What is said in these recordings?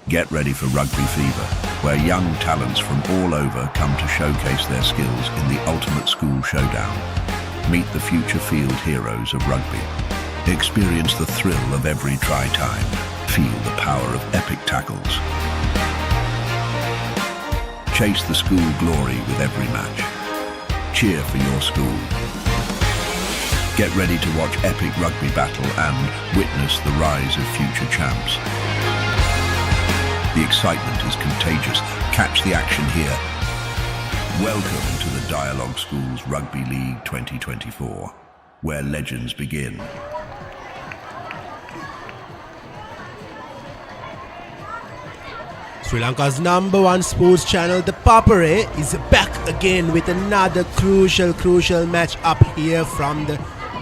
Get ready for Rugby Fever, where young talents from all over come to showcase their skills in the ultimate school showdown. Meet the future field heroes of rugby. Experience the thrill of every try time. Feel the power of epic tackles. Chase the school glory with every match. Cheer for your school. Get ready to watch epic rugby battle and witness the rise of future champs. The excitement is contagious. Catch the action here. Welcome to the Dialog Schools Rugby League 2024, where legends begin. Sri Lanka's number one sports channel, the Papare, is back again with another crucial match up here from the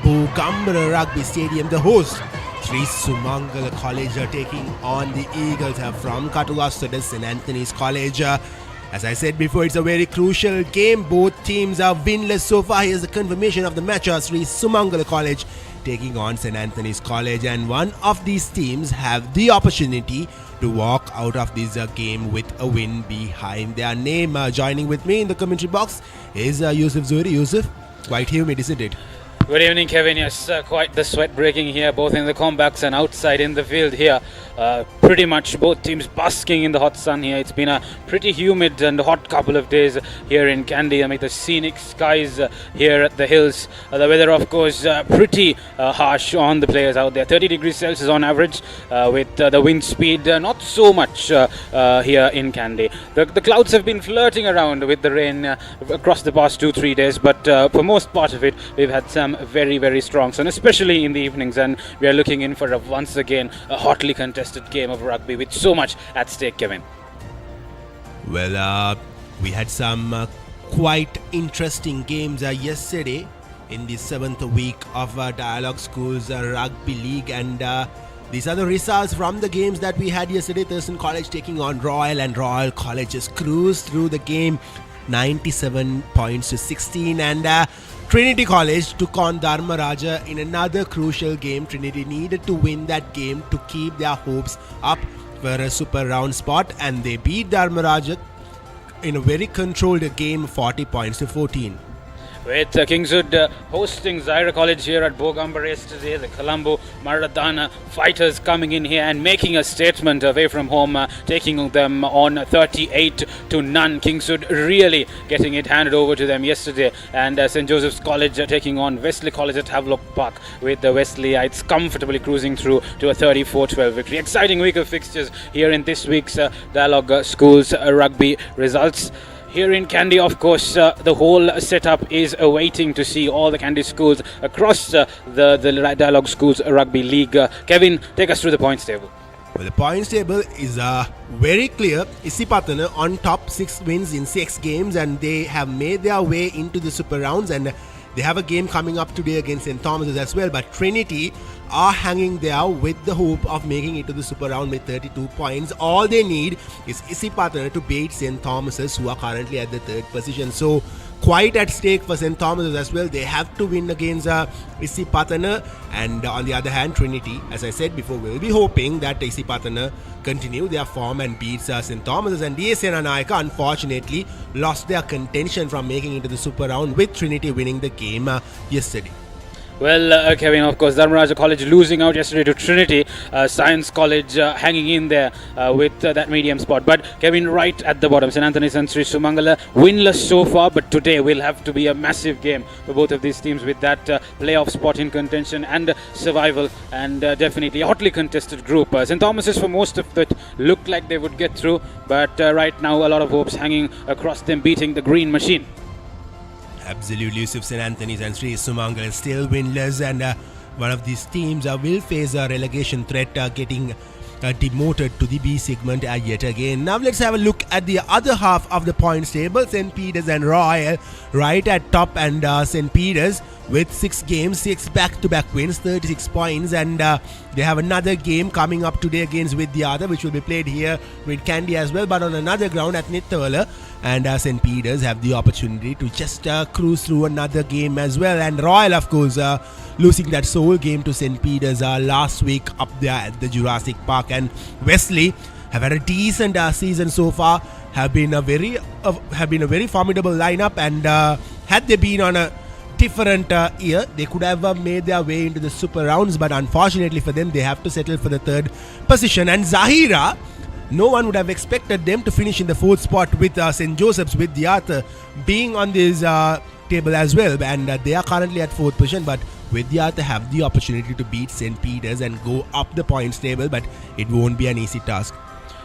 Bogambara Rugby Stadium. The host, Sri Sumangala College, are taking on the Eagles from Katulastad St. Anthony's College. As I said before, it's a very crucial game. Both teams are winless so far. Here's the confirmation of the match. Sri Sumangala College taking on St. Anthony's College, and one of these teams have the opportunity to walk out of this game with a win behind their name. Joining with me in the commentary box is Yusuf Zuri. Yusuf, quite humid, isn't it? Good evening, Kevin. Yes, quite the sweat breaking here, both in the comebacks and outside in the field here. Pretty much both teams basking in the hot sun here. It's been a pretty humid and hot couple of days here in Kandy amid the scenic skies here at the hills. The weather, of course, pretty harsh on the players out there. 30 degrees Celsius on average, with the wind speed not so much here in Kandy. The clouds have been flirting around with the rain across the past 2-3 days, but for most part of it, we've had some very strong sun, especially in the evenings, and we are looking in for once again a hotly contested game of rugby with so much at stake, Kevin. Well, we had some quite interesting games yesterday in the 7th week of Dialog Schools Rugby League, and these are the results from the games that we had yesterday. Thurston College taking on Royal, and Royal College just cruised through the game 97 points to 16, and Trinity College took on Dharmaraja in another crucial game. Trinity needed to win that game to keep their hopes up for a super round spot, and they beat Dharmaraja in a very controlled game, 40 points to 14. With Kingswood hosting Zaira College here at Bogambara yesterday, the Colombo Maradana fighters coming in here and making a statement away from home, taking them on 38-0. Kingswood really getting it handed over to them yesterday, and St. Joseph's College taking on Wesley College at Havelock Park, with the Wesleyites comfortably cruising through to a 34-12 victory. Exciting week of fixtures here in this week's Dialog Schools Rugby results. Here in Kandy, of course, the whole setup is awaiting to see all the Kandy schools across the Dialog Schools Rugby League. Kevin, take us through the points table. Well, the points table is very clear. Isipatana on top, 6 wins in 6 games, and they have made their way into the super rounds, and they have a game coming up today against St. Thomas's as well. But Trinity are hanging there with the hope of making it to the super round with 32 points. All they need is Isipatana to beat St. Thomas's, who are currently at the 3rd position. So quite at stake for St. Thomas's as well. They have to win against Isipatana, and on the other hand, Trinity, as I said before, will be hoping that Isipatana continue their form and beats St. Thomas's. And DSN Naika unfortunately lost their contention from making it to the super round, with Trinity winning the game yesterday. Well, Kevin, of course, Dharmaraja College losing out yesterday to Trinity. Science College hanging in there with that medium spot. But Kevin, right at the bottom, St. Anthony's and Sri Sumangala winless so far, but today will have to be a massive game for both of these teams, with that playoff spot in contention and survival, and definitely a hotly contested group. St. Thomas's, for most of it, looked like they would get through, but right now a lot of hopes hanging across them beating the Green Machine. Absolutely, Yusuf. St. Anthony's and Sri Sumangala still winless, and one of these teams will face a relegation threat, getting demoted to the B segment yet again. Now let's have a look at the other half of the points table. St. Peter's and Royal right at top, and St. Peter's with 6 games, 6 back-to-back wins, 36 points, and they have another game coming up today against Vidyadhar, which will be played here with Kandy as well, but on another ground at Nithavala. And St. Peter's have the opportunity to just cruise through another game as well. And Royal, of course, losing that sole game to St. Peter's last week up there at the Jurassic Park. And Wesley have had a decent season so far. Have been a very formidable lineup, and had they been on a different year, they could have made their way into the super rounds, but unfortunately for them, they have to settle for the third position. And Zahira, no one would have expected them to finish in the fourth spot with St. Joseph's, with Diatha being on this table as well, and they are currently at fourth position, but Vidyartha have the opportunity to beat St. Peter's and go up the points table, but it won't be an easy task.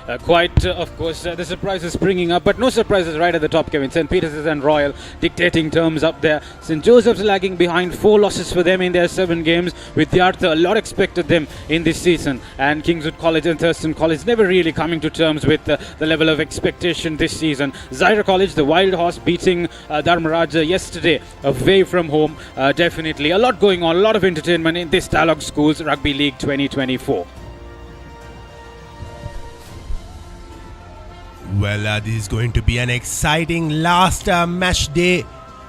Of course, the surprise is springing up, but no surprises right at the top, Kevin. St. Peter's and Royal dictating terms up there. St. Joseph's lagging behind, 4 losses for them in their 7 games. Vidyartha, a lot expected them in this season, and Kingswood College and Thurston College never really coming to terms with the level of expectation this season. Zaira College, the wild horse, beating Dharmaraja yesterday away from home. Definitely a lot going on, a lot of entertainment in this Dialog Schools Rugby League 2024. Well, this is going to be an exciting last match day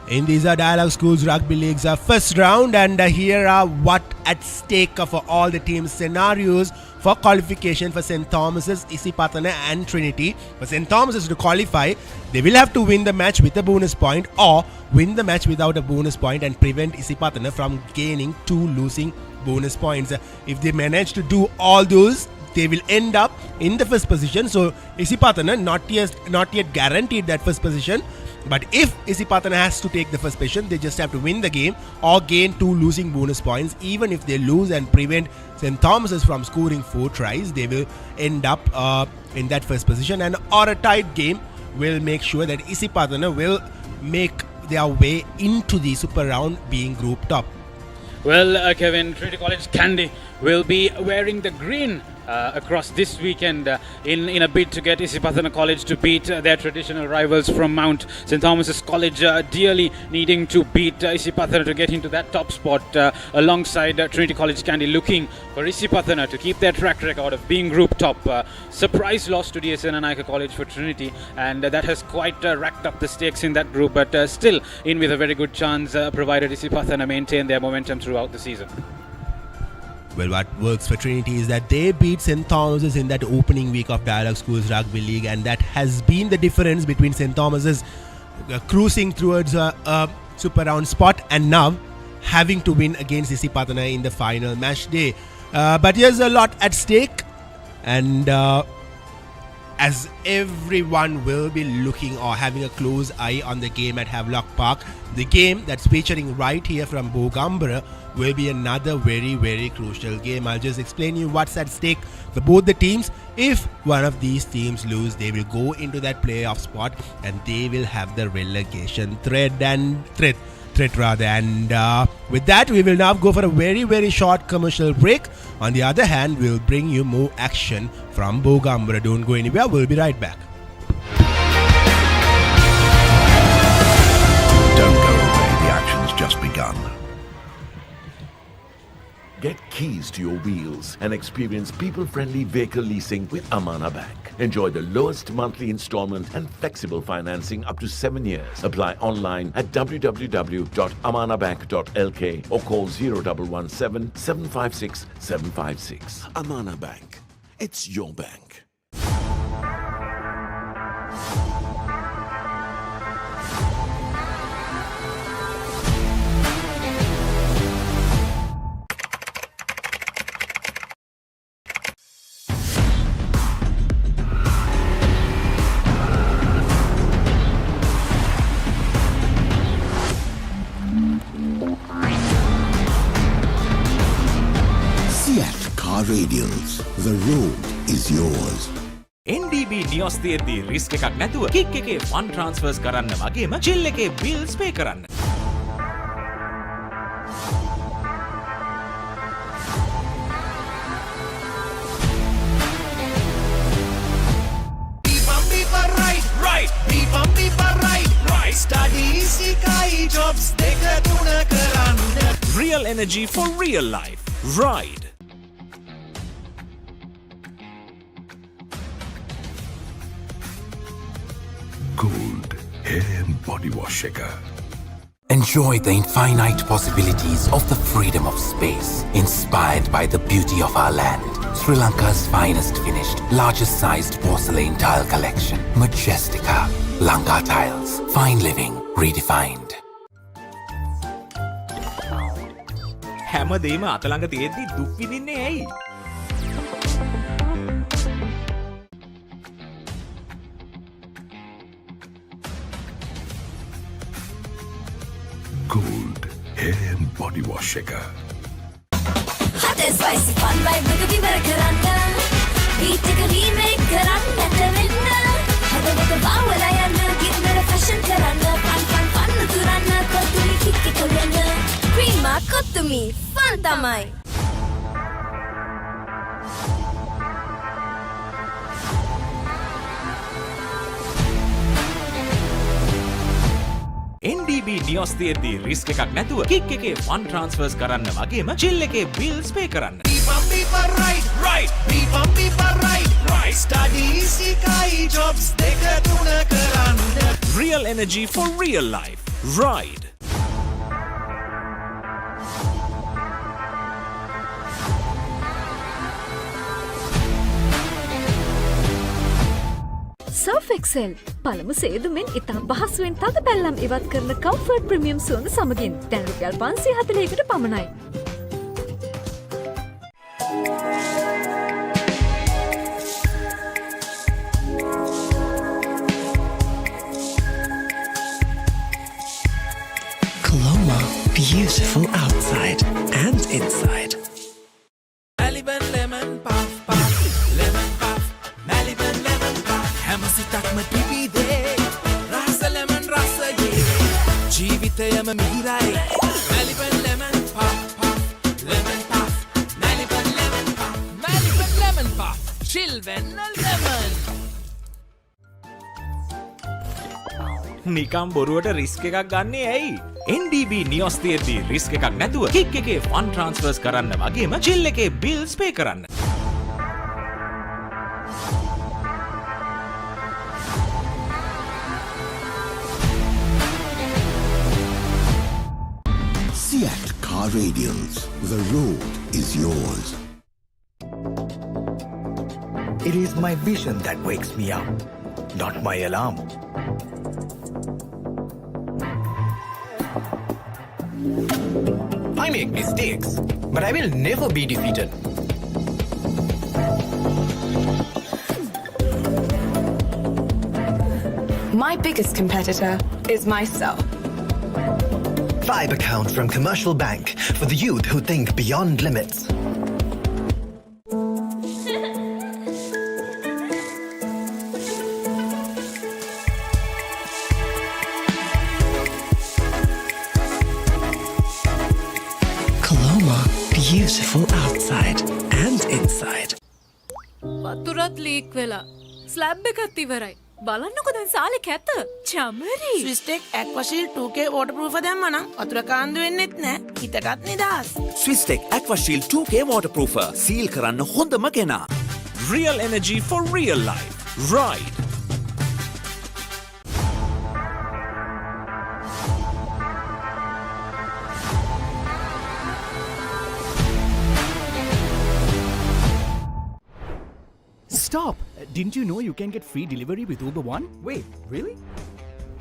in these Dialog Schools Rugby League's first round, and here are what at stake for all the teams' scenarios for qualification for St. Thomas's, Isipatana and Trinity. For St. Thomas's to qualify, they will have to win the match with a bonus point or win the match without a bonus point and prevent Isipatana from gaining 2 losing bonus points. If they manage to do all those, they will end up in the first position. So Isipatana not yet guaranteed that first position, but if Isipatana has to take the first position, they just have to win the game or gain 2 losing bonus points. Even if they lose and prevent St. Thomas's from scoring 4 tries, they will end up in that first position, and or a tight game will make sure that Isipatana will make their way into the super round being group top. Well, Kevin, Trinity College Kandy will be wearing the green across this weekend in a bid to get Isipatana College to beat their traditional rivals from Mount. St. Thomas's College dearly needing to beat Isipatana to get into that top spot alongside Trinity College Kandy, looking for Isipatana to keep their track record of being group top. Surprise loss to DSN Anaika College for Trinity, and that has quite racked up the stakes in that group, but still in with a very good chance provided Isipatana maintain their momentum throughout the season. Well, what works for Trinity is that they beat St. Thomas's in that opening week of Dialog Schools Rugby League, and that has been the difference between St. Thomas's cruising towards a super round spot and now having to win against Isipatana in the final match day. But there's a lot at stake, and as everyone will be looking or having a close eye on the game at Havelock Park, the game that's featuring right here from Bogambara will be another very, very crucial game. I'll just explain you what's at stake for both the teams. If one of these teams lose, they will go into that playoff spot and they will have the relegation threat. And with that, we will now go for a very, very short commercial break. On the other hand, we'll bring you more action from Bogambara. Don't go anywhere, we'll be right back. Don't go away, the action's just begun. Get keys to your wheels and experience people-friendly vehicle leasing with Amana Bank. Enjoy the lowest monthly installment and flexible financing up to 7 years. Apply online at www.amanabank.lk or call 0117 756 756. Amana Bank. It's your bank. Radials. The road is yours. NDB නියොස් තියෙද්දී risk එකක් නැතුව kick එකේ fun ට්‍රාන්ස්ෆර්ස් කරන්න වගේම chill එකේ bills පේ කරන්න. Real energy for real life. Ride. Gold hair and body wash shaker. Enjoy the infinite possibilities of the freedom of space, inspired by the beauty of our land. Sri Lanka's finest finished, largest sized porcelain tile collection. Majestica. Lanka Tiles. Fine living redefined. හැමදේම අතළඟ තියෙද්දි දුක් විඳින්නේ ඇයි? Gold hair and body wash shaker. Hot and spicy fun vibe with the better karanga. Beat එක remake කරන්නට වෙන්න. හදවත බාවලා යන්න ගින්නර fashion කරන්න. fun උතුරන්න කොතුමි kick එක වෙන්න. Cream කොතුමි fun තමයි. NDB නියොස් තියෙද්දි රිස්ක් එකක් නැතුව කික් එකේ ෆන් ට්‍රාන්ස්ෆර්ස් කරන්න වගේම චිල් එකේ බිල්ස් පේ කරන්න. Real energy for real life. Ride. Surf Excel පළමු සේදුමෙන් ඉතා පහසුවෙන් තද පැල්ලම් ඉවත් කරන කම්ෆර්ට් ප්‍රීමියම් සුවඳ සමගින් දැන් රුපියල් 540කට පමණයි. Coloma, beautiful outside and inside. Maliban lemon puff puff, lemon puff, Maliban lemon puff. Hamasitakma pipide, rasa lemon rasa ye. Jeevithayama mihirai, Maliban lemon puff puff, lemon puff, Maliban lemon puff, Maliban lemon puff, chilven lemon. නිකම් බොරුවට risk එකක් ගන්නේ ඇයි? NDB නියොස් තියෙද්දි risk එකක් නැතුව kick එකේ fun ට්‍රාන්ස්ෆර්ස් කරන්න වගේම චිල් එකේ බිල්ස් පේ කරන්න. Seat Car Radials. The road is yours. It is my vision that wakes me up, not my alarm. I make mistakes, but I will never be defeated. My biggest competitor is myself. 5 accounts from Commercial Bank for the youth who think beyond limits. Coloma, beautiful outside and inside. වතුරත් leak වෙලා. Slab එකත් ඉවරයි. බලන්නකො දැන් සාලේ කැත. Chamari. Swisstek Aquashield 2K waterproof දැම්මා නම් වතුර කාන්දු වෙන්නෙත් නැහැ. හිතටත් නිදහස්. Swisstek Aquashield 2K waterproofer. සීල් කරන්න හොඳම කෙනා. Real energy for real life. Ride. Stop! Didn't you know you can get free delivery with Uber One? Wait, really?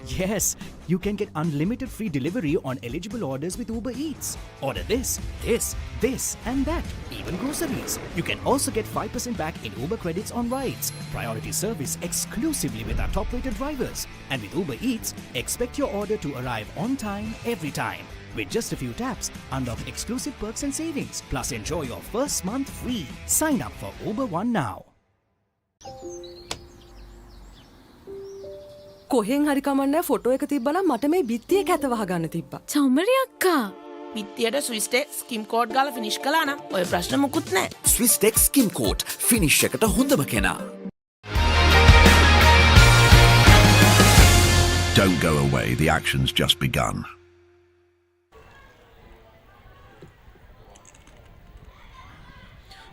Yes, you can get unlimited free delivery on eligible orders with Uber Eats. Order this, and that, even groceries. You can also get 5% back in Uber credits on rides. Priority service exclusively with our top-rated drivers. And with Uber Eats, expect your order to arrive on time, every time. With just a few taps, unlock exclusive perks and savings. Plus enjoy your first month free. Sign up for Uber One now. කොහෙන් හරි කමන්නේ photo එක තිබ්බනම් මට මේ බිත්තිය කැත වහගන්න තිබ්බා. චමරි අක්කා. පිටියට Swisstek skim coat ගාලා finish කළා නම් ඔය ප්‍රශ්න මුකුත් නැහැ. Swisstek skim coat finish එකට හොඳම කෙනා. Don't go away, the action's just begun.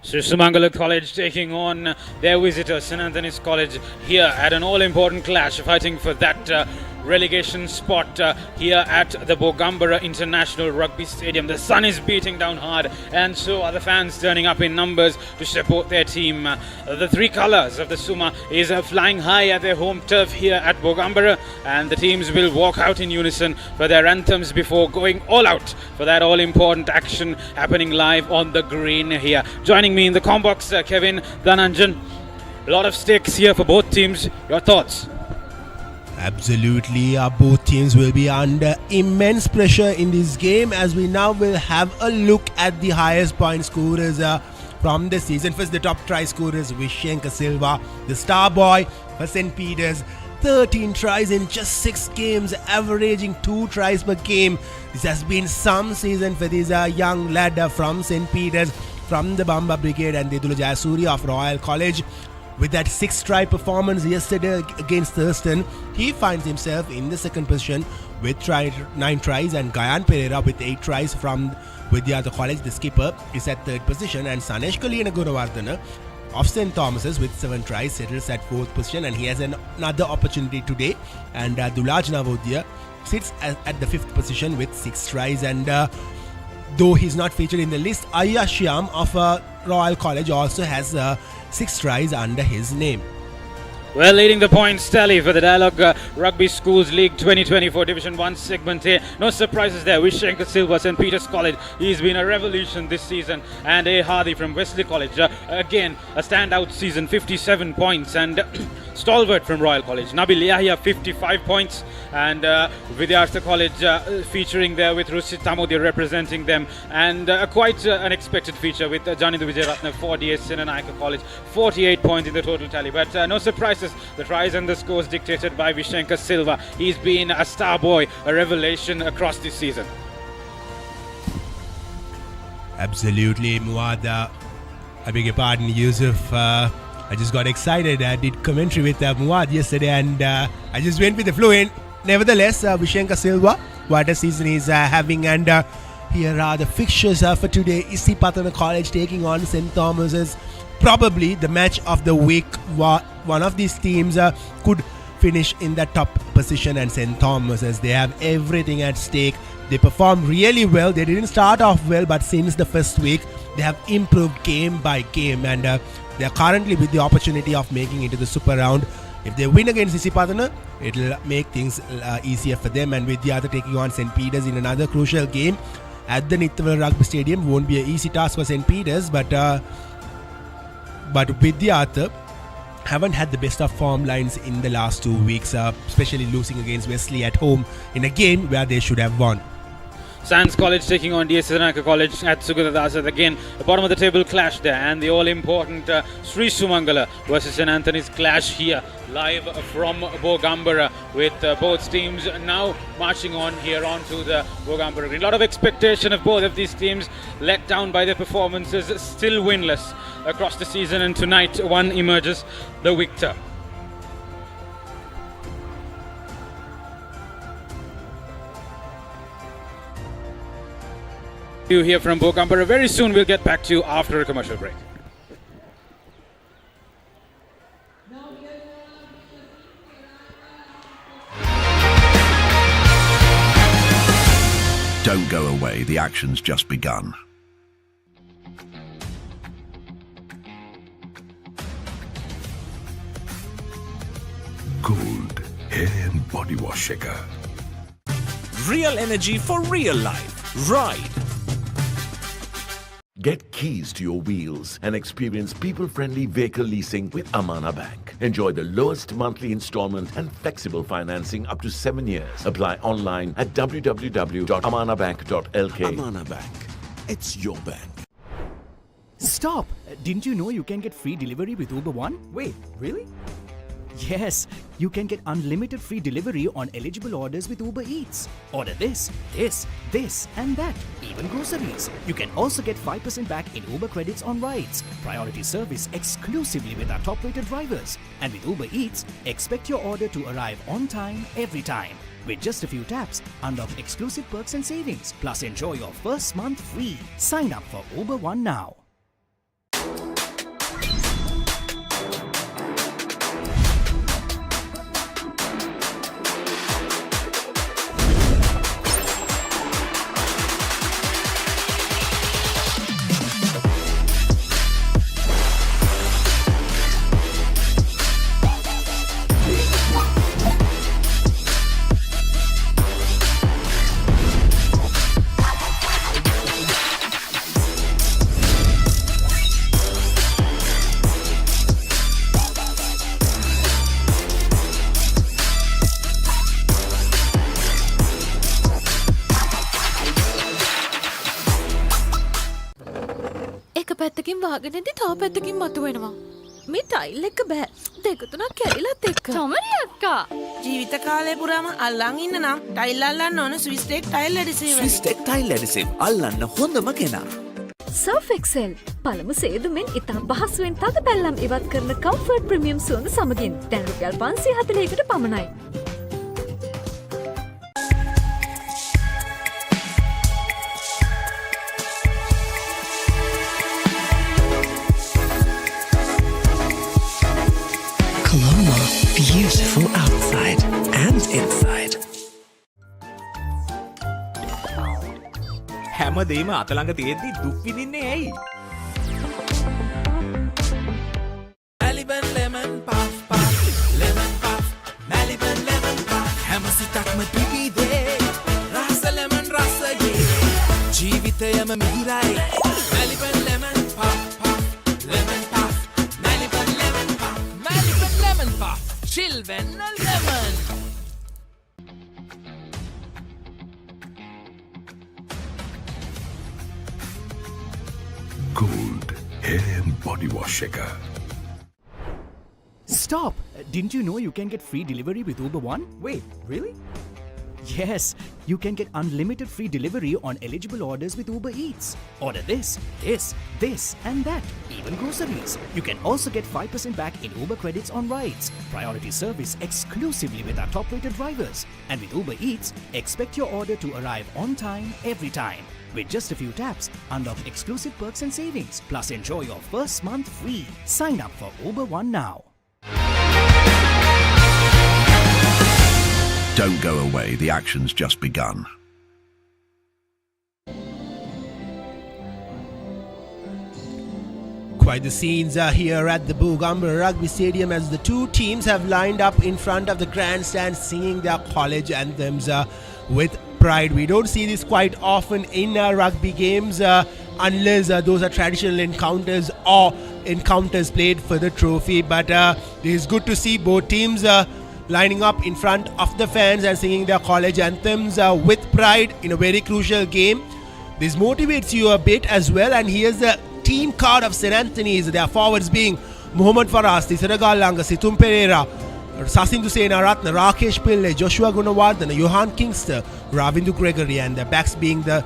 So Sumangala College taking on their visitor St. Anthony's College here at an all-important clash, fighting for that relegation spot here at the Bogambara International Rugby Stadium. The sun is beating down hard, and so are the fans turning up in numbers to support their team. The three colours of the Suma is flying high at their home turf here at Bogambara, and the teams will walk out in unison for their anthems before going all out for that all-important action happening live on the green here. Joining me in the combox, Kevin, Dhananjan. A lot of stakes here for both teams. Your thoughts? Absolutely, both teams will be under immense pressure in this game, as we now will have a look at the highest point scorers from the season. First, the top try scorers, Vishenka Silva, the star boy for St. Peter's. 13 tries in just 6 games, averaging 2 tries per game. This has been some season for this young lad from St. Peter's, from the Bamba Brigade, and Dedula Jayasuri of Royal College. With that 6-try performance yesterday against Thurston, he finds himself in the second position with 9 tries, and Gayan Pereira with 8 tries from Vidyartha College. The skipper is at 3rd position, and Sanesh Kalina Guravardhana of St. Thomas's with 7 tries settles at 4th position, and he has another opportunity today. And Dulaj Navodya sits at the 5th position with 6 tries, and though he's not featured in the list, Ayashyam of Royal College also has 6 tries under his name. Well, leading the points tally for the Dialog Rugby Schools League 2024 Division 1 Segment A. No surprises there. Vishenka Silva, St. Peter's College. He's been a revolution this season. And A. Hardy from Wesley College. Again, a standout season, 57 points. And Stalwart from Royal College. Nabil Yahya, 55 points. And Vidyartha College featuring there with Rusit Tamodia representing them. And quite an expected feature with Janindu Vijayaratne for DS Sinanayaka College. 48 points in the total tally. But no surprises. The tries and the scores dictated by Vishenka Silva. He's been a star boy, a revelation across this season. Absolutely, Muad. I beg your pardon, Yusuf. I just got excited. I did commentary with Muad yesterday, and I just went with the flow in. Nevertheless, Vishenka Silva, what a season he's having. And here are the fixtures for today. Isipatana College taking on St. Thomas's. Probably the match of the week. One of these teams could finish in the top position, and St. Thomas, as they have everything at stake. They performed really well. They didn't start off well, but since the first week they have improved game by game, and they are currently with the opportunity of making it to the super round. If they win against Isipadana, it will make things easier for them. And with the other taking on St. Peter's in another crucial game at the Nithaval Rugby Stadium, won't be an easy task for St. Peter's, but Vidyartha haven't had the best of form lines in the last 2 weeks, especially losing against Wesley at home in a game where they should have won. Sands College taking on DS Sinanayaka College at Sugatadasa. Again, the bottom of the table clash there, and the all-important Sri Sumangala versus St. Anthony's clash here live from Bogambara, with both teams now marching on here onto the Bogambara green. A lot of expectation of both of these teams, let down by their performances, still winless across the season, and tonight one emerges the victor. You hear from Bogambara. Very soon we'll get back to you after a commercial break. Don't go away, the action's just begun. Gold hair and body wash shaker. Real energy for real life. Ride. Get keys to your wheels and experience people-friendly vehicle leasing with Amana Bank. Enjoy the lowest monthly installment and flexible financing up to 7 years. Apply online at www.amanabank.lk. Amana Bank. It's your bank. Stop! Didn't you know you can get free delivery with Uber One? Wait, really? Yes, you can get unlimited free delivery on eligible orders with Uber Eats. Order this, this, this, and that, even groceries. You can also get 5% back in Uber credits on rides. Priority service exclusively with our top-rated drivers. And with Uber Eats, expect your order to arrive on time, every time. With just a few taps, unlock exclusive perks and savings. Plus, enjoy your first month free. Sign up for Uber One now. එක පැත්තකින් වාගෙනදී තව පැත්තකින් මතුවෙනවා. මේ tile එක බෑ. දෙක තුනක් කැඩිලත් එක්ක. තමරි අක්කා. ජීවිත කාලය පුරාම අල්ලන් ඉන්න නම් ටයිල් අල්ලන්න ඕන Swiss Tech tile adhesive. Swiss Tech tile adhesive අල්ලන්න හොඳම කෙනා. සර්ෆ් එක්සෙල් පළමු සේදුමෙන් ඉතා පහසුවෙන් තද පැල්ලම් ඉවත් කරන කම්ෆර්ට් ප්‍රීමියම් සුවඳ සමගින් දැන් රුපියල් 540කට පමණයි. Coloma, beautiful outside and inside. හැමදේම අතළඟ තියෙද්දි දුක් විඳින්නේ ඇයි? Maliban lemon puff puff, lemon puff, Maliban lemon puff. හැමසිතක්ම පිපිදේ, රස lemon රසයේ, ජීවිතයම මිහිරයි. Maliban lemon puff puff, lemon puff, Maliban lemon puff, Maliban lemon puff, chill when a lemon. Gold hair and body wash shaker. Stop! Didn't you know you can get free delivery with Uber One? Wait, really? Yes, you can get unlimited free delivery on eligible orders with Uber Eats. Order this, this, and that, even groceries. You can also get 5% back in Uber credits on rides. Priority service exclusively with our top-rated drivers. And with Uber Eats, expect your order to arrive on time, every time. With just a few taps, unlock exclusive perks and savings. Plus, enjoy your first month free. Sign up for Uber One now. Don't go away, the action's just begun. Quite the scenes are here at the Bogambara Rugby Stadium as the two teams have lined up in front of the grandstand singing their college anthems with pride. We don't see this quite often in rugby games unless those are traditional encounters or encounters played for the trophy. But it is good to see both teams lining up in front of the fans and singing their college anthems with pride in a very crucial game. This motivates you a bit as well. And here's the team card of St. Anthony's. Their forwards being Muhammad Faraz, Tisaragalanga, Situm Pereira, Sasindu Senaratna, Rakesh Pillai, Joshua Gunawardana, Johan Kingster, Ravindu Gregory, and the backs being the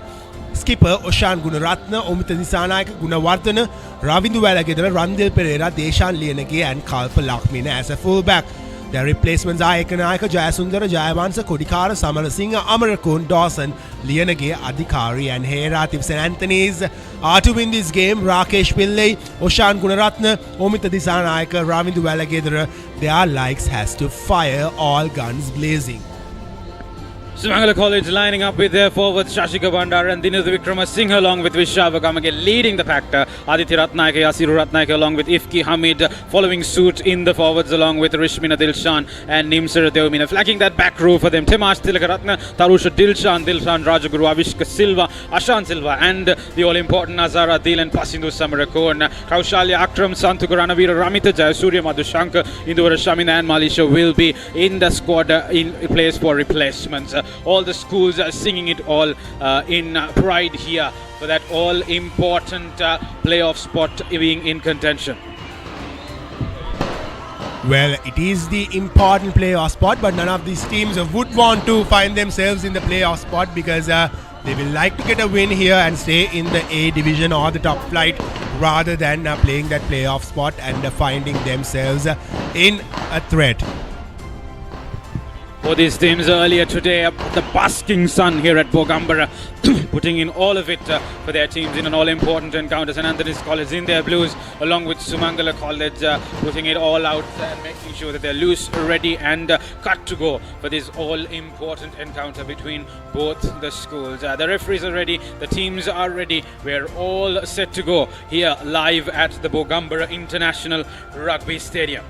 skipper Oshan Gunaratna, Omita Disanayaka, Gunawardana, Ravindu Valagedra, Randil Pereira, Deshan Lianage, and Kalpa Lakmina as a fullback. Their replacements are Ekanayaka, Jayasundara, Jayavansa, Kodikara, Samarasinghe, Amarakun, Dawson, Lianage, Adhikari, and Herat. If St. Anthony's are to win this game, Rakesh Pillai, Oshan Gunaratna, Omita Disanayaka, Ravindu Valagedra, their likes has to fire all guns blazing. Sumangala College lining up with their forwards Shashika Bandara and Dinadu Vikramasinghe along with Vishava Gamage leading the pack. Aditya Ratnayake, Yasiru Ratnayake along with Ifki Hamid following suit in the forwards along with Rishmina Dilshan and Nimsara Deomina flanking that back row for them. Timash Tilakaratna, Tarusha Dilshan Rajaguru, Avishka Silva, Ashan Silva and the all-important Nazara Dil and Pasindu Samarakon. Kaushalya Akram, Santukaranavira Ramita Jayasuriya Madhushankar, Indura Shamina and Malisha will be in the squad in place for replacements. All the schools are singing it all in pride here for that all-important playoff spot being in contention. Well, it is the important playoff spot, but none of these teams would want to find themselves in the playoff spot because they will like to get a win here and stay in the A division or the top flight rather than playing that playoff spot and finding themselves in a threat. For these teams earlier today, the basking sun here at Bogambara, putting in all of it for their teams in an all-important encounter. St. Anthony's College in their blues, along with Sumangala College, putting it all out and making sure that they're loose, ready and cut to go for this all-important encounter between both the schools. The referees are ready, the teams are ready. We're all set to go here live at the Bogambara International Rugby Stadium.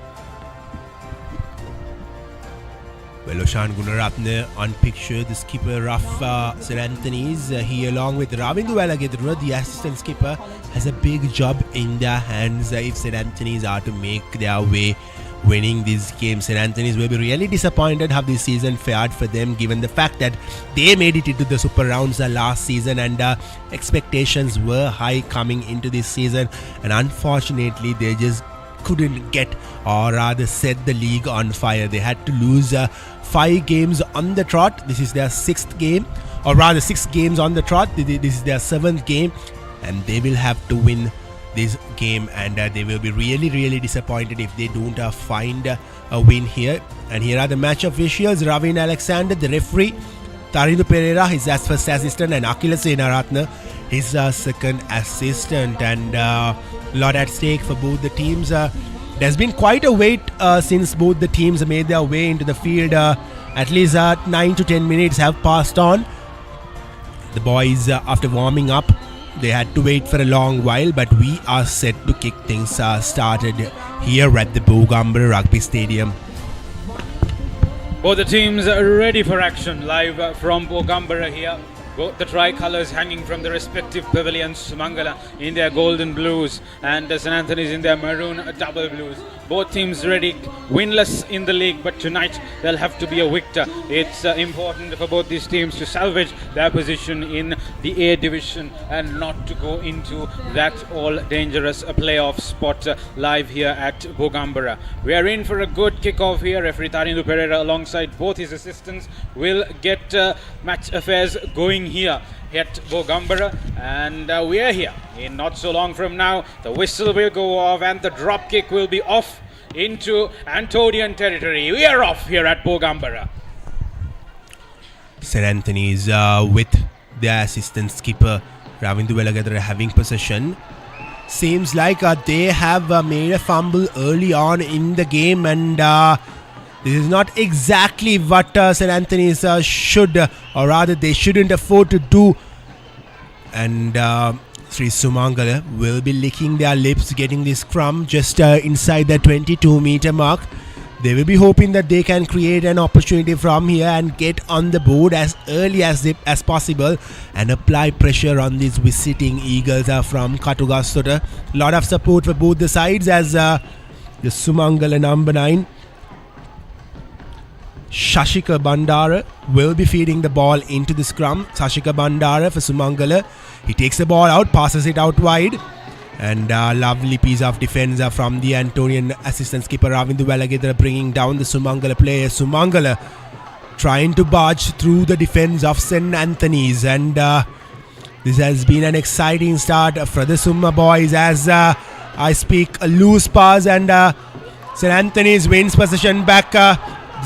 Well, Oshan Gunaratne on picture, the skipper of St. Anthony's. He, along with Ravindu Valagedra, the assistant skipper, has a big job in their hands if St. Anthony's are to make their way winning this game. St. Anthony's will be really disappointed how this season fared for them, given the fact that they made it into the super rounds last season, and expectations were high coming into this season, and unfortunately they just couldn't get, or rather set the league on fire. They had to lose 5 games on the trot. This is their 6th game, or rather 6 games on the trot. This is their 7th game, and they will have to win this game, and they will be really disappointed if they don't find a win here. And here are the match officials: Ravin Alexander, the referee; Tarindu Pereira, his first assistant; and Akila Senaratna, his second assistant. And lot at stake for both the teams. There's been quite a wait since both the teams made their way into the field. At least 9 to 10 minutes have passed on. The boys, after warming up, they had to wait for a long while, but we are set to kick things started here at the Bogambara Rugby Stadium. Both the teams are ready for action, live from Bogambara here. Both the tricolours hanging from the respective pavilions. Sumangala in their golden blues and St. Anthony's in their maroon double blues. Both teams ready, winless in the league, but tonight they'll have to be a victor. It's important for both these teams to salvage their position in the A division and not to go into that all dangerous playoff spot live here at Bogambara. We are in for a good kickoff here. Referee Tarindu Pereira alongside both his assistants will get match affairs going here at Bogambara, and we are here in not so long from now. The whistle will go off and the drop kick will be off into Antonian territory. We are off here at Bogambara. St. Anthony's with their assistant skipper Ravindu Velagadara having possession. Seems like they have made a fumble early on in the game, and this is not exactly what St. Anthony's should, or rather they shouldn't afford to do. And Sri Sumangala will be licking their lips getting this scrum just inside the 22-meter mark. They will be hoping that they can create an opportunity from here and get on the board as early as possible and apply pressure on these visiting Eagles from Katugastota. Lot of support for both the sides as the Sumangala number 9 Shashika Bandara will be feeding the ball into the scrum. Shashika Bandara for Sumangala. He takes the ball out, passes it out wide. And a lovely piece of defense from the Antonian assistant skipper Ravindu Velagadara, bringing down the Sumangala player. Sumangala trying to barge through the defense of St. Anthony's. And this has been an exciting start for the Summa boys as I speak. A loose pass, and St. Anthony's wins possession back.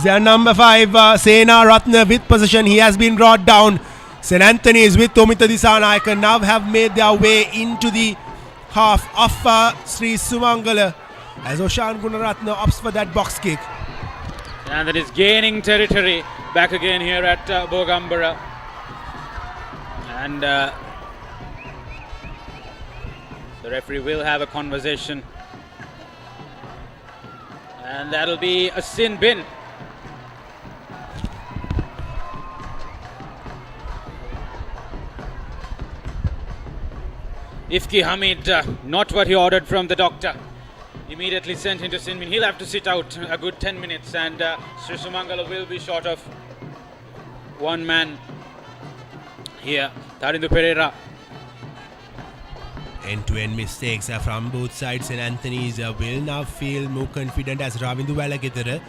Their number 5, Sena Ratna with possession. He has been brought down. St. Anthony's with Tomita Disanayaka now have made their way into the half of Sri Sumangala as Oshan Gunaratna opts for that box kick. And that is gaining territory back again here at Bogambara. And the referee will have a conversation. And that'll be a sin bin. Ifki Hamid, not what he ordered from the doctor. Immediately sent into sin bin. He'll have to sit out a good 10 minutes, and Sri Sumangala will be short of one man here. Tarindu Pereira. End-to-end mistakes from both sides. St. Anthony's will now feel more confident as Ravindu Velagadara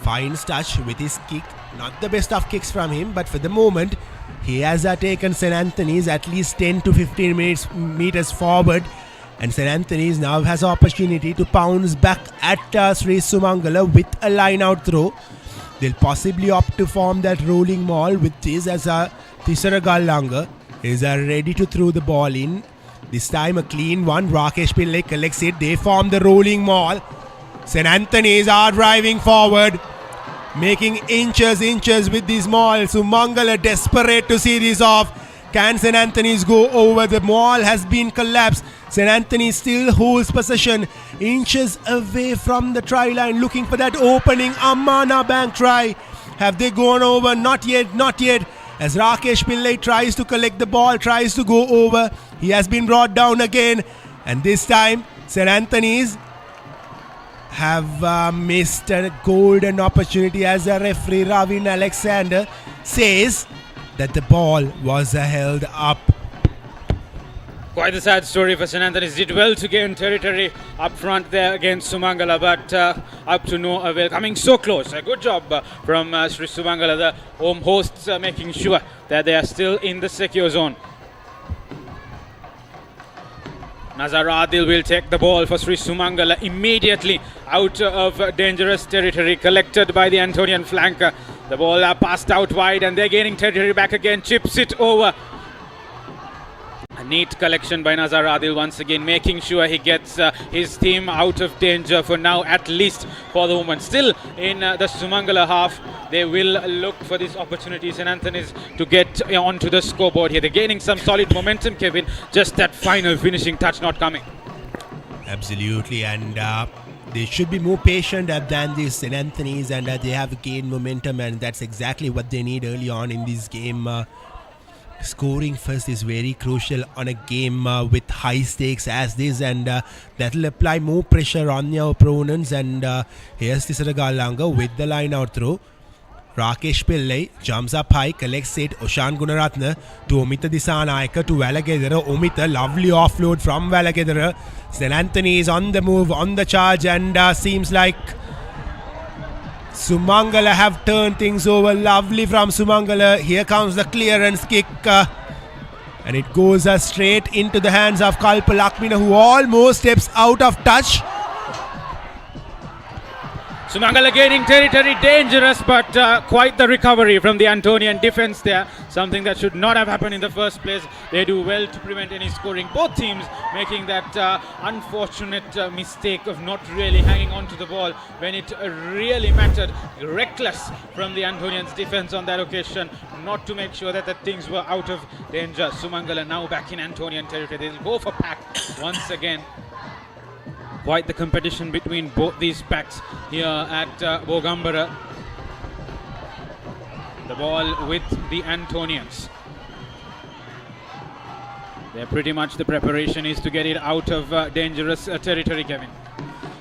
finds touch with his kick. Not the best of kicks from him, but for the moment he has taken St. Anthony's at least 10 to 15 meters forward, and St. Anthony's now has opportunity to pounce back at Sri Sumangala with a line-out throw. They'll possibly opt to form that rolling maul with this as Tisara Gallanga is ready to throw the ball in. This time a clean one. Rakesh Pillai collects it. They form the rolling maul. St. Anthony's are driving forward, making inches with this maul. Sumangala desperate to see this off. Can St. Anthony's go over? The maul has been collapsed. St. Anthony's still holds possession, inches away from the try line, looking for that opening Amana Bank try. Have they gone over? Not yet. As Rakesh Pillai tries to collect the ball, tries to go over. He has been brought down again, and this time St. Anthony's have missed a golden opportunity as a referee Ravin Alexander says that the ball was held up. Quite a sad story for St. Anthony's. Did well to gain territory up front there against Sumangala, but up to no avail. Coming so close. A good job from Sri Sumangala, the home hosts, making sure that they are still in the secure zone. Nazar Adil will take the ball for Sri Sumangala immediately out of dangerous territory, collected by the Antonian flanker. The ball passed out wide and they're gaining territory back again. Chips it over. A neat collection by Nazar Adil once again, making sure he gets his team out of danger for now, at least for the moment. Still in the Sumangala half, they will look for these opportunities and Anthony's to get onto the scoreboard here. They're gaining some solid momentum, Kevin. Just that final finishing touch not coming. Absolutely, and they should be more patient than the St. Anthony's, and they have gained momentum, and that's exactly what they need early on in this game. Scoring first is very crucial on a game with high stakes as this, and that will apply more pressure on their opponents. And here's Tisara Galanga with the line out throw. Rakesh Pillai jumps up high, collects it. Oshan Gunaratne to Omita Disanayaka to Valagedera. Omita, lovely offload from Valagedera. St. Anthony is on the move, on the charge, and seems like Sumangala have turned things over. Lovely from Sumangala. Here comes the clearance kick. And it goes straight into the hands of Kalpa Lakmina, who almost steps out of touch. Sumangala gaining territory, dangerous, but quite the recovery from the Antonian defense there. Something that should not have happened in the first place. They do well to prevent any scoring. Both teams making that unfortunate mistake of not really hanging on to the ball when it really mattered. Reckless from the Antonians defense on that occasion, not to make sure that the things were out of danger. Sumangala now back in Antonian territory. They'll go for pack once again. Quite the competition between both these packs here at Bogambara. The ball with the Antonians. They're pretty much, the preparation is to get it out of dangerous territory, Kevin.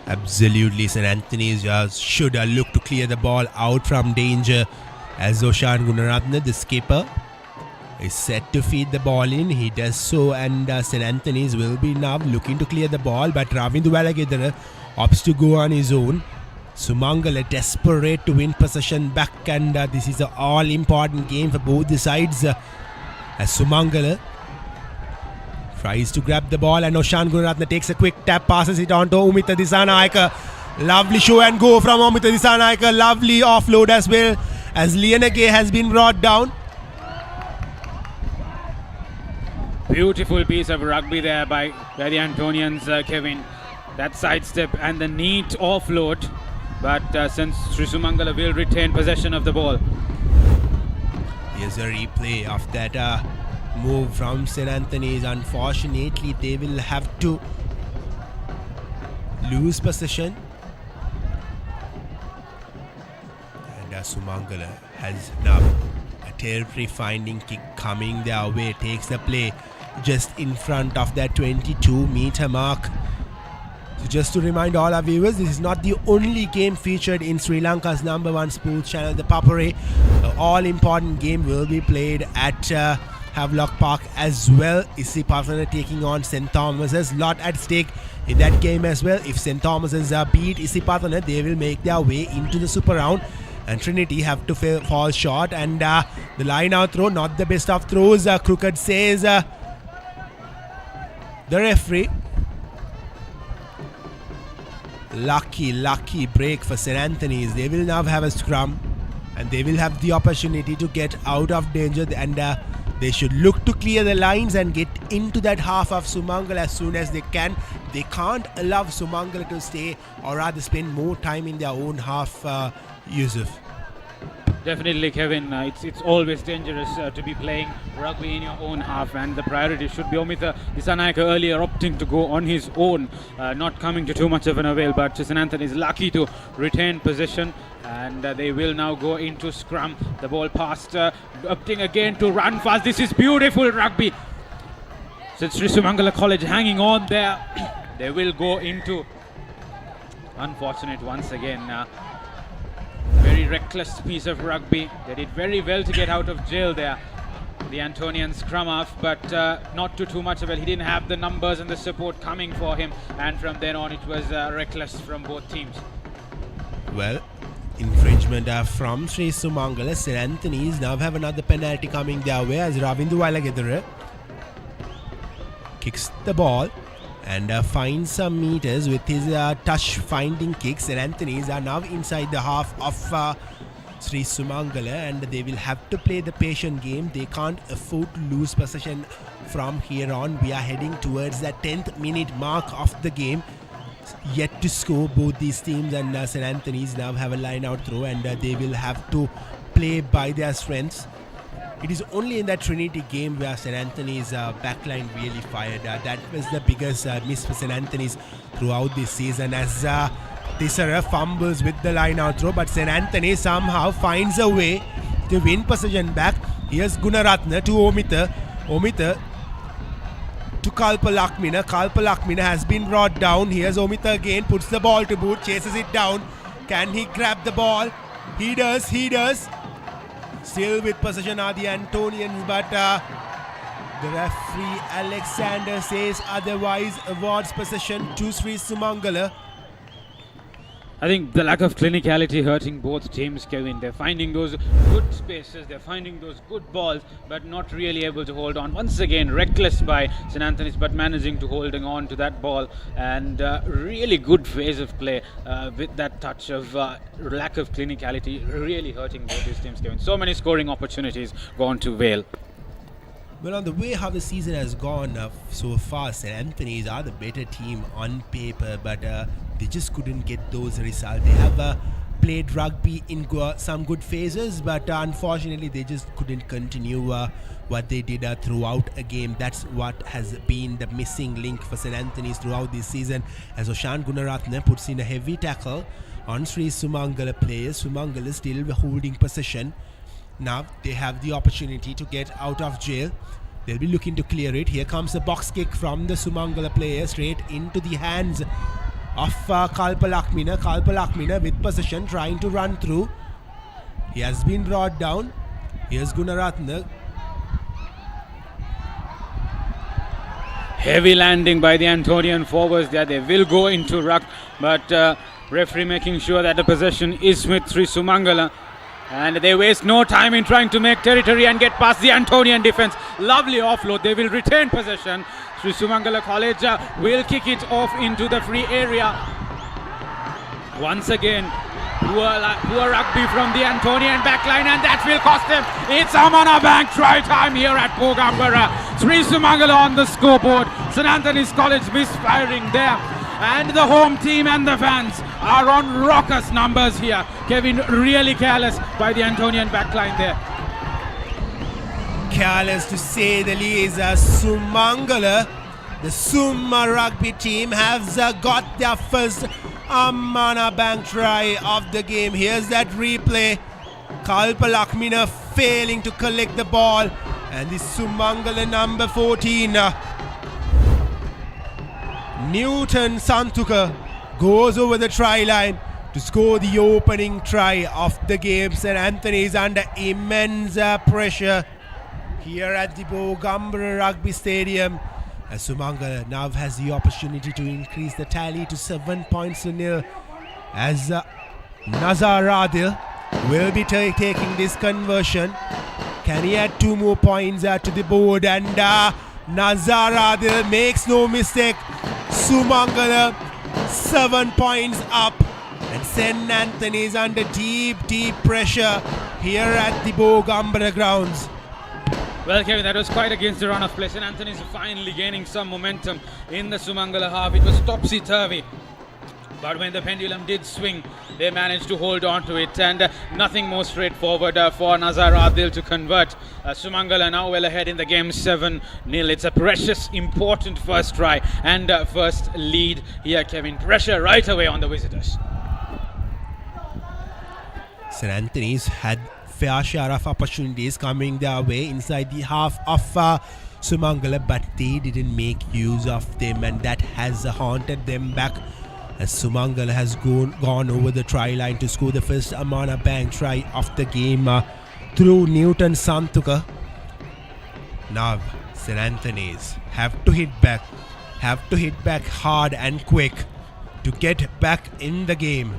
Absolutely, St. Anthony's should look to clear the ball out from danger, as Oshan Gunaratne, the skipper, is set to feed the ball in. He does so, and St. Anthony's will be now looking to clear the ball, but Ravindu Valagedara opts to go on his own. Sumangala desperate to win possession back, and this is an all-important game for both the sides, as Sumangala tries to grab the ball, and Oshan Gunaratne takes a quick tap, passes it on to Omita Disanayaka. Lovely show and go from Omita Disanayaka. Lovely offload as well, as Lianage has been brought down. Beautiful piece of rugby there by the Antonians, Kevin. That sidestep and the neat offload. But since Sri Sumangala will retain possession of the ball. Here's a replay of that move from St. Anthony's. Unfortunately, they will have to lose possession. And Sumangala has now a territory finding kick coming their way. Takes the play just in front of that 22-meter mark. So just to remind all our viewers, this is not the only game featured in Sri Lanka's #1 sports channel, the Papare. All-important game will be played at Havelock Park as well. Isipathana taking on St. Thomas's. Lot at stake in that game as well. If St. Thomas's beat Isipathana, they will make their way into the super round. And Trinity have to fall short. And the line out throw, not the best of throws. Crooked says the referee. Lucky break for St. Anthony's. They will now have a scrum, and they will have the opportunity to get out of danger, and they should look to clear the lines and get into that half of Sumangala as soon as they can. They can't allow Sumangala to stay, or rather spend more time in their own half, Yusuf. Definitely, Kevin. It's always dangerous to be playing rugby in your own half, and the priority should be Omita Disanayaka earlier opting to go on his own, not coming to too much of an avail. But St. Anthony is lucky to retain possession, and they will now go into scrum. The ball passed, opting again to run fast. This is beautiful rugby. Since Sri Sumangala College hanging on there, they will go into unfortunate once again. Very reckless piece of rugby. They did very well to get out of jail there, the Antonian scrum half, but not to too much of it. He didn't have the numbers and the support coming for him, and from then on it was reckless from both teams. Well, infringement from Sri Sumangala. St. Anthony's now have another penalty coming their way as Ravindu Walagedara kicks the ball and finds some meters with his touch finding kicks. St. Anthony's are now inside the half of Sri Sumangala, and they will have to play the patient game. They can't afford to lose possession from here on. We are heading towards the 10th minute mark of the game. Yet to score. Both these teams, and St. Anthony's now have a line out throw, and they will have to play by their strengths. It is only in that Trinity game where St. Anthony's backline really fired. That was the biggest miss for St. Anthony's throughout this season, as Tisara fumbles with the line out throw, but St. Anthony somehow finds a way to win possession back. Here's Gunaratna to Omita to Kalpalakmina. Kalpalakmina has been brought down. Here's Omita again, puts the ball to boot, chases it down. Can he grab the ball? He does. Still with possession are the Antonians, but the referee Alexander says otherwise, awards possession to Sri Sumangala. I think the lack of clinicality hurting both teams, Kevin. They're finding those good spaces, they're finding those good balls, but not really able to hold on. Once again, reckless by St. Anthony's, but managing to holding on to that ball, and really good phase of play with that touch of lack of clinicality, really hurting both these teams, Kevin. So many scoring opportunities gone to Vale. Well, on the way how the season has gone so far, St. Anthony's are the better team on paper, but they just couldn't get those results. They have played rugby in some good phases, but unfortunately they just couldn't continue what they did throughout a game. That's what has been the missing link for St. Anthony's throughout this season, as Oshan Gunaratne puts in a heavy tackle on Sri Sumangala players. Sumangala still holding possession. Now they have the opportunity to get out of jail. They'll be looking to clear it. Here comes a box kick from the Sumangala player straight into the hands of Kalpalakmina. Kalpalakmina with possession, trying to run through. He has been brought down. Here's Gunaratna. Heavy landing by the Antonian forwards there. They will go into ruck, but referee making sure that the possession is with Sri Sumangala. And they waste no time in trying to make territory and get past the Antonian defense. Lovely offload. They will retain possession. Sri Sumangala College will kick it off into the free area. Once again, poor rugby from the Antonian backline, and that will cost them. It's Amana Bank try time here at Bogambara. Sri Sumangala on the scoreboard. St. Anthony's College misfiring there. And the home team and the fans are on raucous numbers here. Kevin, really careless by the Antonian backline there. Careless to say the least. Sumangala, the Summa rugby team, has got their first Amana Bank try of the game. Here's that replay. Kalpalakmina failing to collect the ball. And the Sumangala number 14. Newton Santuka goes over the try line to score the opening try of the game. St. Anthony's under immense pressure here at the Bogambara Rugby Stadium. As Sumangala now has the opportunity to increase the tally to 7 points to nil, as Nazar Adil will be taking this conversion. Can he add 2 more points to the board? And Nazar Adil makes no mistake. Sumangala 7 points up, and St. Anthony's under deep pressure here at the Bogambara grounds. Well, Kevin, that was quite against the run of play. St. Anthony's finally gaining some momentum in the Sumangala half. It was topsy-turvy, but when the pendulum did swing, they managed to hold on to it, and nothing more straightforward for Nazar Adil to convert. Sumangala now well ahead in the game 7-0. It's a precious, important first try and first lead here, Kevin. Pressure right away on the visitors. St. Anthony's had fair share of opportunities coming their way inside the half of Sumangala, but they didn't make use of them, and that has haunted them back as Sumangala has gone over the try line to score the first Amana Bank try of the game through Newton Santuka. Now St. Anthony's have to hit back hard and quick to get back in the game.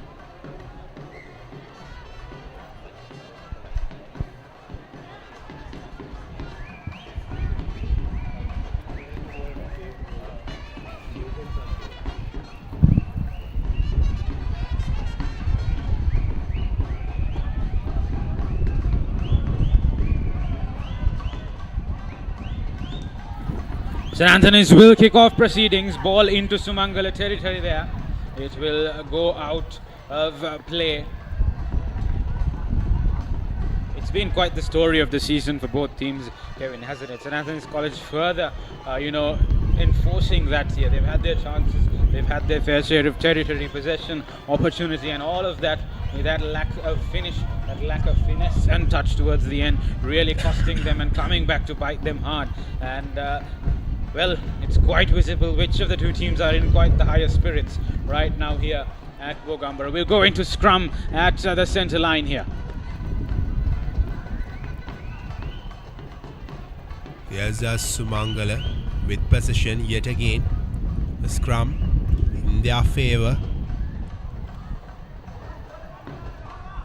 St. Anthony's will kick off proceedings. Ball into Sumangala territory there. It will go out of play. It's been quite the story of the season for both teams, Kevin, hasn't it? St. Anthony's College further, enforcing that here. They've had their chances. They've had their fair share of territory, possession, opportunity, and all of that with that lack of finish, that lack of finesse and touch towards the end, really costing them and coming back to bite them hard. And well, it's quite visible which of the two teams are in quite the higher spirits right now here at Bogambara. We'll go into scrum at the centre line here. Here's Sumangala with possession yet again. A scrum in their favour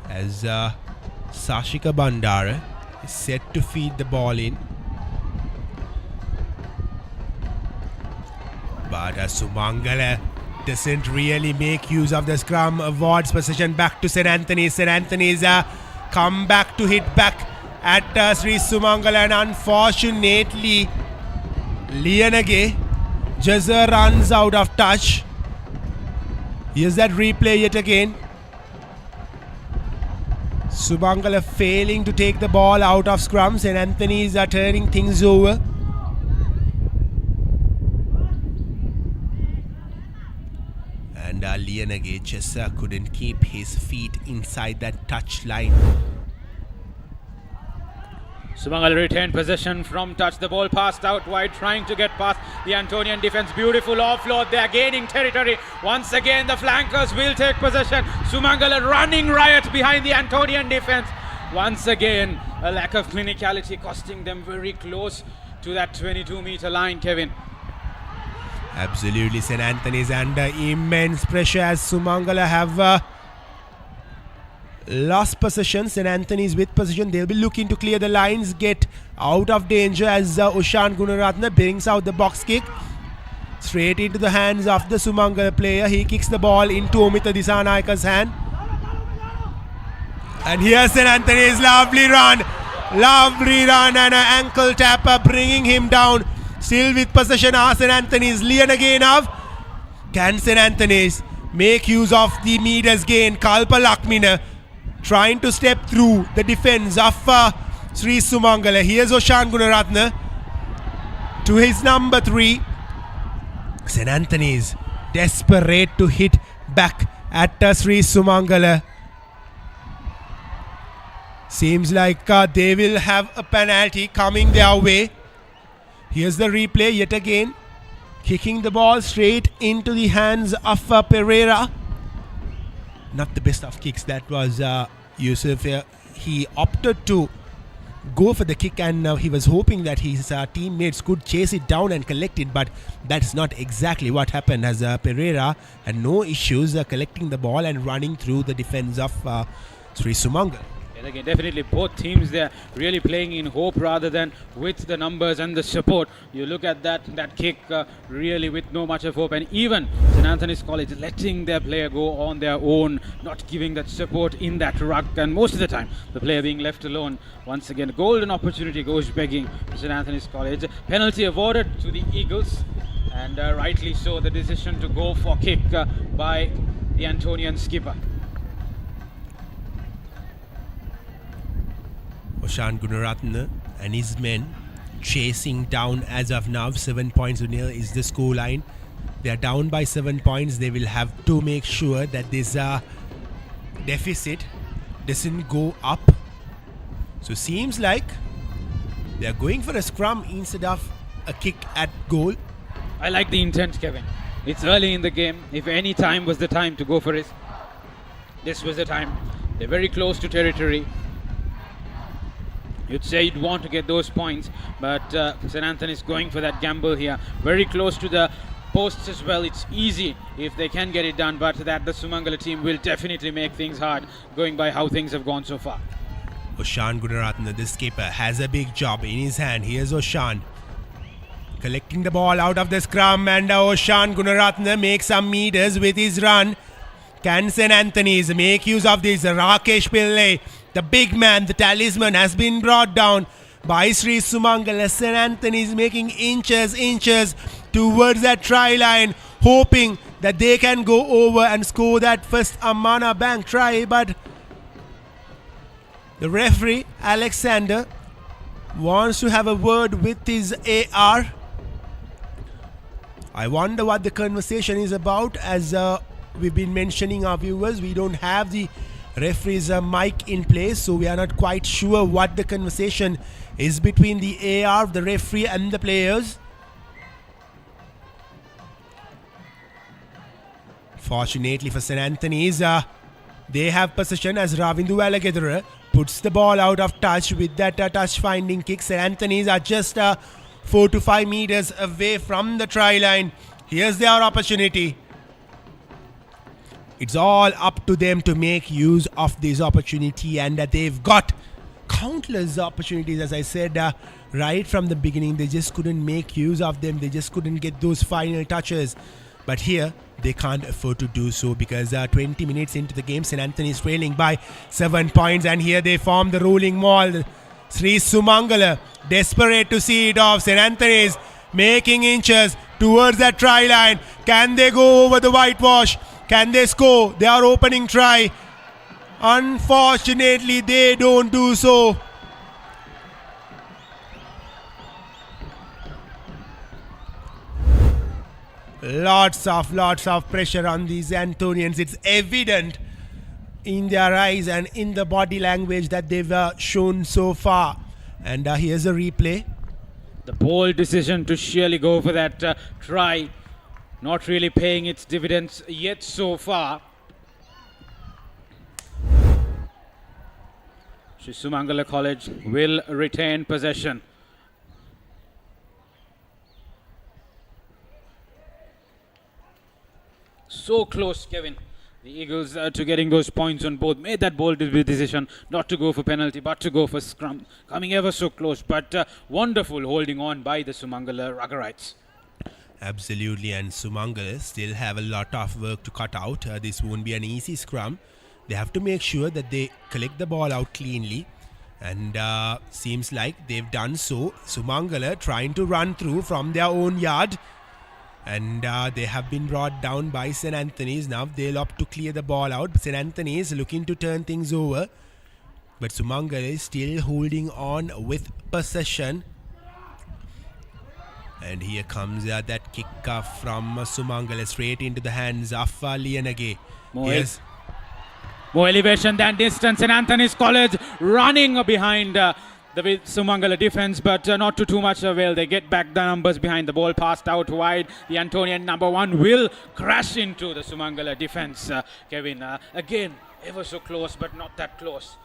as Sashika Bandara is set to feed the ball in. But Sumangala doesn't really make use of the scrum, awards possession back to St. Anthony's. St. Anthony's come back to hit back at Sri Sumangala, and unfortunately Lianage just runs out of touch. Here's that replay yet again. Sumangala failing to take the ball out of scrum. St. Anthony's are turning things over. And Lianage just couldn't keep his feet inside that touch line. Sumangala retained possession from touch. The ball passed out wide, trying to get past the Antonian defense. Beautiful offload. They are gaining territory. Once again, the flankers will take possession. Sumangala running riot behind the Antonian defense. Once again, a lack of clinicality costing them very close to that 22-meter line, Kevin. Absolutely, St. Anthony's under immense pressure as Sumangala have lost possession. St. Anthony's with possession. They'll be looking to clear the lines, get out of danger as Oshan Gunaratne brings out the box kick. Straight into the hands of the Sumangala player. He kicks the ball into Omita Disanayaka's hand. And here's St. Anthony's lovely run and an ankle tapper bringing him down. Still with possession are St. Anthony's. Lianage now. Can St. Anthony's make use of the meters gain? Kalpa Lakmina trying to step through the defense of Sri Sumangala. Here's Oshan Gunaratne to his number 3. St. Anthony's desperate to hit back at Sri Sumangala. Seems like they will have a penalty coming their way. Here's the replay yet again. Kicking the ball straight into the hands of Pereira. Not the best of kicks. That was Yusuf. He opted to go for the kick, and he was hoping that his teammates could chase it down and collect it, but that's not exactly what happened, as Pereira had no issues collecting the ball and running through the defense of Sri Sumangala. And again, definitely both teams there really playing in hope rather than with the numbers and the support. You look at that kick really with no much of hope, and even St. Anthony's College letting their player go on their own, not giving that support in that ruck, and most of the time the player being left alone. Once again, golden opportunity goes begging to St. Anthony's College. Penalty awarded to the Eagles, and rightly so, the decision to go for kick by the Antonian skipper. Oshan Gunaratne and his men chasing down as of now. 7 points to nil is the score line. They are down by 7 points. They will have to make sure that this deficit doesn't go up. So seems like they are going for a scrum instead of a kick at goal. I like the intent, Kevin. It's early in the game. If any time was the time to go for it, this was the time. They're very close to territory. You'd say you'd want to get those points, but St. Anthony's going for that gamble here. Very close to the posts as well. It's easy if they can get it done, but that the Sumangala team will definitely make things hard, going by how things have gone so far. Oshan Gunaratne, the skipper, has a big job in his hand. Here's Oshan collecting the ball out of the scrum, and Oshan Gunaratne makes some meters with his run. Can St. Anthony's make use of this? Rakesh Pillai, the big man, the talisman, has been brought down by Sri Sumangala. St. Anthony's making inches towards that try line, hoping that they can go over and score that first Amana Bank try, but the referee, Alexander, wants to have a word with his AR. I wonder what the conversation is about. As we've been mentioning, our viewers, we don't have the referee's mic in place, so we are not quite sure what the conversation is between the AR, the referee and the players. Fortunately for St. Anthony's, they have possession as Ravindu Alagedara puts the ball out of touch with that touch finding kick. St. Anthony's are just 4 to 5 meters away from the try line. Here's their opportunity. It's all up to them to make use of this opportunity, and they've got countless opportunities. As I said right from the beginning, they just couldn't make use of them. They just couldn't get those final touches. But here, they can't afford to do so, because 20 minutes into the game, St. Anthony is trailing by 7 points, and here they form the rolling maul. Sri Sumangala, desperate to see it off. St. Anthony's making inches towards that try line. Can they go over the whitewash? Can they score their opening try? Unfortunately, they don't do so. Lots of pressure on these Antonians. It's evident in their eyes and in the body language that they've shown so far. And here's a replay. The bold decision to surely go for that try, not really paying its dividends yet so far. Sri Sumangala College will retain possession. So close, Kevin. The Eagles to getting those points on both. Made that bold decision not to go for penalty, but to go for scrum. Coming ever so close, but wonderful holding on by the Sumangala Ruggerites. Absolutely, and Sumangala still have a lot of work to cut out. This won't be an easy scrum. They have to make sure that they collect the ball out cleanly, and seems like they've done so. Sumangala trying to run through from their own yard, and they have been brought down by St. Anthony's. Now they'll opt to clear the ball out. St. Anthony's looking to turn things over, but Sumangala is still holding on with possession. And here comes that kick from Sumangala straight into the hands of Lianage. More elevation than distance. St. Anthony's College running behind the Sumangala defense, but not to too much avail. They get back the numbers behind. The ball passed out wide. The Antonian number 1 will crash into the Sumangala defense. Kevin, again, ever so close, but not that close.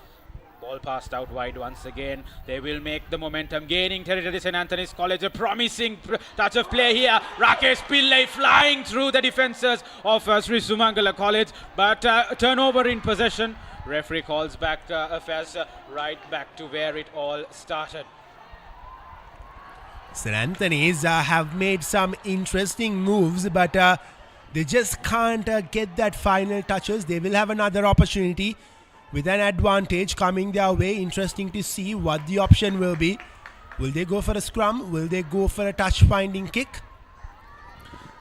Ball passed out wide once again. They will make the momentum, gaining territory. St. Anthony's College, a promising touch of play here. Rakesh Pillai flying through the defenses of Sri Sumangala College, but turnover in possession. Referee calls back affairs right back to where it all started. St. Anthony's have made some interesting moves, but they just can't get that final touches. They will have another opportunity with an advantage coming their way. Interesting to see what the option will be. Will they go for a scrum? Will they go for a touch finding kick?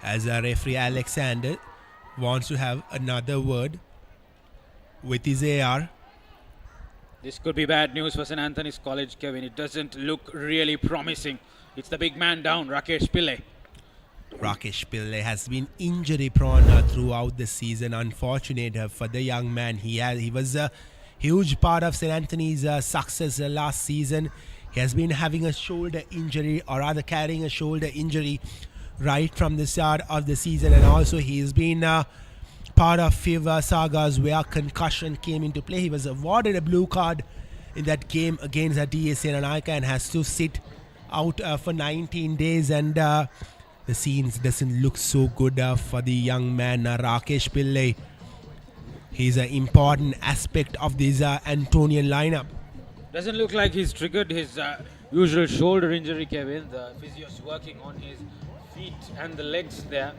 As referee Alexander wants to have another word with his AR. This could be bad news for St. Anthony's College, Kevin. It doesn't look really promising. It's the big man down, Rakesh Pillai. Rakesh Pillai has been injury prone throughout the season. Unfortunate for the young man. He was a huge part of St. Anthony's success last season. He has been having a shoulder injury, or rather carrying a shoulder injury right from the start of the season, and also he's been part of few sagas where concussion came into play. He was awarded a blue card in that game against DSA Nanaika and has to sit out for 19 days, and the scenes doesn't look so good for the young man Rakesh Pillai. He's an important aspect of this Antonian lineup. Doesn't look like he's triggered his usual shoulder injury, Kevin. The physio's working on his feet and the legs there.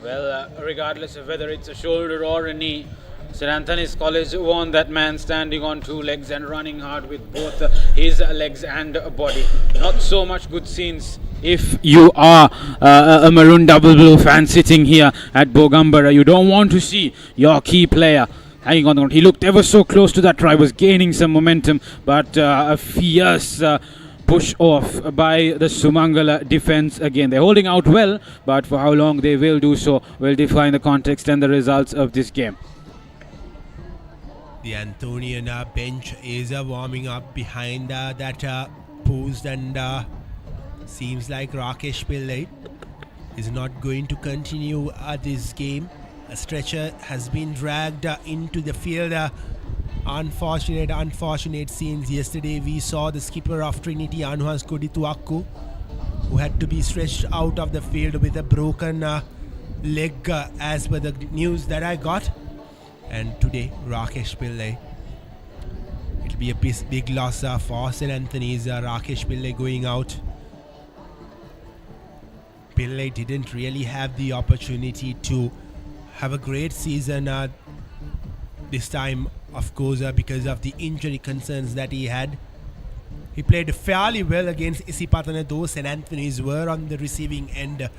Well, regardless of whether it's a shoulder or a knee, St. Anthony's College won that man standing on two legs and running hard with both his legs and body. Not so much good scenes if you are a maroon double blue fan sitting here at Bogambara. You don't want to see your key player hanging on the ground. He looked ever so close to that try, was gaining some momentum, but a fierce push off by the Sumangala defense again. They're holding out well, but for how long they will do so will define the context and the results of this game. The Anthonian bench is warming up behind that post, and seems like Rakesh Pillai is not going to continue this game. A stretcher has been dragged into the field. Unfortunate scenes. Yesterday we saw the skipper of Trinity, Anuhas Kodituakku, who had to be stretched out of the field with a broken leg, as per the news that I got. And today, Rakesh Pillai. It'll be a big loss for St. Anthony's. Rakesh Pillai going out. Pillai didn't really have the opportunity to have a great season this time, of course, because of the injury concerns that he had. He played fairly well against Isipatana, though St. Anthony's were on the receiving end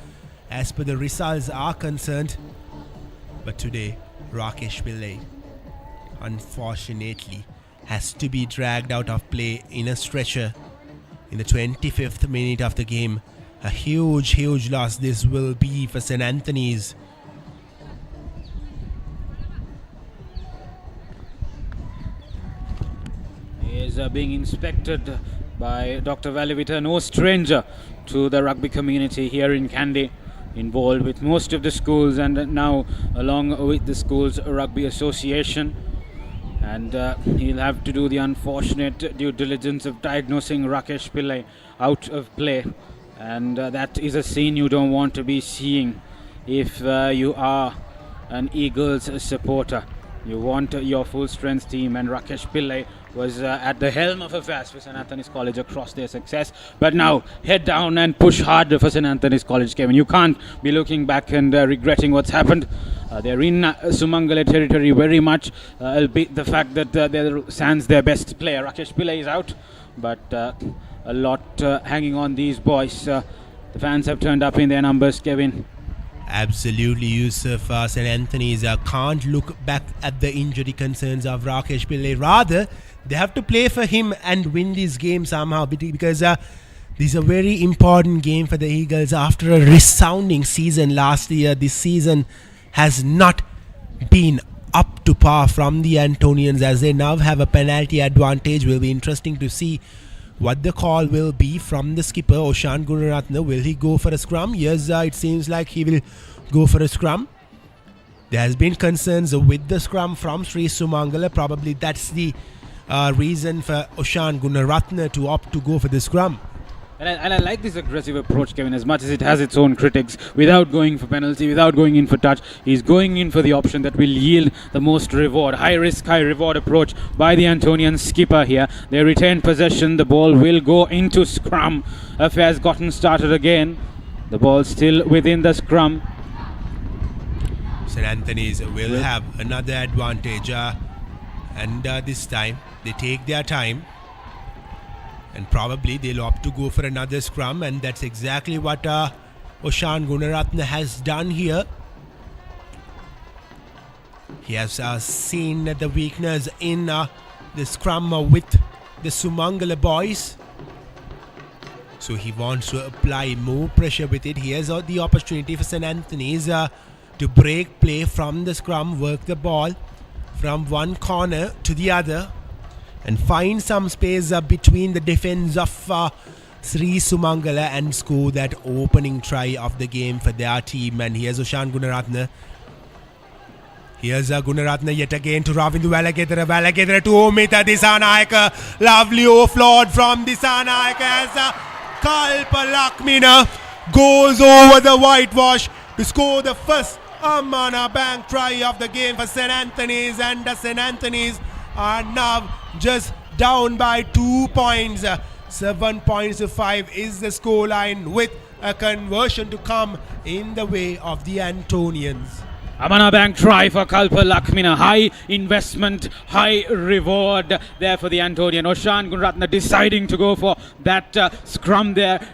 as per the results are concerned. But today, Rakesh Pillai, unfortunately, has to be dragged out of play in a stretcher in the 25th minute of the game. A huge loss this will be for St. Anthony's. He is being inspected by Dr. Valivita, no stranger to the rugby community here in Kandy, involved with most of the schools and now along with the school's rugby association. And he'll have to do the unfortunate due diligence of diagnosing Rakesh Pillai out of play. And that is a scene you don't want to be seeing if you are an Eagles supporter. You want your full strength team, and Rakesh Pillai was at the helm of affairs for St. Anthony's College across their success. But now, head down and push hard for St. Anthony's College, Kevin. You can't be looking back and regretting what's happened. They're in Sumangala territory very much, albeit the fact that they're sans their best player. Rakesh Pillai is out, but a lot hanging on these boys. The fans have turned up in their numbers, Kevin. Absolutely, Yusuf. St. Anthony's can't look back at the injury concerns of Rakesh Pillai. Rather, they have to play for him and win this game somehow, because this is a very important game for the Eagles. After a resounding season last year, this season has not been up to par from the Antonians, as they now have a penalty advantage. Will be interesting to see what the call will be from the skipper, Oshan Gunaratne. Will he go for a scrum? Yes, it seems like he will go for a scrum. There has been concerns with the scrum from Sri Sumangala. Probably that's the reason for Oshan Gunaratne to opt to go for the scrum. And I like this aggressive approach, Kevin, as much as it has its own critics. Without going for penalty, without going in for touch, he's going in for the option that will yield the most reward. High risk, high reward approach by the Antonian skipper here. They retain possession. The ball will go into scrum. Affairs gotten started again. The ball still within the scrum. St. Anthony's will have another advantage, and this time they take their time. And probably they'll opt to go for another scrum, and that's exactly what Oshan Gunaratne has done here. He has seen the weakness in the scrum with the Sumangala boys. So he wants to apply more pressure with it. He has the opportunity for St. Anthony's to break play from the scrum, work the ball from one corner to the other, and find some space between the defense of Sri Sumangala and score that opening try of the game for their team. And here's Oshan Gunaratne. Here's Gunaratne yet again to Ravindu Valakedra to Omita Disanayaka. Lovely offload from Disanayaka as Kalpa Lakmina goes over the whitewash to score the first Amana Bank try of the game for St. Anthony's. And the St. Anthony's are now just down by 2 points. 7 points to 5 is the scoreline, with a conversion to come in the way of the Antonians. Amana Bank try for Kalpa Lakmina. High investment, high reward there for the Antonian. Oshan Gunaratne deciding to go for that scrum there,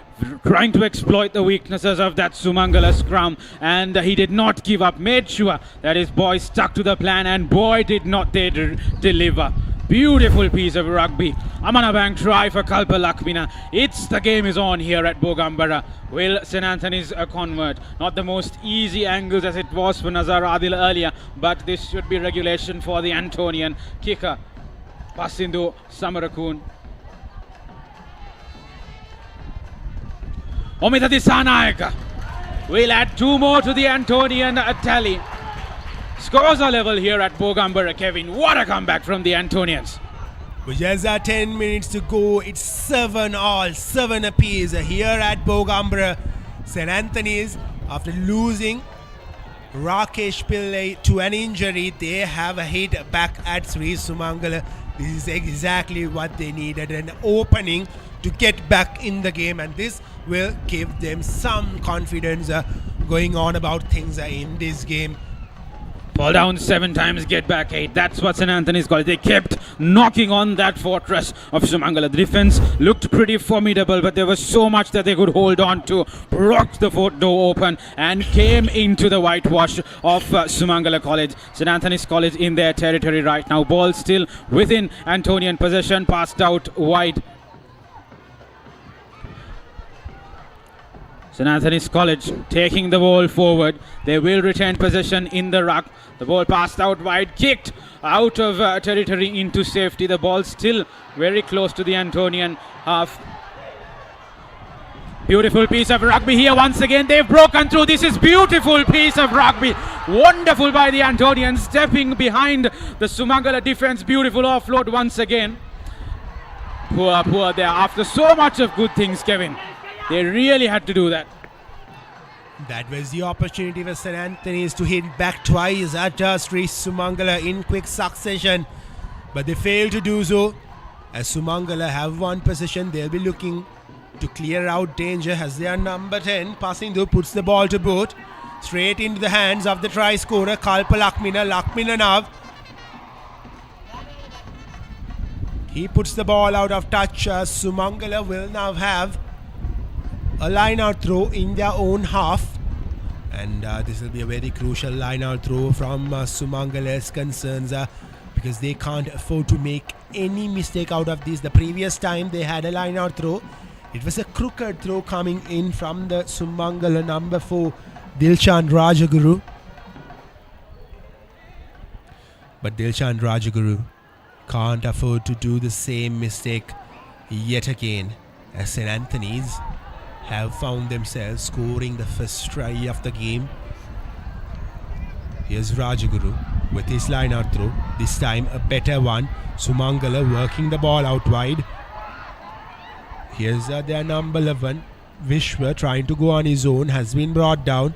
trying to exploit the weaknesses of that Sumangala scrum, and he did not give up, made sure that his boys stuck to the plan, and boy did not they deliver. Beautiful piece of rugby. Amana Bank try for Kalpa Lakmina. The game is on here at Bogambara. Will St. Anthony's convert? Not the most easy angles as it was for Nazar Adil earlier, but this should be regulation for the Antonian kicker. Pasindu Samarakun. Omita Disanayaka will add 2 more to the Antonian tally. Scores are level here at Bogambara, Kevin. What a comeback from the Antonians. With just 10 minutes to go, it's 7 all, 7 apiece here at Bogambara. St. Anthony's, after losing Rakesh Pillai to an injury, they have a hit back at Sri Sumangala. This is exactly what they needed, an opening to get back in the game, and this will give them some confidence going on about things in this game. Fall down 7 times, get back 8. That's what St. Anthony's called. They kept knocking on that fortress of Sumangala. The defense looked pretty formidable, but there was so much that they could hold on to. Rocked the fort door open and came into the whitewash of Sumangala College. St. Anthony's College in their territory right now. Ball still within Antonian possession, passed out wide. St. Anthony's College taking the ball forward. They will retain possession in the ruck. The ball passed out wide, kicked out of territory into safety. The ball still very close to the Antonian half. Beautiful piece of rugby here once again. They've broken through. This is beautiful piece of rugby. Wonderful by the Antonians, stepping behind the Sumangala defense. Beautiful offload once again. Poor there. After so much of good things, Kevin, they really had to do that. That was the opportunity for St. Anthony's to hit back twice at Sri Sumangala in quick succession, but they failed to do so. As Sumangala have one position, they'll be looking to clear out danger as their number 10 Pasindu puts the ball to boot straight into the hands of the try scorer Kalpa Lakmina now. He puts the ball out of touch. Sumangala will now have a line-out throw in their own half, and this will be a very crucial line-out throw from Sumangala's concerns, because they can't afford to make any mistake out of this. The previous time they had a line-out throw, it was a crooked throw coming in from the Sumangala number 4 Dilshan Rajaguru, but Dilshan Rajaguru can't afford to do the same mistake yet again, as St. Anthony's have found themselves scoring the first try of the game. Here's Rajaguru with his line-out throw, this time a better one. Sumangala working the ball out wide. Here's their number 11 Vishwa trying to go on his own, has been brought down.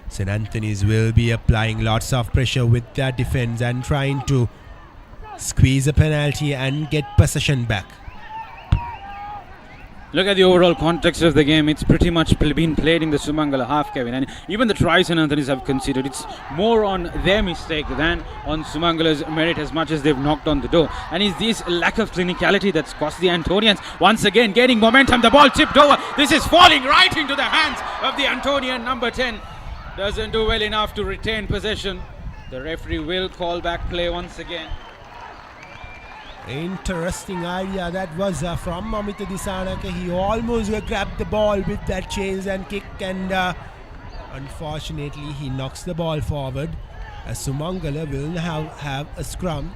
St. Anthony's will be applying lots of pressure with their defense and trying to squeeze a penalty and get possession back. Look at the overall context of the game. It's pretty much been played in the Sumangala half, Kevin. And even the tries St. Anthony's have conceded, it's more on their mistake than on Sumangala's merit, as much as they've knocked on the door. And it's this lack of clinicality that's cost the Antonians. Once again, getting momentum. The ball tipped over. This is falling right into the hands of the Antonian number 10. Doesn't do well enough to retain possession. The referee will call back play once again. Interesting idea that was from Amita Disanayaka. He almost grabbed the ball with that chase and kick, and unfortunately he knocks the ball forward. As Sumangala will now have a scrum.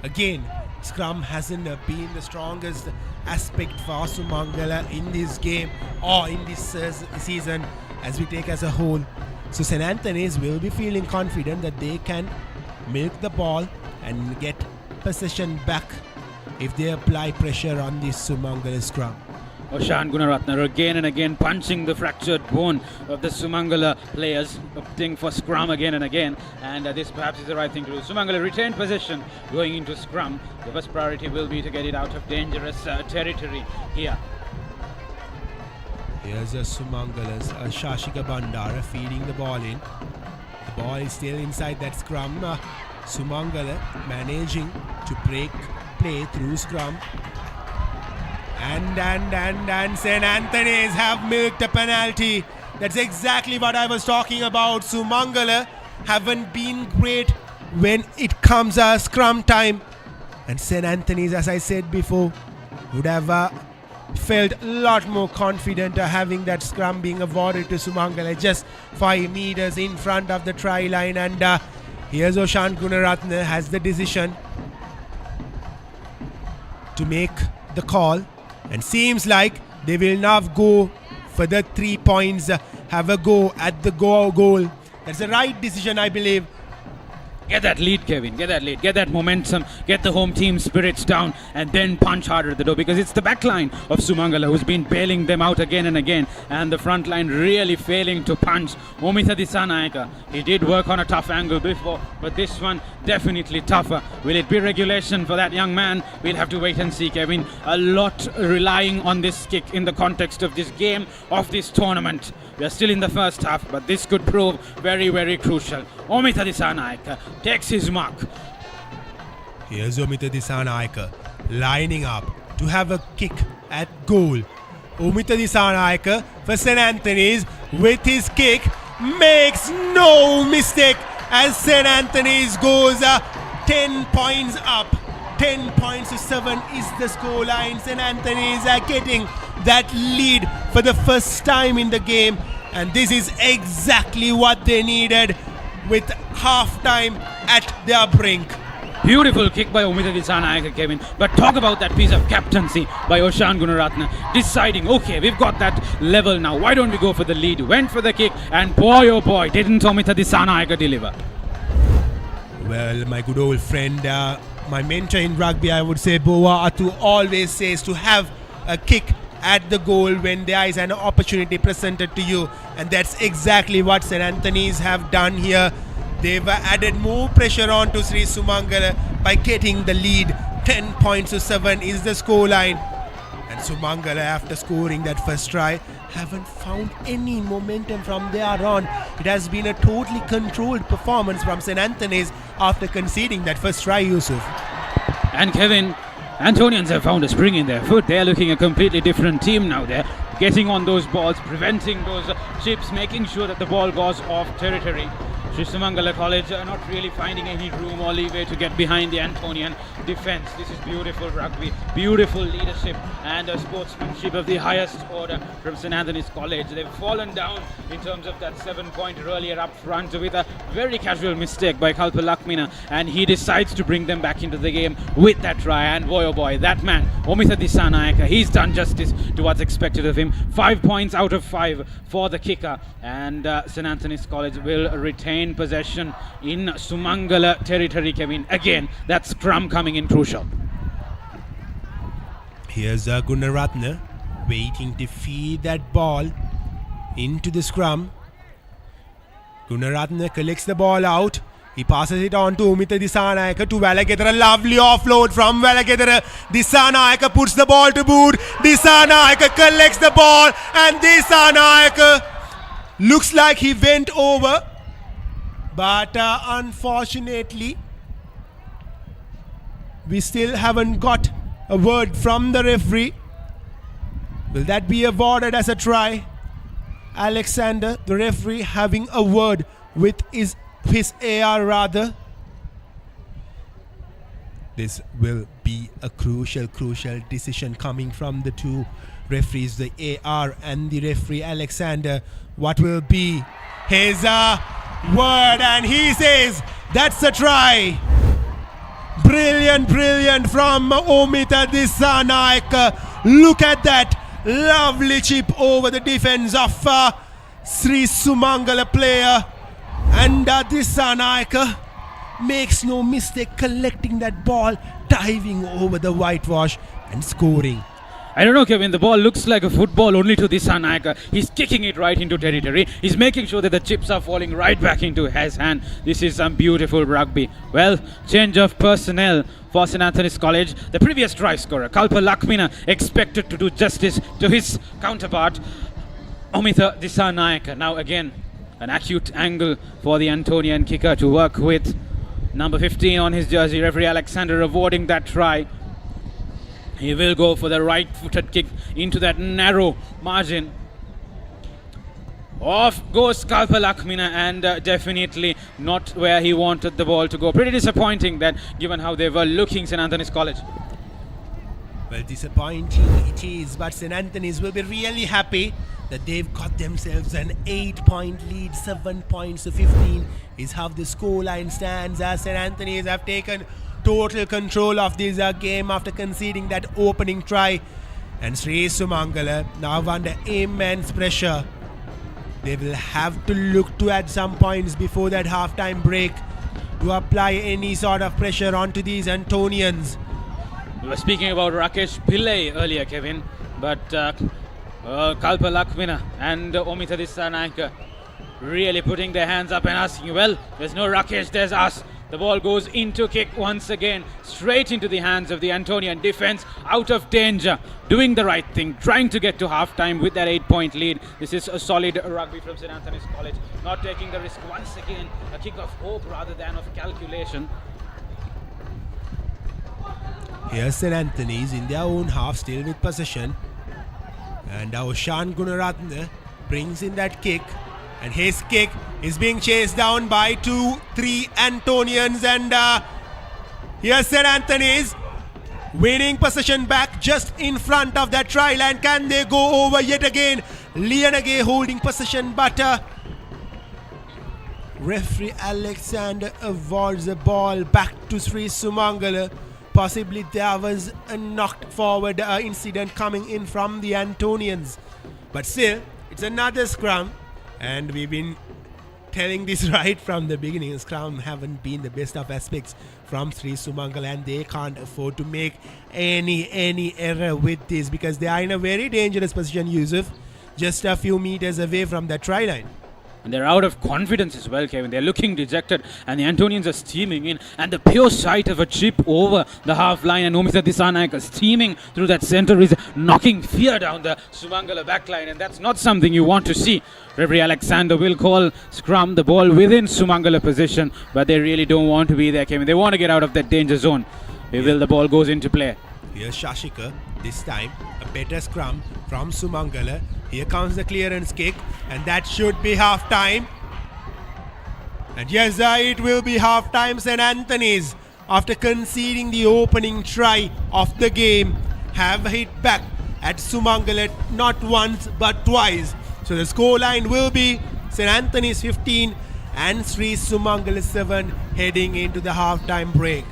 Again, scrum hasn't been the strongest aspect for Sumangala in this game or in this season as we take as a whole. So St. Anthony's will be feeling confident that they can milk the ball and get possession back if they apply pressure on this Sumangala scrum. Oshan Gunaratne again and again punching the fractured bone of the Sumangala players, opting for scrum again and again, and this perhaps is the right thing to do. Sumangala retained possession going into scrum. The first priority will be to get it out of dangerous territory here. Here's a Sumangala's Shashika Bandara feeding the ball in. The ball is still inside that scrum. Sumangala managing to break play through scrum. And St. Anthony's have milked a penalty. That's exactly what I was talking about. Sumangala haven't been great when it comes scrum time. And St. Anthony's, as I said before, would have felt a lot more confident having that scrum being awarded to Sumangala just 5 meters in front of the try line. And here's Oshan Gunaratne has the decision to make the call. And seems like they will now go for the 3 points, have a go at the goal. That's the right decision, I believe. Get that lead, Kevin. Get that lead. Get that momentum. Get the home team spirits down and then punch harder at the door, because it's the back line of Sumangala who's been bailing them out again and again, and the front line really failing to punch. Omitha Disanaika, he did work on a tough angle before, but this one definitely tougher. Will it be regulation for that young man? We'll have to wait and see, Kevin. A lot relying on this kick in the context of this game, of this tournament. We are still in the first half, but this could prove very, very crucial. Omitha Disanaika takes his mark. Here's Omitha Disanaika lining up to have a kick at goal. Omitha Disanaika for St. Anthony's with his kick makes no mistake as St. Anthony's goes 10 points up. 10 points to 7 is the scoreline. St. Anthony's are getting that lead for the first time in the game, and this is exactly what they needed with half-time at their brink. Beautiful kick by Omitha Disanaika, Kevin. But talk about that piece of captaincy by Oshan Gunaratne, deciding, okay, we've got that level now. Why don't we go for the lead? Went for the kick, and boy, oh boy, didn't Omitha Disanaika deliver. Well, my good old friend, my mentor in rugby, I would say, Boa Atu, always says to have a kick at the goal when there is an opportunity presented to you, and that's exactly what St. Anthony's have done here. They've added more pressure on to Sri Sumangala by getting the lead. 10 points to 7 is the scoreline, and Sumangala, after scoring that first try, haven't found any momentum from there on. It has been a totally controlled performance from St. Anthony's after conceding that first try, Yusuf. And Kevin, Antonians have found a spring in their foot. They're looking a completely different team now. They're getting on those balls, preventing those chips, making sure that the ball goes off territory. Sri Sumangala College are not really finding any room or leeway to get behind the Antonian defense. This is beautiful rugby, beautiful leadership and a sportsmanship of the highest order from St. Anthony's College. They've fallen down in terms of that 7-point earlier up front with a very casual mistake by Kalpa Lakmina, and he decides to bring them back into the game with that try. And boy oh boy, that man, Omitha Disanaika, he's done justice to what's expected of him. 5 points out of 5 for the kicker, and St. Anthony's College will retain possession in Sumangala territory, Kevin. Again, that scrum coming in crucial. Here's Gunaratne waiting to feed that ball into the scrum. Gunaratne collects the ball out. He passes it on to Omitha Disanaika to Valakedara. A lovely offload from Valakedara. Disanaika puts the ball to boot. Disanaika collects the ball, and Disanaika looks like he went over. But unfortunately, we still haven't got a word from the referee. Will that be awarded as a try? Alexander, the referee, having a word with his AR rather. This will be a crucial decision coming from the two referees, the AR and the referee Alexander. What will be his word? And he says that's a try. Brilliant from Omita Dissanayake. Look at that lovely chip over the defense of Sri Sumangala player. And Dissanayake makes no mistake collecting that ball, diving over the whitewash and scoring. I don't know, Kevin, the ball looks like a football only to Dissanayake. He's kicking it right into territory. He's making sure that the chips are falling right back into his hand. This is some beautiful rugby. Well, change of personnel for St. Anthony's College. The previous try scorer, Kalpa Lakmina, expected to do justice to his counterpart, Omita Dissanayake. Now again, an acute angle for the Antonian kicker to work with. Number 15 on his jersey, referee Alexander awarding that try. He will go for the right-footed kick into that narrow margin. Off goes Kalpa Lakmina, and definitely not where he wanted the ball to go. Pretty disappointing that, given how they were looking, St. Anthony's College. Well, disappointing it is, but St. Anthony's will be really happy that they've got themselves an 8-point lead. 7 points to 15 is how the scoreline stands, as St. Anthony's have taken total control of this game after conceding that opening try. And Sri Sumangala now under immense pressure. They will have to look to add some points before that half-time break to apply any sort of pressure onto these Antonians. We were speaking about Rakesh Pillai earlier, Kevin, but Kalpa Lakmina and Omita Dissanayake really putting their hands up and asking, well, there's no Rakesh, there's us. The ball goes into kick once again, straight into the hands of the Antonian defense, out of danger, doing the right thing, trying to get to half-time with that 8-point lead. This is a solid rugby from St. Anthony's College, not taking the risk once again, a kick of hope rather than of calculation. Here's St. Anthony's in their own half, still with possession. And Oshan Gunaratne brings in that kick. And his kick is being chased down by 2-3 Antonians. And here's St. Anthony's winning possession back just in front of that try line. Can they go over yet again? Lianage holding possession, but referee Alexander awards the ball back to Sri Sumangala. Possibly there was a knocked forward incident coming in from the Antonians. But still, it's another scrum. And we've been telling this right from the beginning. Scrum haven't been the best of aspects from Sri Sumangala, and they can't afford to make any error with this, because they are in a very dangerous position, Yusuf, just a few meters away from the try line. And they're out of confidence as well, Kevin. They're looking dejected, and the Antonians are steaming in. And the pure sight of a chip over the half line and Omita Dissanayake steaming through that center is knocking fear down the Sumangala backline, and that's not something you want to see. Referee Alexander will call scrum, the ball within Sumangala position, but they really don't want to be there, Kevin. They want to get out of that danger zone. The ball goes into play. Here's Shashika, this time a better scrum from Sumangala. Here comes the clearance kick, and that should be half time. And yes, it will be half time. St. Anthony's, after conceding the opening try of the game, have hit back at Sumangala not once but twice. So the scoreline will be St. Anthony's 15 and Sri Sumangala 7 heading into the half-time break.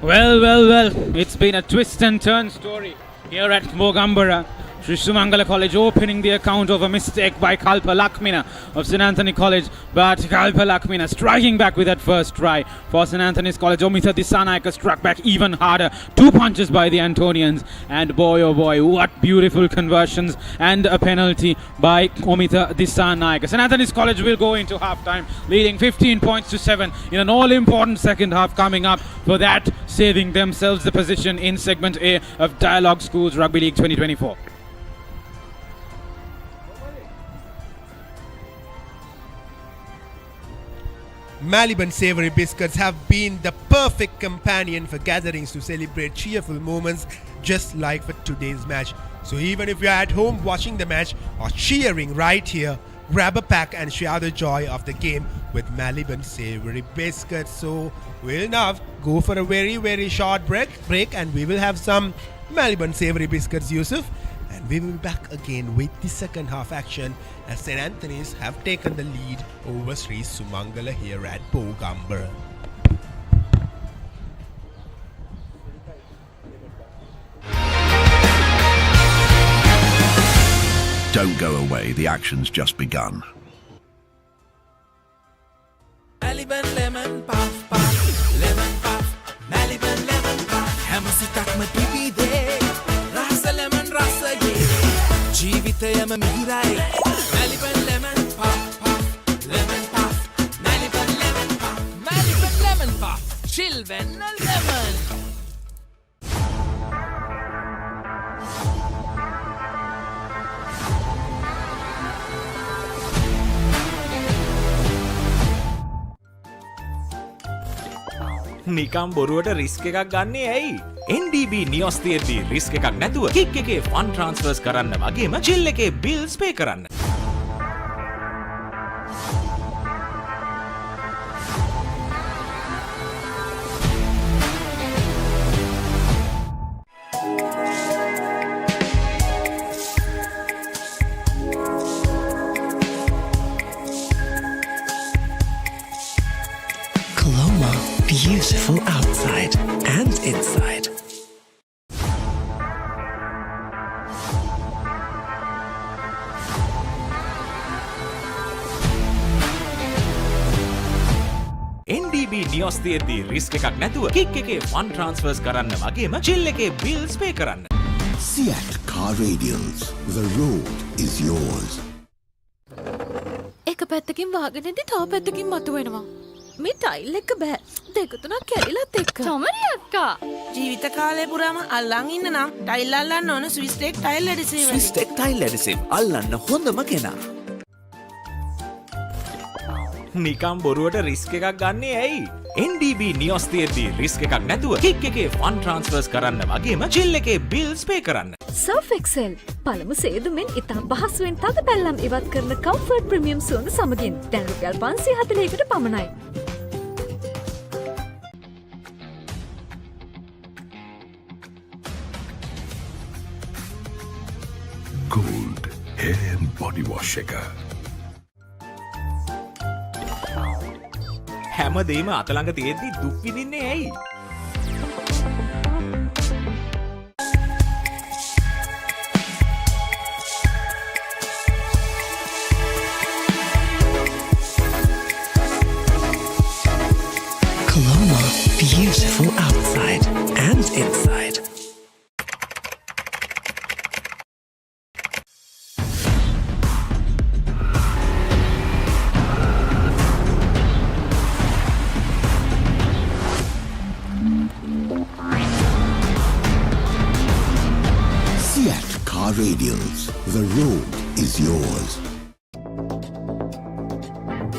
Well, it's been a twist and turn story here at Bogambara. Sri Sumangala College opening the account of a mistake by Kalpa Lakmina of St. Anthony College, but Kalpa Lakmina striking back with that first try for St. Anthony's College. Omita Dissanayake struck back even harder. 2 punches by the Antonians, and boy oh boy, what beautiful conversions, and a penalty by Omita Dissanayake. St. Anthony's College will go into half-time leading 15 points to 7 in an all-important second half coming up, for that saving themselves the position in segment A of Dialog Schools Rugby League 2024. Maliban Savory Biscuits have been the perfect companion for gatherings to celebrate cheerful moments just like for today's match. So even if you're at home watching the match or cheering right here, grab a pack and share the joy of the game with Maliban Savory Biscuits. So we'll now go for a very short break, and we will have some Maliban Savory Biscuits, Yusuf. And we will be back again with the second half action as St. Anthony's have taken the lead over Sri Sumangala here at Bogambara. Don't go away, the action's just begun. Maliban lemon puff puff, lemon puff, Maliban lemon puff. Hamasitakma pipide, rasa lemon rasa ye. Jeevithayama mihirai. Maliban lemon puff puff, lemon puff, Maliban lemon puff, Maliban lemon puff. Chilven lemon. නිකම් බොරුවට risk එකක් ගන්නේ ඇයි? NDB නියොස් තියෙද්දි risk එකක් නැතුව kick එකේ fun ට්‍රාන්ස්ෆර්ස් කරන්න වගේම චිල් එකේ බිල්ස් පේ කරන්න. Beautiful outside and inside. NDB නියොස් තියෙද්දි රිස්ක් එකක් නැතුව කික් එකේ ෆන් ට්‍රාන්ස්ෆර්ස් කරන්න වගේම චිල් එකේ බිල්ස් පේ කරන්න. Seat Car Radials. The road is yours. එක පැත්තකින් වාගෙනදී තව පැත්තකින් මතුවෙනවා. මේ ටයිල් එක බෑ. දෙක තුනක් කැඩිලත් එක්ක. සමරි අක්කා. ජීවිත කාලය පුරාම අල්ලන් ඉන්න නම් ටයිල් අල්ලන්න ඕන Swiss Tech tile adhesive. Swiss Tech tile adhesive අල්ලන්න හොඳම කෙනා. නිකම් බොරුවට රිස්ක් එකක් ගන්නේ ඇයි? NDB නියොස් තියෙද්දි රිස්ක් එකක් නැතුව කික් එකේ ෆන් ට්‍රාන්ස්ෆර්ස් කරන්න වගේම චිල් එකේ බිල්ස් පේ කරන්න. Surf Excel පළමු සේදුමෙන් ඉතා පහසුවෙන් තද පැල්ලම් ඉවත් කරන කම්ෆර්ට් ප්‍රීමියම් සුවඳ සමගින් දැන් රුපියල් 540කට පමණයි. Gold hair and body wash එක. හැමදේම අතළඟ තියෙද්දි දුක් විඳින්නේ ඇයි? Coloma, beautiful outside and inside. Seat Car Radials. The road is yours.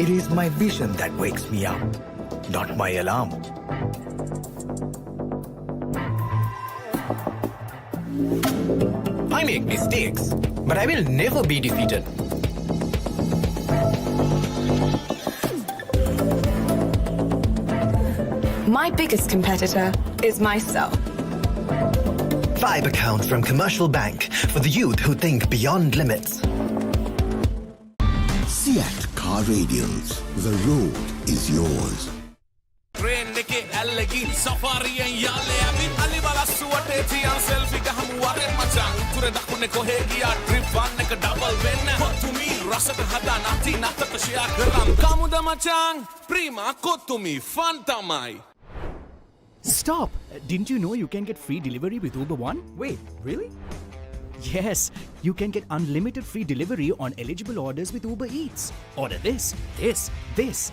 It is my vision that wakes me up, not my alarm. I make mistakes, but I will never be defeated. My biggest competitor is myself. 5 accounts from Commercial Bank for the youth who think beyond limits. Seat Car Radials. The road is yours. Train neke allegi safari en yalle abi ali bala suwate tiyan selfie gahamu ware machan ture dakune kohe giya trip one එක double වෙන්න කොතුමි රසට හදා නැති නැතක share කරම් kamuda machan prima කොතුමි fun tamai. Stop! Didn't you know you can get free delivery with Uber One? Wait, really? Yes, you can get unlimited free delivery on eligible orders with Uber Eats. Order this,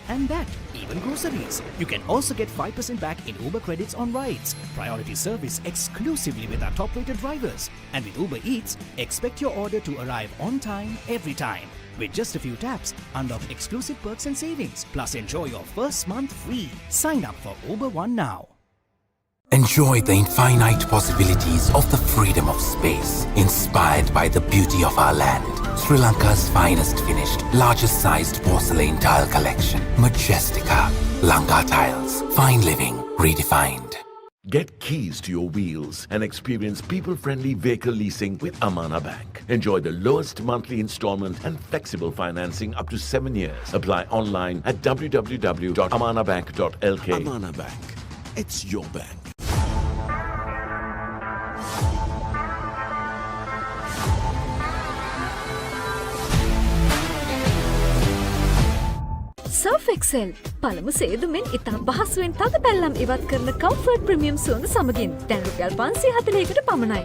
and that, even groceries. You can also get 5% back in Uber credits on rides. Priority service exclusively with our top-rated drivers. And with Uber Eats, expect your order to arrive on time, every time. With just a few taps, unlock exclusive perks and savings. Plus, enjoy your first month free. Sign up for Uber One now. Enjoy the infinite possibilities of the freedom of space, inspired by the beauty of our land. Sri Lanka's finest finished, largest sized porcelain tile collection. Majestica. Lanka Tiles. Fine living redefined. Get keys to your wheels and experience people-friendly vehicle leasing with Amana Bank. Enjoy the lowest monthly installment and flexible financing up to 7 years. Apply online at www.amanabank.lk. Amana Bank. It's your bank. Surf Excel පළමු සේදුමෙන් ඉතා පහසුවෙන් තද පැල්ලම් ඉවත් කරන comfort premium සුවඳ සමගින් දැන් රුපියල් 540කට පමණයි.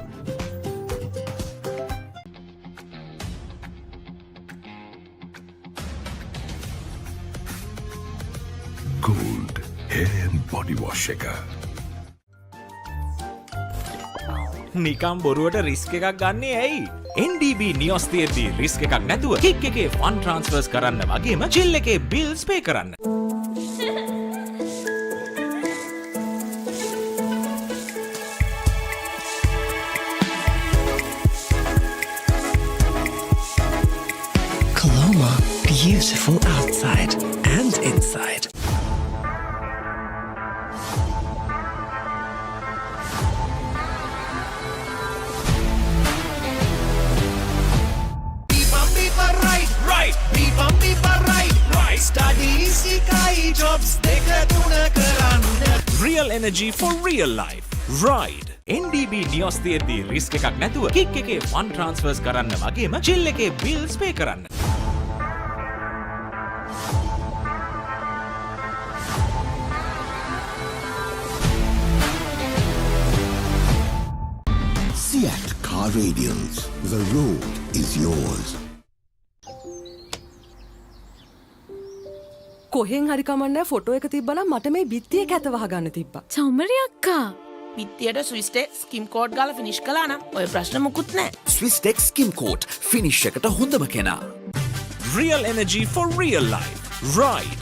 Gold hair and body wash එක. නිකම් බොරුවට රිස්ක් එකක් ගන්නේ ඇයි? NDB නියොස් තියෙද්දි රිස්ක් එකක් නැතුව කික් එකේ ෆන් ට්‍රාන්ස්ෆර්ස් කරන්න වගේම චිල් එකේ බිල්ස් පේ කරන්න. Coloma, beautiful outside and inside. Real energy for real life. Ride. NDB නියොස් තියෙද්දි රිස්ක් එකක් නැතුව කික් එකේ ෆන් ට්‍රාන්ස්ෆර්ස් කරන්න වගේම චිල් එකේ බිල්ස් පේ කරන්න. Seat Car Radials. The road is yours. කොහෙන් හරි කමන්නේ ෆොටෝ එක තිබ්බනම් මට මේ බිත්තිය කැත වහගන්න තිබ්බා. චෞමරි අක්කා. බිත්තියට ස්විස් ටෙක් ස්කිම් කෝඩ් ගාලා ෆිනිෂ් කළා නම් ඔය ප්‍රශ්න මුකුත් නැහැ. Swiss Tech Skim Coat finish එකට හොඳම කෙනා. Real energy for real life. Ride.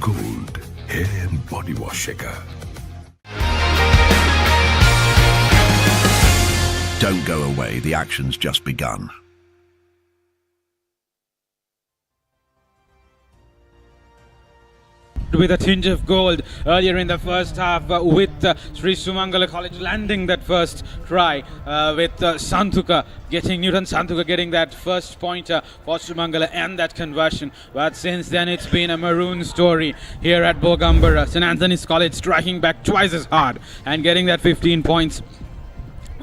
Gold hair and body wash එක. Don't go away, the action's just begun. With a tinge of gold earlier in the first half with Sri Sumangala College landing that first try with Santuka Newton Santuka getting that first pointer for Sumangala and that conversion. But since then it's been a maroon story here at Bogambara. St. Anthony's College striking back twice as hard and getting that 15 points.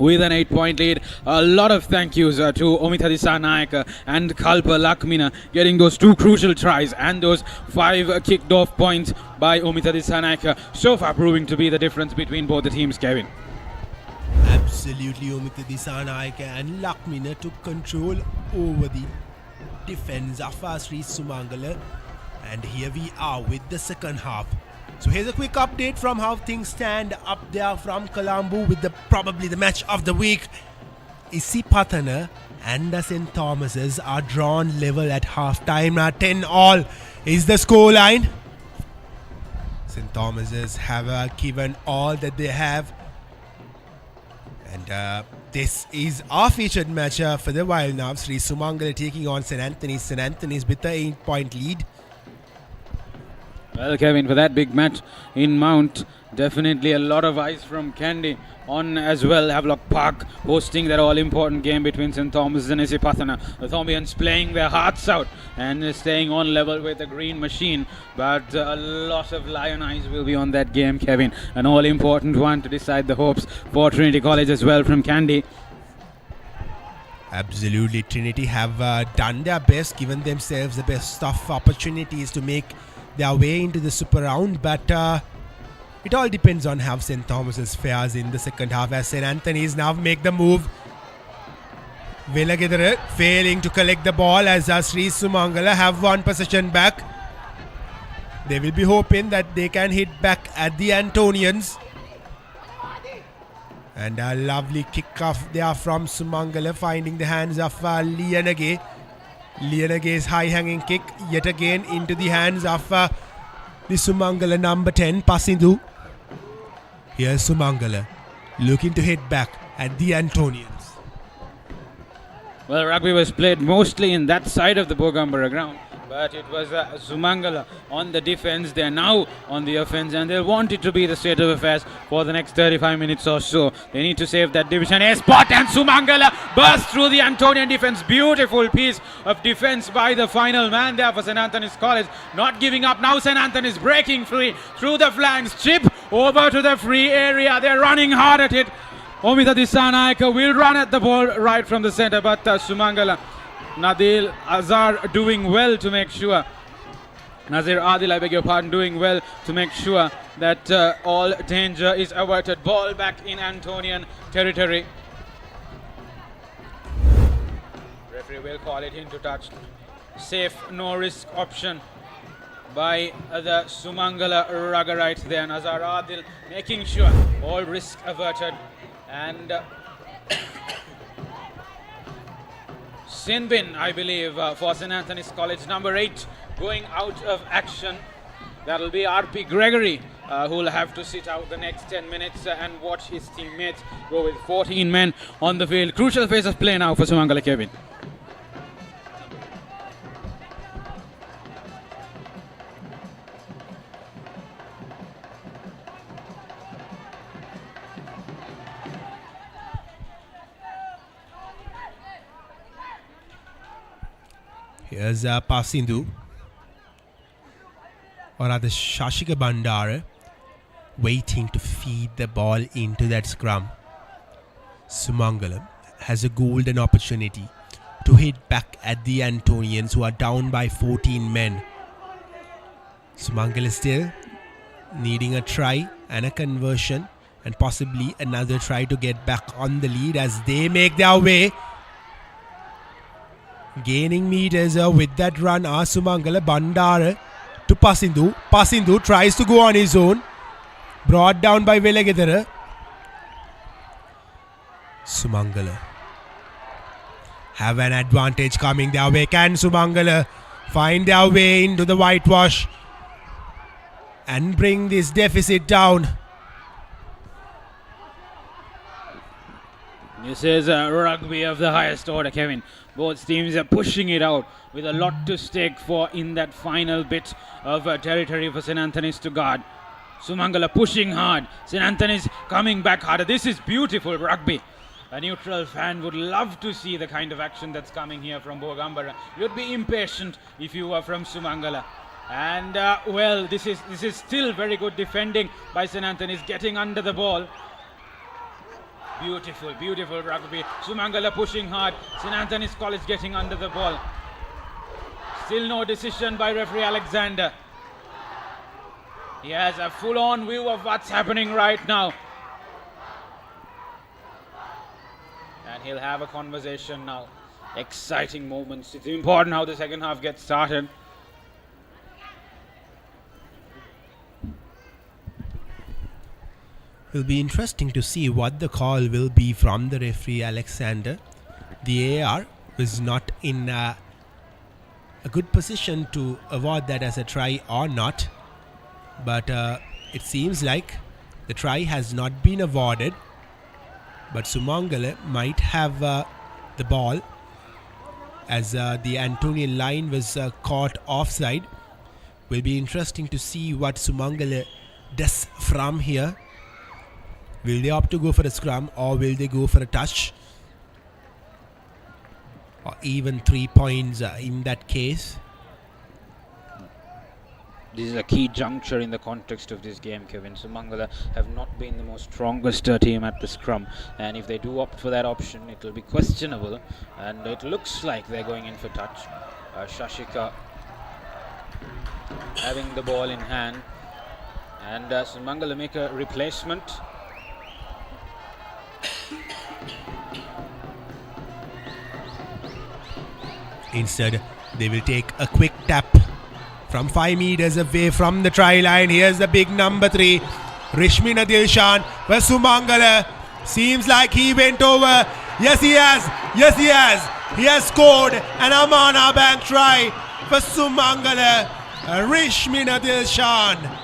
With an 8-point lead. A lot of thank yous to Omita Disanayaka and Kalpa Lakmina getting those two crucial tries and those 5 kicked off points by Omita Disanayaka. So far proving to be the difference between both the teams, Kevin. Absolutely, Omita Disanayaka and Lakmina took control over the defense of Sri Sumangala. And here we are with the second half. So here's a quick update from how things stand up there from Colombo with probably the match of the week. Isipatana and the St. Thomas's are drawn level at half time. 10-all is the scoreline. St. Thomas's have given all that they have. And this is our featured match for the while now. Sri Sumangala taking on St. Anthony's. St. Anthony's with a 8-point lead. Well, Kevin, for that big match in Mount, definitely a lot of eyes from Kandy on as well. Havelock Park hosting that all-important game between St. Thomas and Isipathana. The Thombians playing their hearts out and staying on level with the green machine. But a lot of lion eyes will be on that game, Kevin. An all-important one to decide the hopes for Trinity College as well from Kandy. Absolutely, Trinity have done their best, given themselves the best of opportunities to make their way into the super round, but it all depends on how St. Thomas's fares in the second half as St. Anthony's now make the move. Velagedara failing to collect the ball as Sri Sumangala have one possession back. They will be hoping that they can hit back at the Antonians. And a lovely kick off there from Sumangala, finding the hands of Lianage. Lianage's high-hanging kick yet again into the hands of the Sumangala number 10, Pasindu. Here's Sumangala looking to hit back at the Antonians. Well, rugby was played mostly in that side of the Bogambara ground, but it was Sumangala on the defense. They're now on the offense and they'll want it to be the state of affairs for the next 35 minutes or so. They need to save that Division A spot and Sumangala burst through the Antonian defense. Beautiful piece of defense by the final man there for St. Anthony's College. Not giving up now. St. Anthony's breaking free through the flanks. Chip over to the free area. They're running hard at it. Omita Disanayaka will run at the ball right from the center, but Sumangala, Nadil Azar doing well to make sure. Nazir Adil, I beg your pardon, doing well to make sure that all danger is averted. Ball back in Antonian territory. Referee will call it into touch. Safe, no risk option by the Sumangala Ruggerite there. Nazar Adil making sure all risk averted. And Sinbin, I believe, for St. Anthony's College, number 8, going out of action. That'll be RP Gregory, who will have to sit out the next 10 minutes and watch his teammates go with 14 men on the field. Crucial phase of play now for Sumangala, Kevin. Here's Pasindu, or rather Shashika Bandara, waiting to feed the ball into that scrum. Sumangala has a golden opportunity to hit back at the Antonians, who are down by 14 men. Sumangala still needing a try and a conversion, and possibly another try to get back on the lead as they make their way. Gaining meters with that run are Sumangala. Bandara to Pasindu. Pasindu tries to go on his own. Brought down by Velagadara. Sumangala have an advantage coming their way. Can Sumangala find their way into the whitewash and bring this deficit down? This is rugby of the highest order, Kevin. Both teams are pushing it out with a lot to stake for in that final bit of territory for St. Anthony's to guard. Sumangala pushing hard. St. Anthony's coming back harder. This is beautiful rugby. A neutral fan would love to see the kind of action that's coming here from Bogambara. You'd be impatient if you were from Sumangala. And well, this is still very good defending by St. Anthony's, getting under the ball. Beautiful, beautiful rugby. Sumangala pushing hard. St. Anthony's College getting under the ball. Still no decision by referee Alexander. He has a full-on view of what's happening right now. And he'll have a conversation now. Exciting moments. It's important how the second half gets started. Will be interesting to see what the call will be from the referee Alexander. The AR was not in a good position to award that as a try or not, but it seems like the try has not been awarded, but Sumangala might have the ball as the Antonian line was caught offside. Will be interesting to see what Sumangala does from here. Will they opt to go for a scrum, or will they go for a touch? Or even 3 points in that case. This is a key juncture in the context of this game, Kevin. Sumangala have not been the most strongest team at the scrum, and if they do opt for that option, it will be questionable, and it looks like they're going in for touch. Shashika having the ball in hand, and Sumangala make a replacement. Instead, they will take a quick tap from 5 meters away from the try line. Here's the big number 3, Rishmina Dilshan. Where Sumangala seems like he went over. Yes, he has. Yes, he has. He has scored an Amana Bank try for Sumangala. Rishmina Dilshan.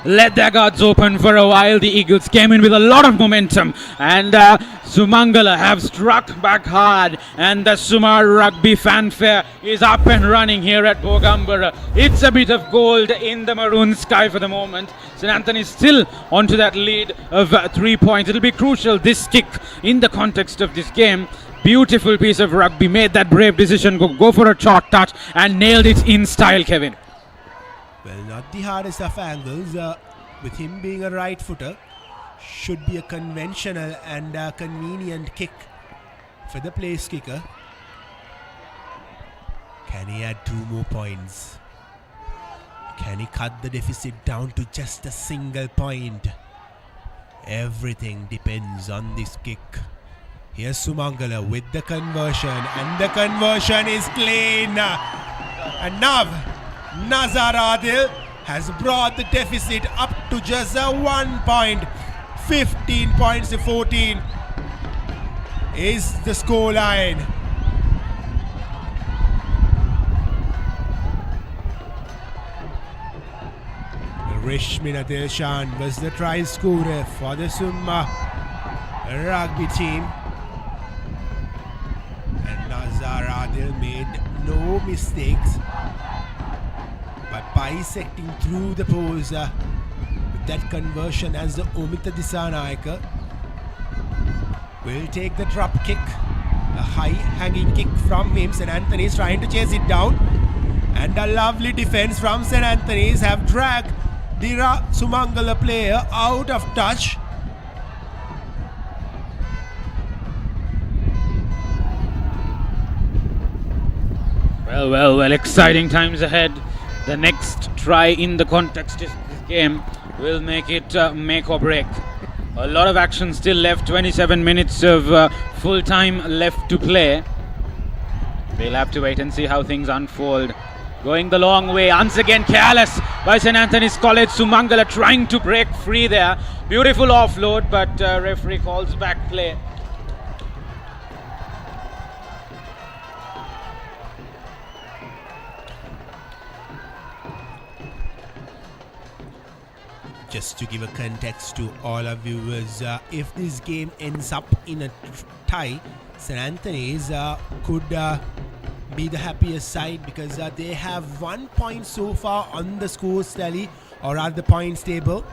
Let their guards open for a while. The Eagles came in with a lot of momentum, and Sumangala have struck back hard, and the Sumar Rugby fanfare is up and running here at Bogambara. It's a bit of gold in the maroon sky for the moment. St. Anthony still onto that lead of 3 points. It'll be crucial, this kick, in the context of this game. Beautiful piece of rugby. Made that brave decision, go for a short touch, and nailed it in style, Kevin. Well, not the hardest of angles, with him being a right footer. should be a conventional and convenient kick for the place kicker. Can he add 2 more points? Can he cut the deficit down to just a single point? Everything depends on this kick. Here's Sumangala with the conversion, and the conversion is clean. And now Nazar Adil has brought the deficit up to just 1 point. 15 points to 14 is the score line. Rishmina Dilshan was the try scorer for the Summa rugby team. And Nazar Adil made no mistakes by bisecting through the post with that conversion, as the Omita Disanayaka will take the drop kick. A high hanging kick from him. St. Anthony's trying to chase it down. And a lovely defense from St. Anthony's have dragged the Sumangala player out of touch. Well, exciting times ahead. The next try in the context of this game will make it make or break. A lot of action still left, 27 minutes of full time left to play. We'll have to wait and see how things unfold. Going the long way, once again careless by St. Anthony's College. Sumangala trying to break free there. Beautiful offload, but referee calls back play. Just to give a context to all our viewers, if this game ends up in a tie, St. Anthony's could be the happiest side, because they have 1 point so far on the scores tally, or at the points table,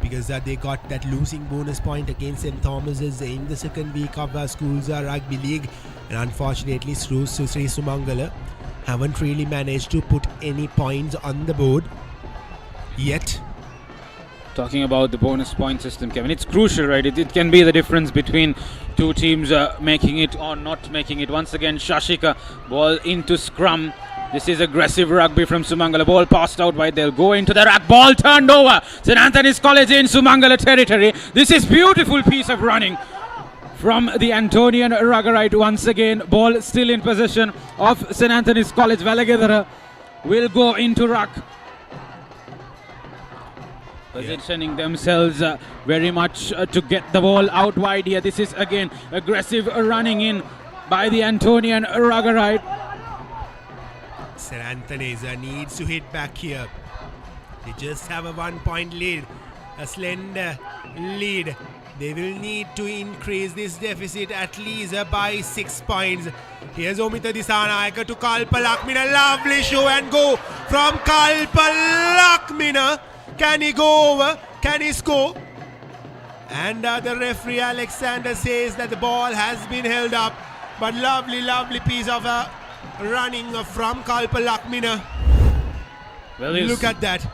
because they got that losing bonus point against St. Thomas's in the second week of schools rugby league, and unfortunately Sri Sumangala haven't really managed to put any points on the board yet. Talking about the bonus point system, Kevin, it's crucial, right? It can be the difference between two teams making it or not making it. Once again, Shashika, ball into scrum. This is aggressive rugby from Sumangala. Ball passed out wide. They'll go into the rack. Ball turned over. St. Anthony's College in Sumangala territory. This is beautiful piece of running from the Antonian Ruggerite. Once again, ball still in possession of St. Anthony's College. Valagadara will go into ruck, positioning themselves very much to get the ball out wide here. This is again aggressive running in by the Antonian Ruggerite. St. Anthony's needs to hit back here. They just have a 1 point lead, a slender lead. They will need to increase this deficit at least by 6 points. Here's Omita Disanayaka to Kalpa Lakmina. Lovely show and go from Kalpa Lakmina. Can he go over? Can he score? And the referee Alexander says that the ball has been held up. But lovely piece of running from Kalpa Lakmina. Well, look at that.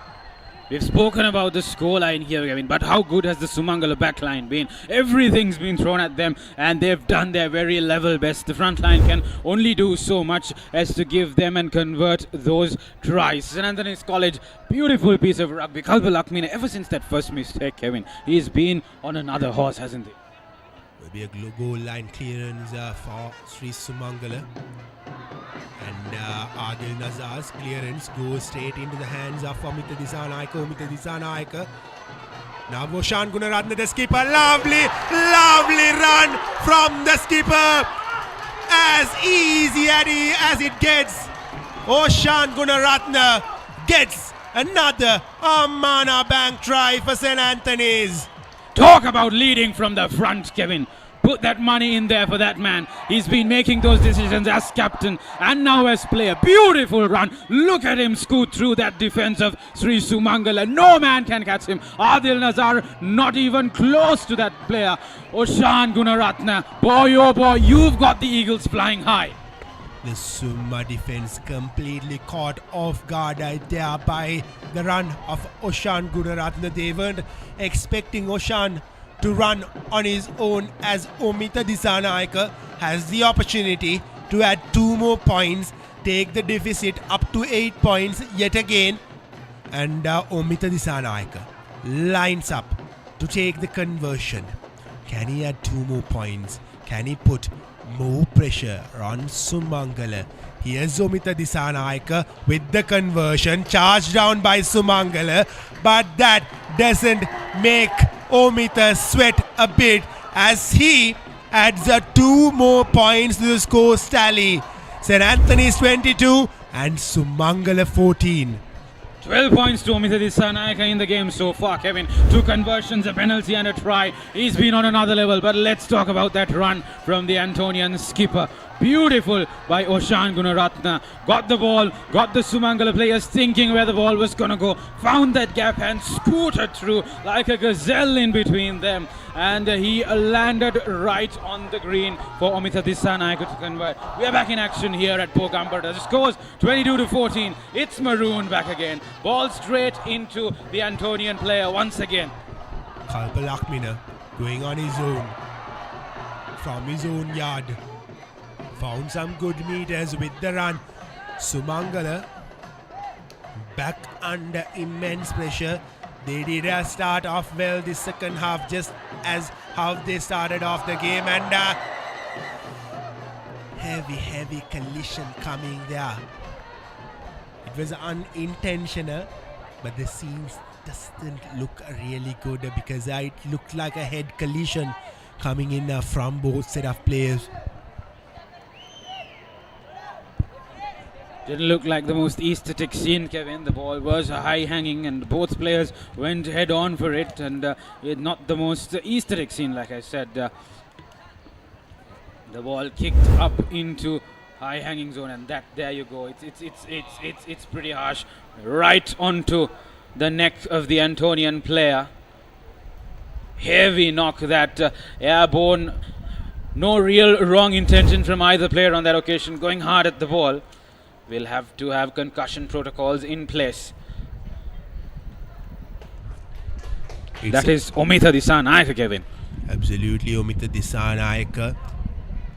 We've spoken about the scoreline here, Kevin, but how good has the Sumangala backline been? Everything's been thrown at them, and they've done their very level best. The front line can only do so much as to give them and convert those tries. St. Anthony's College, beautiful piece of rugby. Kalpa Lakmina, ever since that first mistake, Kevin, he's been on another horse, hasn't he? Will be a goal line clearance for Sri Sumangala. And Adil Nazar's clearance goes straight into the hands of Omita Disanayaka. Now Oshan Gunaratne, the skipper. Lovely run from the skipper. As easy as it gets. Oshan Gunaratne gets another Amana Bank try for St. Anthony's. Talk about leading from the front, Kevin. Put that money in there for that man. He's been making those decisions as captain and now as player. Beautiful run. Look at him scoot through that defense of Sri Sumangala. No man can catch him. Adil Nazar not even close to that player. Oshan Gunaratne. Boy, oh boy, you've got the Eagles flying high. The Summa defense completely caught off guard right there by the run of Oshan Gunaratne. They weren't expecting Oshan to run on his own as Omita Disanayake has the opportunity to add 2 more points, take the deficit up to 8 points yet again. And Omita Disanayake lines up to take the conversion. Can he add 2 more points? Can he put more pressure on Sumangala? Here's Omita Disanayake with the conversion, charged down by Sumangala, but that doesn't make Omita sweat a bit as he adds 2 more points to the score tally. St. Anthony's 22 and Sumangala 14. 12 points to Omita Disanayake in the game so far, Kevin. 2 conversions, a penalty and a try. He's been on another level, but let's talk about that run from the Antonian skipper. Beautiful by Oshan Gunaratna. Got the ball, got the Sumangala players thinking where the ball was going to go. Found that gap and scooted through like a gazelle in between them. And he landed right on the green for Omita Disanayake to convert. We are back in action here at Bogambara. The score's 22-14. It's Maroon back again. Ball straight into the Antonian player once again. Kalpal Akmina going on his own from his own yard. Found some good meters with the run. Sumangala back under immense pressure. They did start off well this second half, just as how they started off the game, and heavy collision coming there. It was unintentional, but the scenes doesn't look really good because it looked like a head collision coming in from both set of players. Didn't look like the most aesthetic scene, Kevin. The ball was high hanging and both players went head on for it, and not the most aesthetic scene, like I said. The ball kicked up into high hanging zone, and there you go. It's pretty harsh, right onto the neck of the Antonian player. Heavy knock, that airborne. No real wrong intention from either player on that occasion, going hard at the ball. We'll have to have concussion protocols in place. That is Omita Disanayake, Kevin. Absolutely, Omita Disanayake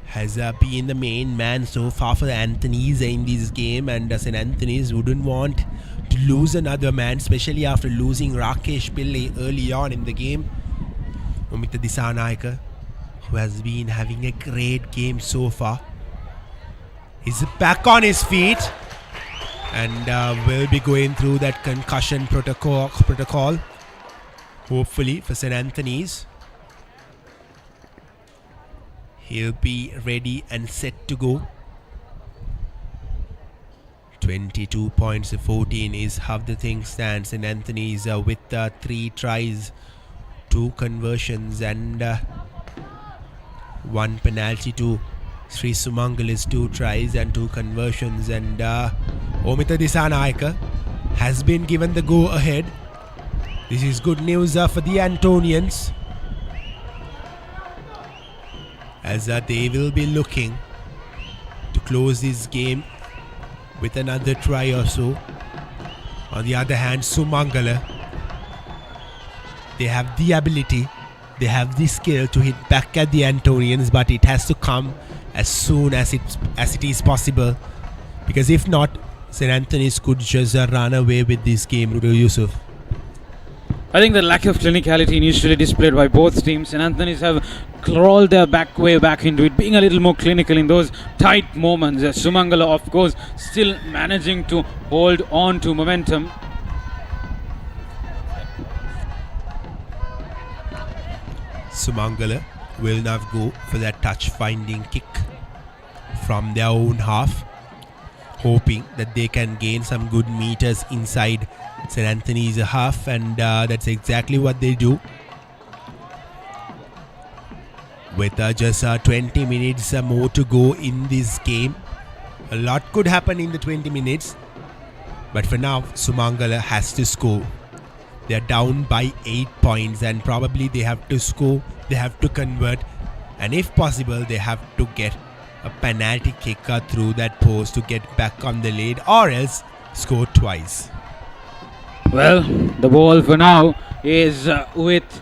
has been the main man so far for the Anthony's in this game, and St. Anthony's wouldn't want to lose another man, especially after losing Rakesh Pillai early on in the game. Omita Disanayake, who has been having a great game so far, is back on his feet and will be going through that concussion protocol hopefully for St. Anthony's. He'll be ready and set to go. 22 points to 14 is how the thing stands. St. Anthony's with 3 tries, 2 conversions and 1 penalty to Sri Sumangala's 2 tries and 2 conversions, and Omita Disanayake has been given the go ahead. This is good news for the Antonians, as they will be looking to close this game with another try or so. On the other hand, Sumangala, they have the ability, they have the skill to hit back at the Antonians, but it has to come as soon as it is possible, because if not, St. Anthony's could just run away with this game. Yusuf, I think the lack of clinicality initially displayed by both teams, St. Anthony's have crawled their way back into it, being a little more clinical in those tight moments. Sumangala, of course, still managing to hold on to momentum. Sumangala will now go for that touch-finding kick from their own half, hoping that they can gain some good meters inside St. Anthony's half, and that's exactly what they do. With just 20 minutes more to go in this game, a lot could happen in the 20 minutes, but for now, Sumangala has to score. They're down by 8 points and probably they have to score, they have to convert, and if possible they have to get a penalty kicker through that post to get back on the lead, or else score twice. Well, the ball for now is with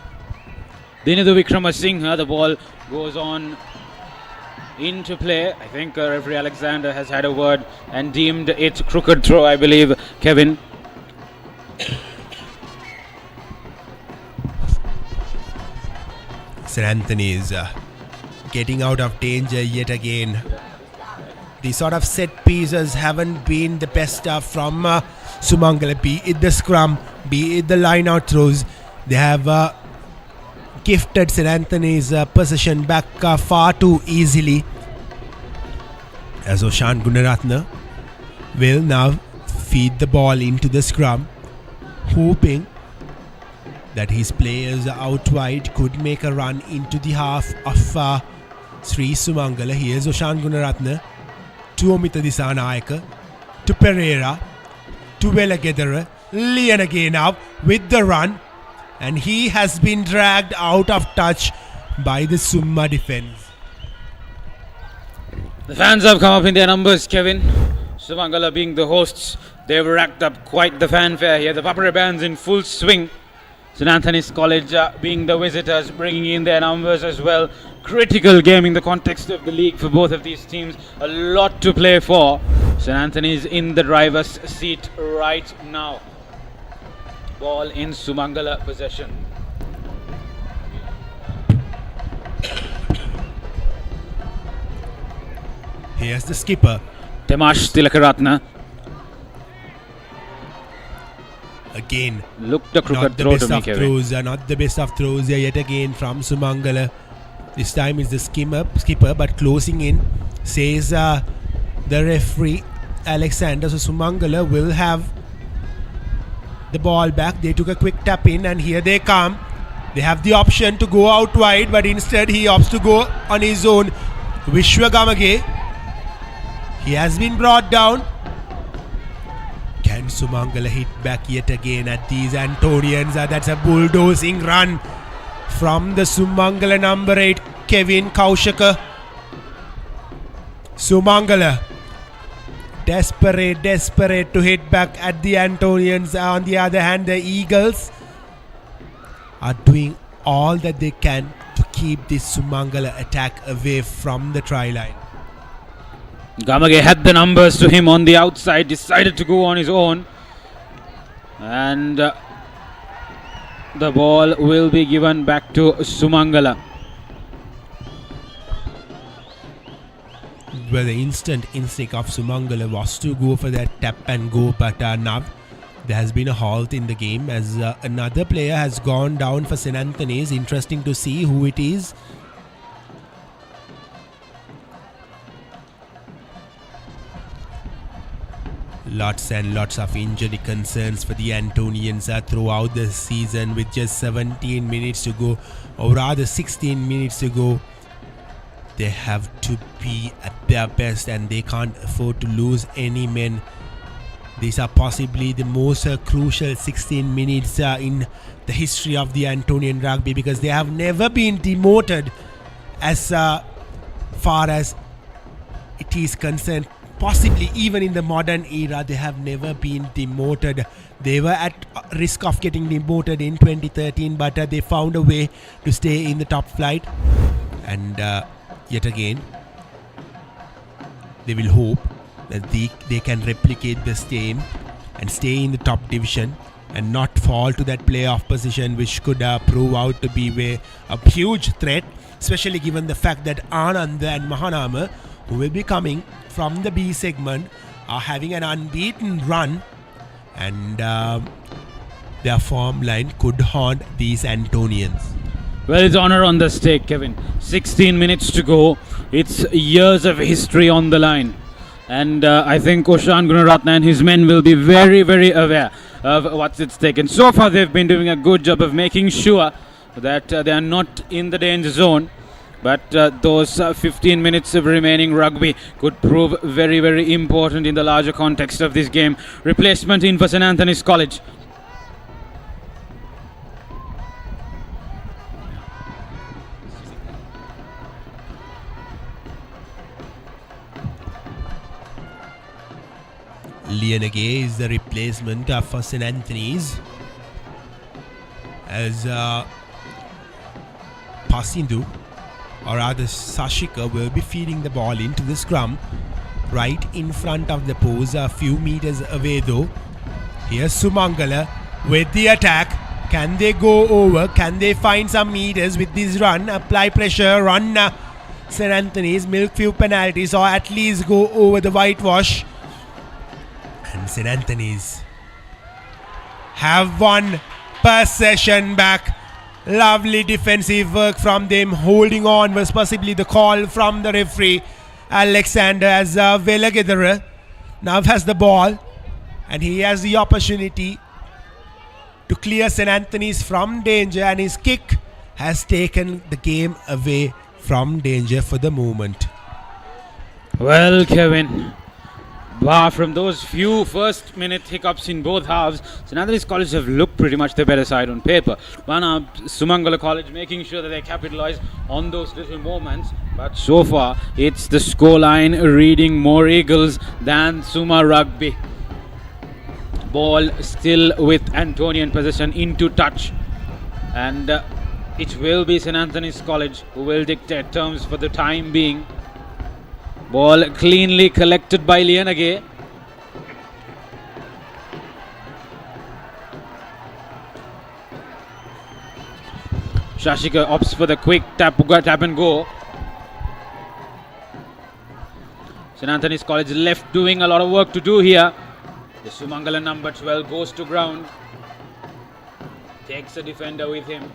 Dinadu Vikramasinghe. The ball goes on into play. I think referee Alexander has had a word and deemed it crooked throw, I believe, Kevin. St. Anthony's getting out of danger yet again. The sort of set pieces haven't been the best from Sumangala, be it the scrum, be it the line out throws. They have gifted St. Anthony's possession back far too easily. As Oshan Gunaratne will now feed the ball into the scrum, hoping that his players out wide could make a run into the half of Sri Sumangala. Here's Oshan Gunaratne to Omita Disanayaka, to Pereira, to Velagedara, Leon again now with the run, and he has been dragged out of touch by the Summa defense. The fans have come up in their numbers, Kevin. Sumangala being the hosts, they've racked up quite the fanfare here. The Papare bands in full swing. St. Anthony's College being the visitors, bringing in their numbers as well. Critical game in the context of the league for both of these teams. A lot to play for. St. Anthony's in the driver's seat right now. Ball in Sumangala possession. Here's the skipper, Temash Tilakaratne. Again, looked a crooked not the throw best to me, of Kevin. throws, not the best of throws yet again from Sumangala. This time is the skipper, but closing in, says the referee Alexander. So Sumangala will have the ball back. They took a quick tap in, and here they come. They have the option to go out wide, but instead he opts to go on his own. Vishwagamage, he has been brought down. Can Sumangala hit back yet again at these Antonians? That's a bulldozing run from the Sumangala number 8, Kevin Kaushaka. Sumangala desperate to hit back at the Antonians. On the other hand, the Eagles are doing all that they can to keep this Sumangala attack away from the try line. Gamage had the numbers to him on the outside, decided to go on his own, and the ball will be given back to Sumangala. Well, the instant instinct of Sumangala was to go for that tap and go, but now there has been a halt in the game as another player has gone down for St. Anthony's. Interesting to see who it is. Lots and lots of injury concerns for the Antonians throughout the season, with just 17 minutes to go, or rather 16 minutes to go. They have to be at their best and they can't afford to lose any men. These are possibly the most crucial 16 minutes in the history of the Antonian rugby, because they have never been demoted as far as it is concerned. Possibly even in the modern era, they have never been demoted. They were at risk of getting demoted in 2013, but they found a way to stay in the top flight. And yet again, they will hope that they can replicate the same and stay in the top division and not fall to that playoff position, which could prove out to be a huge threat, especially given the fact that Anand and Mahanama, who will be coming from the B segment, are having an unbeaten run, and their form line could haunt these Antonians. Well, it's honor on the stake, Kevin. 16 minutes to go. It's years of history on the line. And I think Oshan Gunaratne and his men will be very, very aware of what's at stake. And so far they've been doing a good job of making sure that they are not in the danger zone. But those 15 minutes of remaining rugby could prove very, very important in the larger context of this game. Replacement in for St. Anthony's College. Leonage is the replacement for St. Anthony's, as Pasindu, or rather Sashika, will be feeding the ball into the scrum right in front of the post, a few meters away though. Here's Sumangala with the attack. Can they go over? Can they find some meters with this run? Apply pressure, run St. Anthony's, milk few penalties, or at least go over the whitewash. And St. Anthony's have one possession back. Lovely defensive work from them. Holding on was possibly the call from the referee. Alexander as Velagedara now has the ball, and he has the opportunity to clear St. Anthony's from danger, and his kick has taken the game away from danger for the moment. Well, Kevin, bar from those few first minute hiccups in both halves, St. Anthony's College have looked pretty much the better side on paper. Sumangala College making sure that they capitalize on those little moments, but so far it's the scoreline reading more Eagles than Suma Rugby. Ball still with Antonian possession into touch, and it will be St. Anthony's College who will dictate terms for the time being. Ball cleanly collected by Lianage. Shashika opts for the quick tap and go. St. Anthony's College left doing a lot of work to do here. The Sumangala number 12 goes to ground. Takes a defender with him.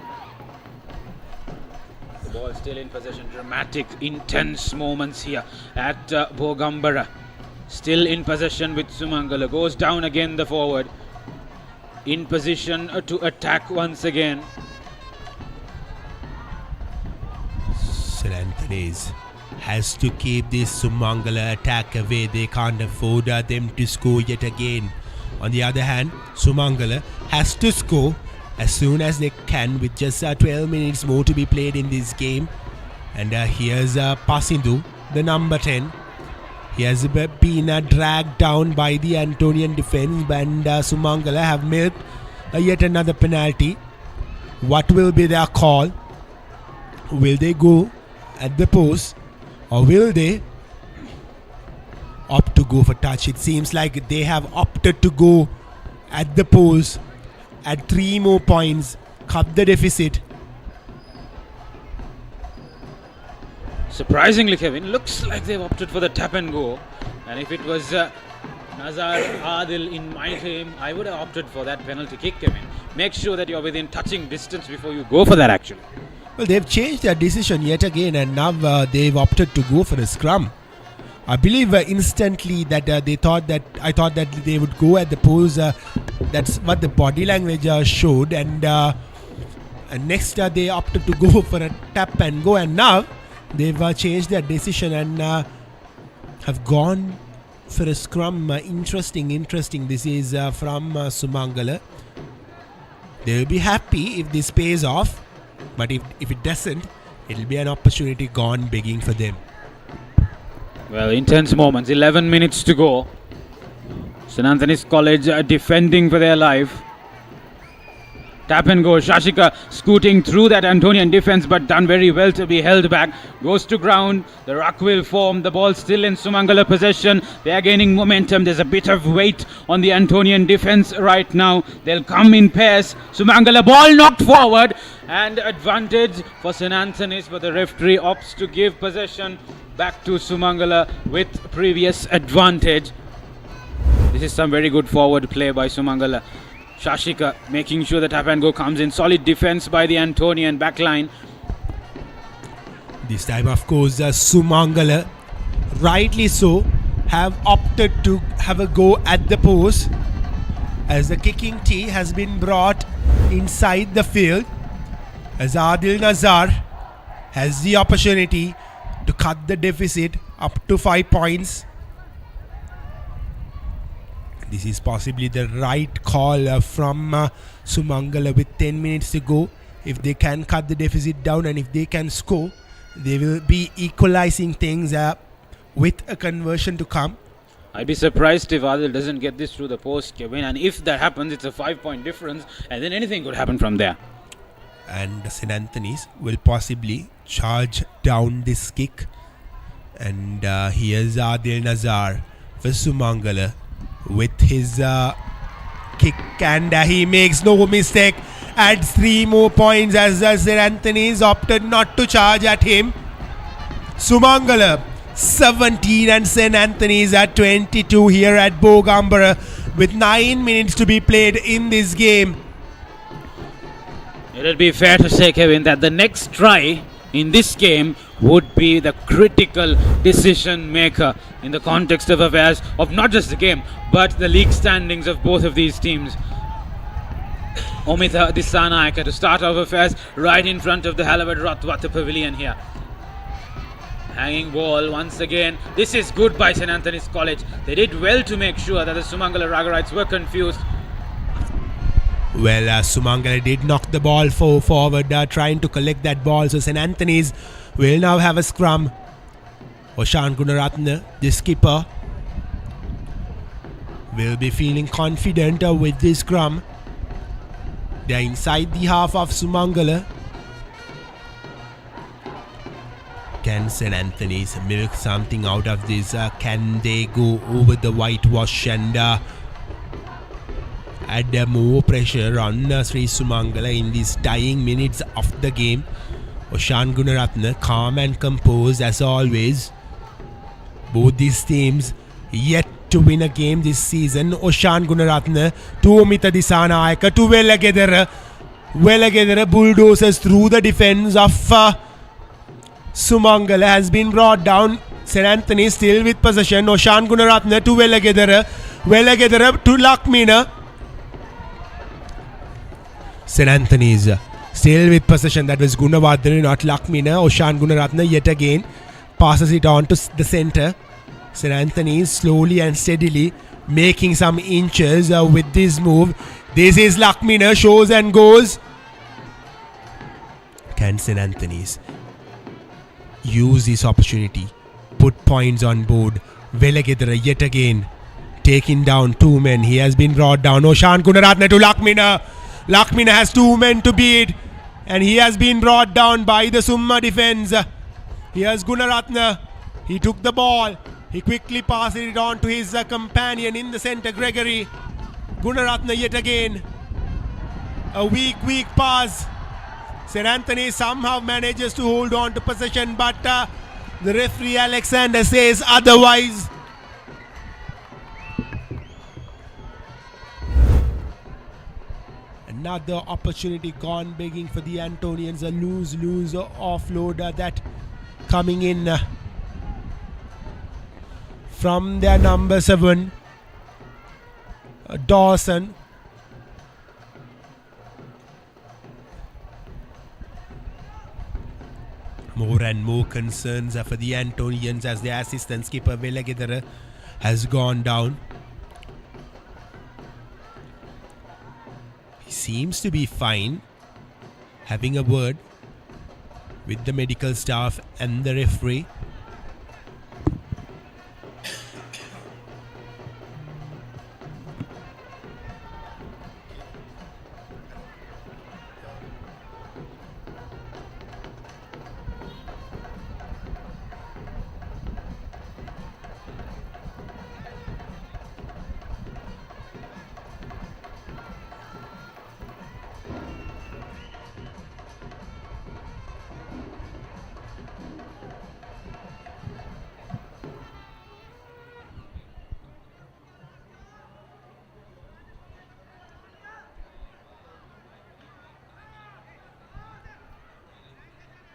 The ball still in possession. Dramatic, intense moments here at Bogambara. Still in possession with Sumangala. Goes down again the forward. In position to attack once again. St. Anthony's has to keep this Sumangala attack away. They can't afford them to score yet again. On the other hand, Sumangala has to score as soon as they can with just 12 minutes more to be played in this game. And here's Pasindu, the number 10. He has been dragged down by the Antonian defense, and Sumangala have milked yet another penalty. What will be their call? Will they go at the post, or will they opt to go for touch? It seems like they have opted to go at the post, at 3 more points, cut the deficit. Surprisingly, Kevin, looks like they've opted for the tap and go. And if it was Nazar Adil in my team, I would have opted for that penalty kick, Kevin. Make sure that you're within touching distance before you go for that action. Well, they've changed their decision yet again, and now they've opted to go for a scrum. I believe instantly that I thought that they would go at the pose. That's what the body language showed, and next they opted to go for a tap and go, and now they've changed their decision and have gone for a scrum. Interesting. This is from Sumangala. They will be happy if this pays off, but if it doesn't, it'll be an opportunity gone begging for them. Well, intense moments. 11 minutes to go. St. Anthony's College defending for their life. Tap and go. Shashika scooting through that Antonian defense, but done very well to be held back. Goes to ground. The ruck will form. The ball still in Sumangala possession. They are gaining momentum. There's a bit of weight on the Antonian defense right now. They'll come in pairs. Sumangala ball knocked forward, and advantage for St. Anthony's, but the referee opts to give possession back to Sumangala with previous advantage. This is some very good forward play by Sumangala. Shashika making sure that tap and go comes in. Solid defense by the Antonian backline. This time, of course, Sumangala, rightly so, have opted to have a go at the post, as the kicking tee has been brought inside the field, as Adil Nazar has the opportunity to cut the deficit up to 5 points. This is possibly the right call from Sumangala with 10 minutes to go. If they can cut the deficit down and if they can score, they will be equalizing things with a conversion to come. I'd be surprised if Adil doesn't get this through the post, Kevin. And if that happens, it's a 5-point difference, and then anything could happen from there. and St. Anthony's will possibly charge down this kick. And here's Adil Nazar for Sumangala with his kick, and he makes no mistake. Adds 3 more points as St. Anthony's opted not to charge at him. Sumangala 17 and St. Anthony's at 22 here at Bogambara with 9 minutes to be played in this game. It would be fair to say, Kevin, that the next try in this game would be the critical decision maker in the context of affairs of not just the game but the league standings of both of these teams. Omita Disanaika to start off affairs right in front of the Halavad Ratwata Pavilion here. Hanging ball once again. This is good by St. Anthony's College. They did well to make sure that the Sumangala Ragarites were confused. Well, Sumangala did knock the ball forward, trying to collect that ball. So St. Anthony's will now have a scrum. Oshan Gunaratne, the skipper, will be feeling confident with this scrum. They are inside the half of Sumangala. Can St. Anthony's milk something out of this? Can they go over the whitewash and add more pressure on Sri Sumangala in these dying minutes of the game? Oshan Gunaratne, calm and composed as always. Both these teams yet to win a game this season. Oshan Gunaratne to Omita Disanaika to Velagadera bulldozes through the defense of Sumangala, has been brought down. St. Anthony still with possession. Oshan Gunaratne to Velagadera to Lakmina. St. Anthony's still with possession. That was Gunavardhana, not Lakmina. Oshan Gunaratne yet again passes it on to the centre. St. Anthony's slowly and steadily making some inches with this move. This is Lakmina, shows and goes. Can St. Anthony's use this opportunity, put points on board? Velagadera yet again taking down 2 men. He has been brought down. Oshan Gunaratne to Lakmina. Lakmina has 2 men to beat, and he has been brought down by the Summa defense. Here's Gunaratne. He took the ball. He quickly passes it on to his companion in the centre, Gregory. Gunaratne yet again. A weak pass. St. Anthony somehow manages to hold on to possession, but the referee Alexander says otherwise. Another opportunity gone begging for the Antonians. A lose offload that coming in from their number 7, Dawson. More and more concerns for the Antonians as their assistant skipper Velagadera has gone down. He seems to be fine, having a word with the medical staff and the referee.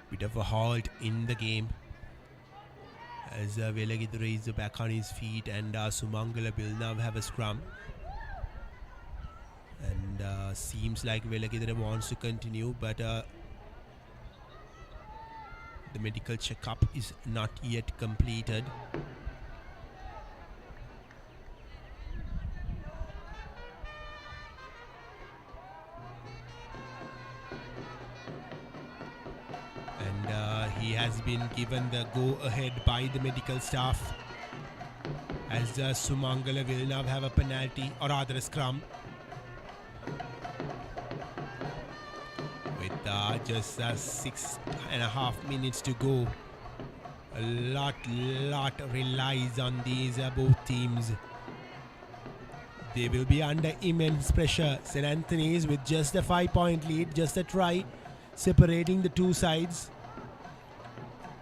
Bit of a halt in the game as Velagadera is back on his feet, and Sumangala will now have a scrum. And seems like Velagadera wants to continue, but the medical checkup is not yet completed. He has been given the go-ahead by the medical staff as Sumangala will now have a penalty, or rather a scrum, with Just 6.5 minutes to go. A lot relies on these both teams. They will be under immense pressure. St. Anthony's with just a 5-point lead, just a try separating the two sides.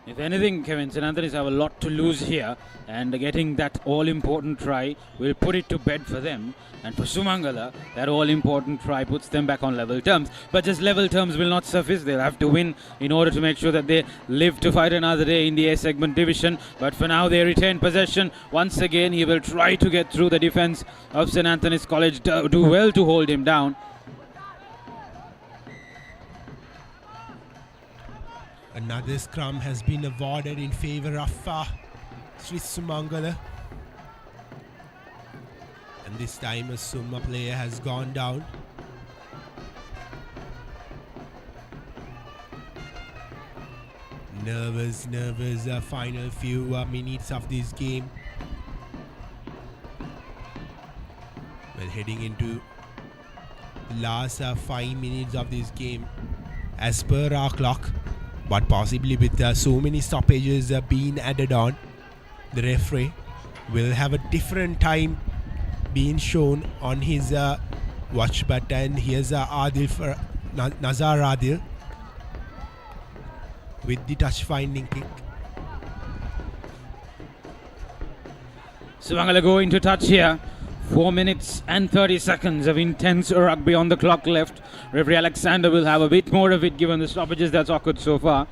If anything, Kevin, St. Anthony's have a lot to lose here, and getting that all-important try will put it to bed for them. And for Sumangala, that all-important try puts them back on level terms. But just level terms will not suffice. They'll have to win in order to make sure that they live to fight another day in the A segment division. But for now, they retain possession. Once again, he will try to get through the defense of St. Anthony's College. Do well to hold him down. Another scrum has been awarded in favor of Swiss Sumangala. And this time a Summa player has gone down. Nervous final few minutes of this game. We're heading into the last 5 minutes of this game as per our clock. But possibly with so many stoppages being added on, the referee will have a different time being shown on his watch button. Here's Adil for Nazar Adil with the touch finding kick. Sumangala going to touch here. 4 minutes and 30 seconds of intense rugby on the clock left. Referee Alexander will have a bit more of it given the stoppages that's occurred so far.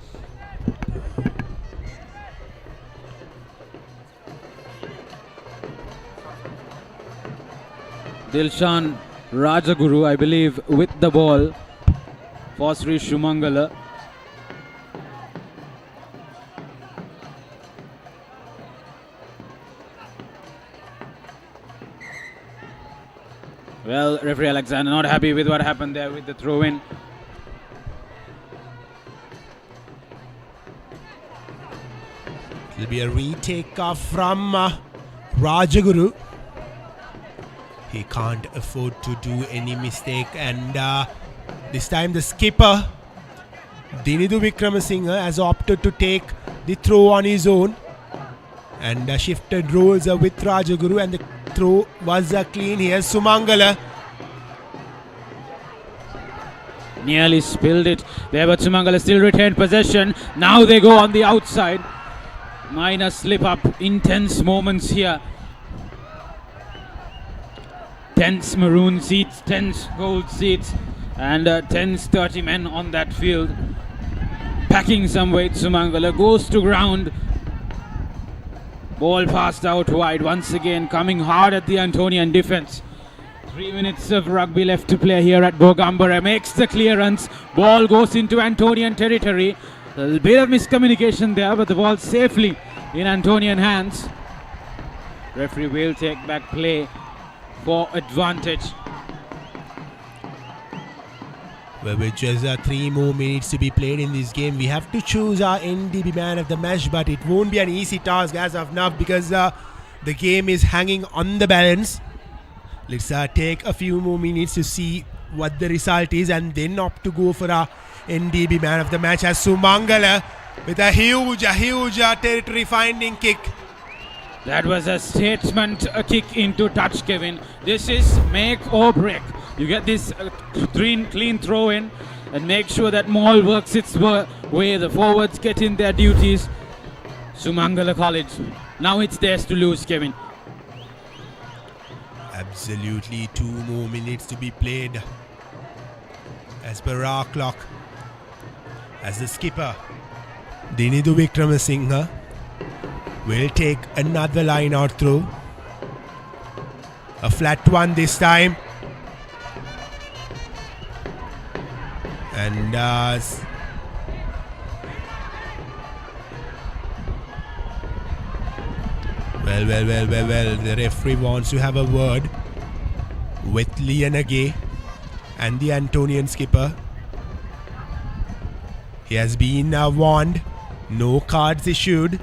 Dilshan Rajaguru, I believe, with the ball for Sri Sumangala. Well, referee Alexander not happy with what happened there with the throw-in. It will be a retake from Rajaguru. He can't afford to do any mistake, and this time the skipper Dinidu Vikramasinghe has opted to take the throw on his own and shifted roles with Rajaguru, and the throw was clean. Here's Sumangala. Nearly spilled it there, but Sumangala still retained possession. Now they go on the outside. Minor slip up. Intense moments here. Tense maroon seats, tense gold seats, and tense 30 men on that field. Packing some weight. Sumangala goes to ground. Ball passed out wide once again, coming hard at the Antonian defense. 3 minutes of rugby left to play here at Bogambara. Makes the clearance. Ball goes into Antonian territory. A bit of miscommunication there, but the ball safely in Antonian hands. Referee will take back play for advantage. Well, with just 3 more minutes to be played in this game, we have to choose our NDB man of the match, but it won't be an easy task as of now because the game is hanging on the balance. Let's take a few more minutes to see what the result is and then opt to go for our NDB man of the match as Sumangala with a huge territory finding kick. That was a statement, a kick into touch, Kevin. This is make or break. You get this clean throw in and make sure that maul works its way. The forwards get in their duties. Sumangala College, now it's theirs to lose, Kevin. Absolutely 2 more minutes to be played as per our clock. As the skipper, Dinidu Vikramasinghe, will take another line out throw. A flat one this time. And well, the referee wants to have a word with Lianage and the Antonian skipper. He has been warned, no cards issued.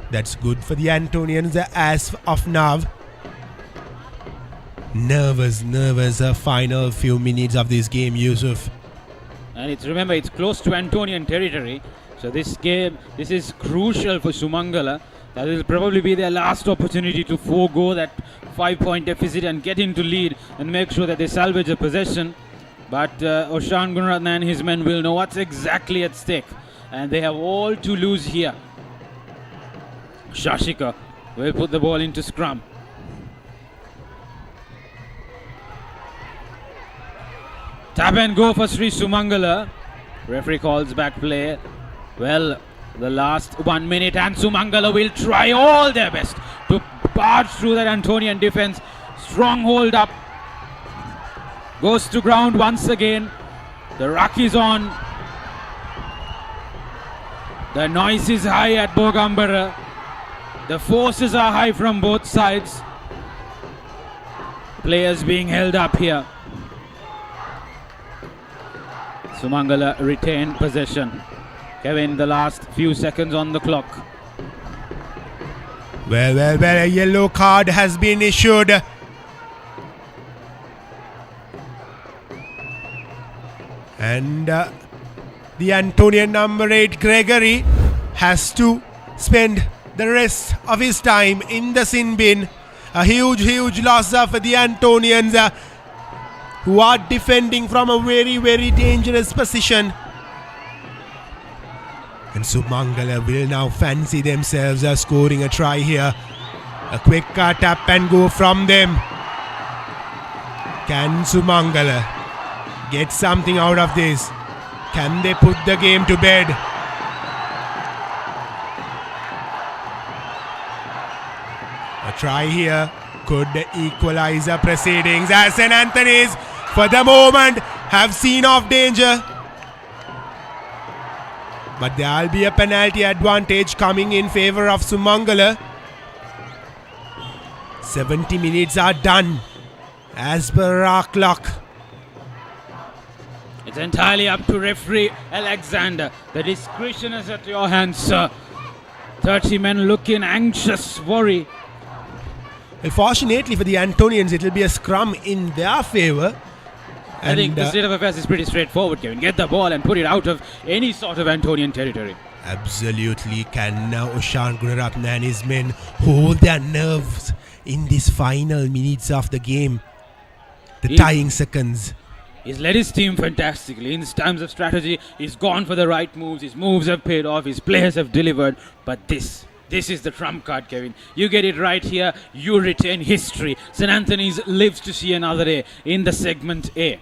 That's good for the Antonians as of now. Nervous final few minutes of this game, Yusuf. And remember, it's close to Antonian territory. So this is crucial for Sumangala. That will probably be their last opportunity to forego that 5-point deficit and get into lead and make sure that they salvage a possession. But Oshan Gunaratne and his men will know what's exactly at stake. And they have all to lose here. Shashika will put the ball into scrum. Tap and go for Sri Sumangala. Referee calls back play. Well, the last 1 minute and Sumangala will try all their best to barge through that Antonian defense. Strong hold up. Goes to ground once again. The ruck is on. The noise is high at Bogambara. The forces are high from both sides. Players being held up here. Sumangala retain possession. Kevin, the last few seconds on the clock. Well, a yellow card has been issued. And the Antonian number 8, Gregory, has to spend the rest of his time in the sin bin. A huge loss for the Antonians, who are defending from a very dangerous position. And Sumangala will now fancy themselves scoring a try here. A quick tap and go from them. Can Sumangala get something out of this? Can they put the game to bed? A try here could equalize the proceedings, as St. Anthony's for the moment have seen off danger. But there will be a penalty advantage coming in favor of Sumangala. 70 minutes are done as per our clock. It's entirely up to referee Alexander. The discretion is at your hands, sir. 30 men looking anxious, worry. Well, fortunately for the Antonians, it will be a scrum in their favor. I think the state of affairs is pretty straightforward, Kevin. Get the ball and put it out of any sort of Antonian territory. Absolutely. Can now Oshan Gunaratne and his men hold their nerves in these final minutes of the game? The tying seconds. He's led his team fantastically. In times of strategy, he's gone for the right moves. His moves have paid off. His players have delivered. But this is the trump card, Kevin. You get it right here, you retain history. St. Anthony's lives to see another day in the segment A.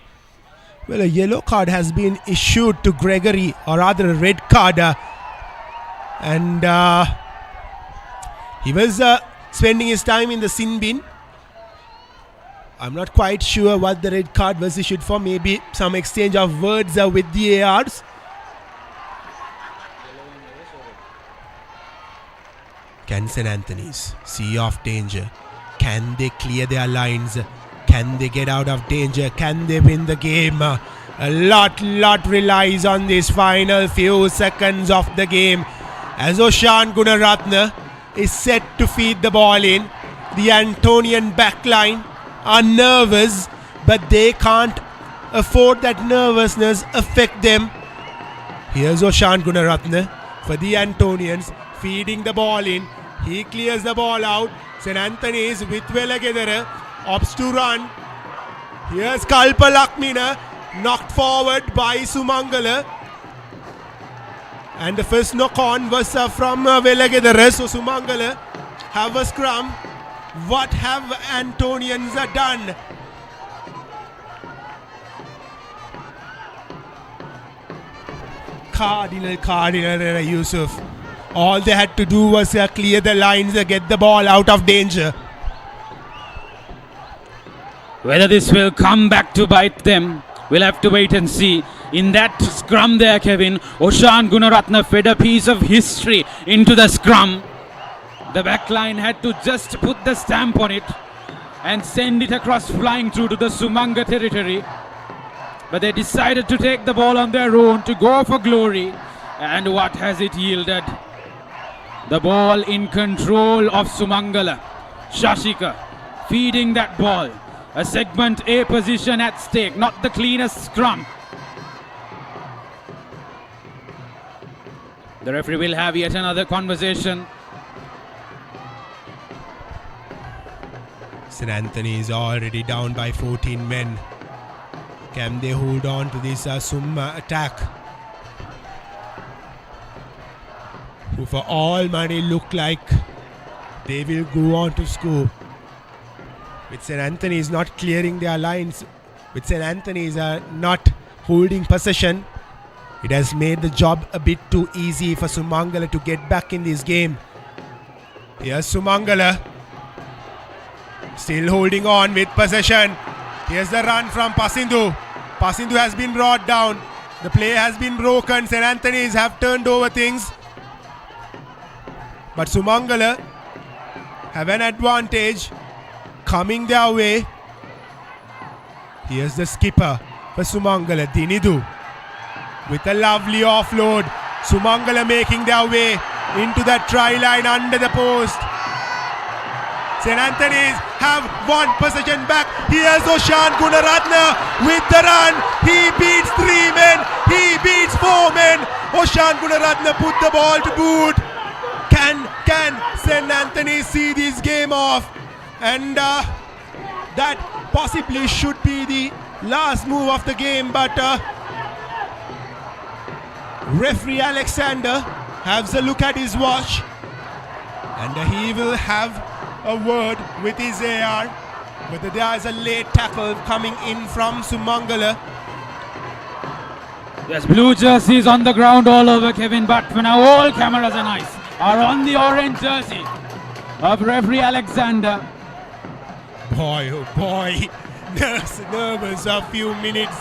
Well, a yellow card has been issued to Gregory, or rather a red card. And he was spending his time in the sin bin. I'm not quite sure what the red card was issued for. Maybe some exchange of words with the ARs. Can St. Anthony's see off danger? Can they clear their lines? Can they get out of danger? Can they win the game? A lot relies on these final few seconds of the game, as Oshan Gunaratne is set to feed the ball in. The Antonian backline are nervous, but they can't afford that nervousness affect them. Here's Oshan Gunaratne for the Antonians, feeding the ball in. He clears the ball out. St. Anthony's with Velagedara opts to run. Here's Kalpa Lakmina, knocked forward by Sumangala. And the first knock on was from Velagedara. So Sumangala have a scrum. What have Antonians done? Cardinal Yusuf. All they had to do was clear the lines, get the ball out of danger. Whether this will come back to bite them, we'll have to wait and see. In that scrum there, Kevin, Oshan Gunaratne fed a piece of history into the scrum. The backline had to just put the stamp on it and send it across flying through to the Sumanga territory. But they decided to take the ball on their own, to go for glory. And what has it yielded? The ball in control of Sumangala. Shashika feeding that ball. A segment A position at stake, not the cleanest scrum. The referee will have yet another conversation. St. Anthony is already down by 14 men. Can they hold on to this Summa attack? Who for all money look like they will go on to score. With St. Anthony's not clearing their lines, with St. Anthony's not holding possession, it has made the job a bit too easy for Sumangala to get back in this game. Here's Sumangala, still holding on with possession. Here's the run from Pasindu. Pasindu has been brought down. The play has been broken. St. Anthony's have turned over things. But Sumangala have an advantage coming their way. Here's the skipper for Sumangala, Dinidu, with a lovely offload. Sumangala making their way into that try line under the post. St. Anthony's have one possession back. Here's Oshan Gunaratne with the run. He beats 3 men. He beats 4 men. Oshan Gunaratne put the ball to boot. Can St. Anthony see this game off? And that possibly should be the last move of the game, but referee Alexander has a look at his watch and he will have a word with his AR whether there is a late tackle coming in from Sumangala. Yes, blue jerseys on the ground all over, Kevin, but for now all cameras and eyes are on the orange jersey of referee Alexander. Boy, oh boy, nervous a few minutes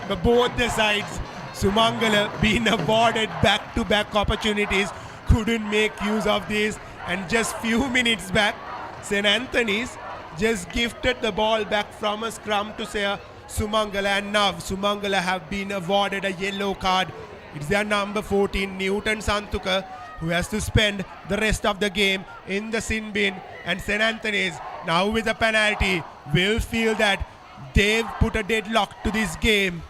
for both the sides. Sumangala being awarded back-to-back opportunities, couldn't make use of this, and just few minutes back, St. Anthony's just gifted the ball back from a scrum to say Sumangala, and now Sumangala have been awarded a yellow card. It's their number 14, Newton Santuka, who has to spend the rest of the game in the sin bin, and St. Anthony's now with a penalty will feel that they've put a deadlock to this game.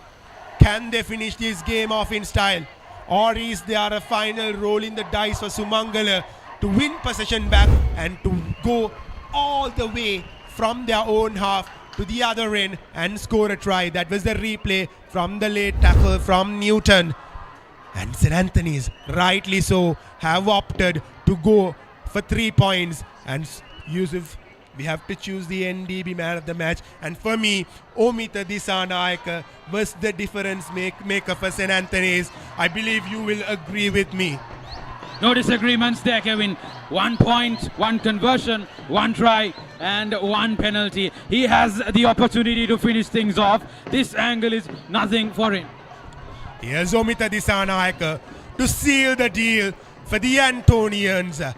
Can they finish this game off in style, or is there a final roll in the dice for Sumangala to win possession back and to go all the way from their own half to the other end and score a try? That was the replay from the late tackle from Newton. And St. Anthony's, rightly so, have opted to go for 3 points. And Yusuf, we have to choose the NDB man of the match. And for me, Omita Disanaika was the difference maker for St. Anthony's. I believe you will agree with me. No disagreements there, Kevin. 1 point, 1 conversion, 1 try, and 1 penalty. He has the opportunity to finish things off. This angle is nothing for him. Here's Omita Disanaika to seal the deal for the Antonians.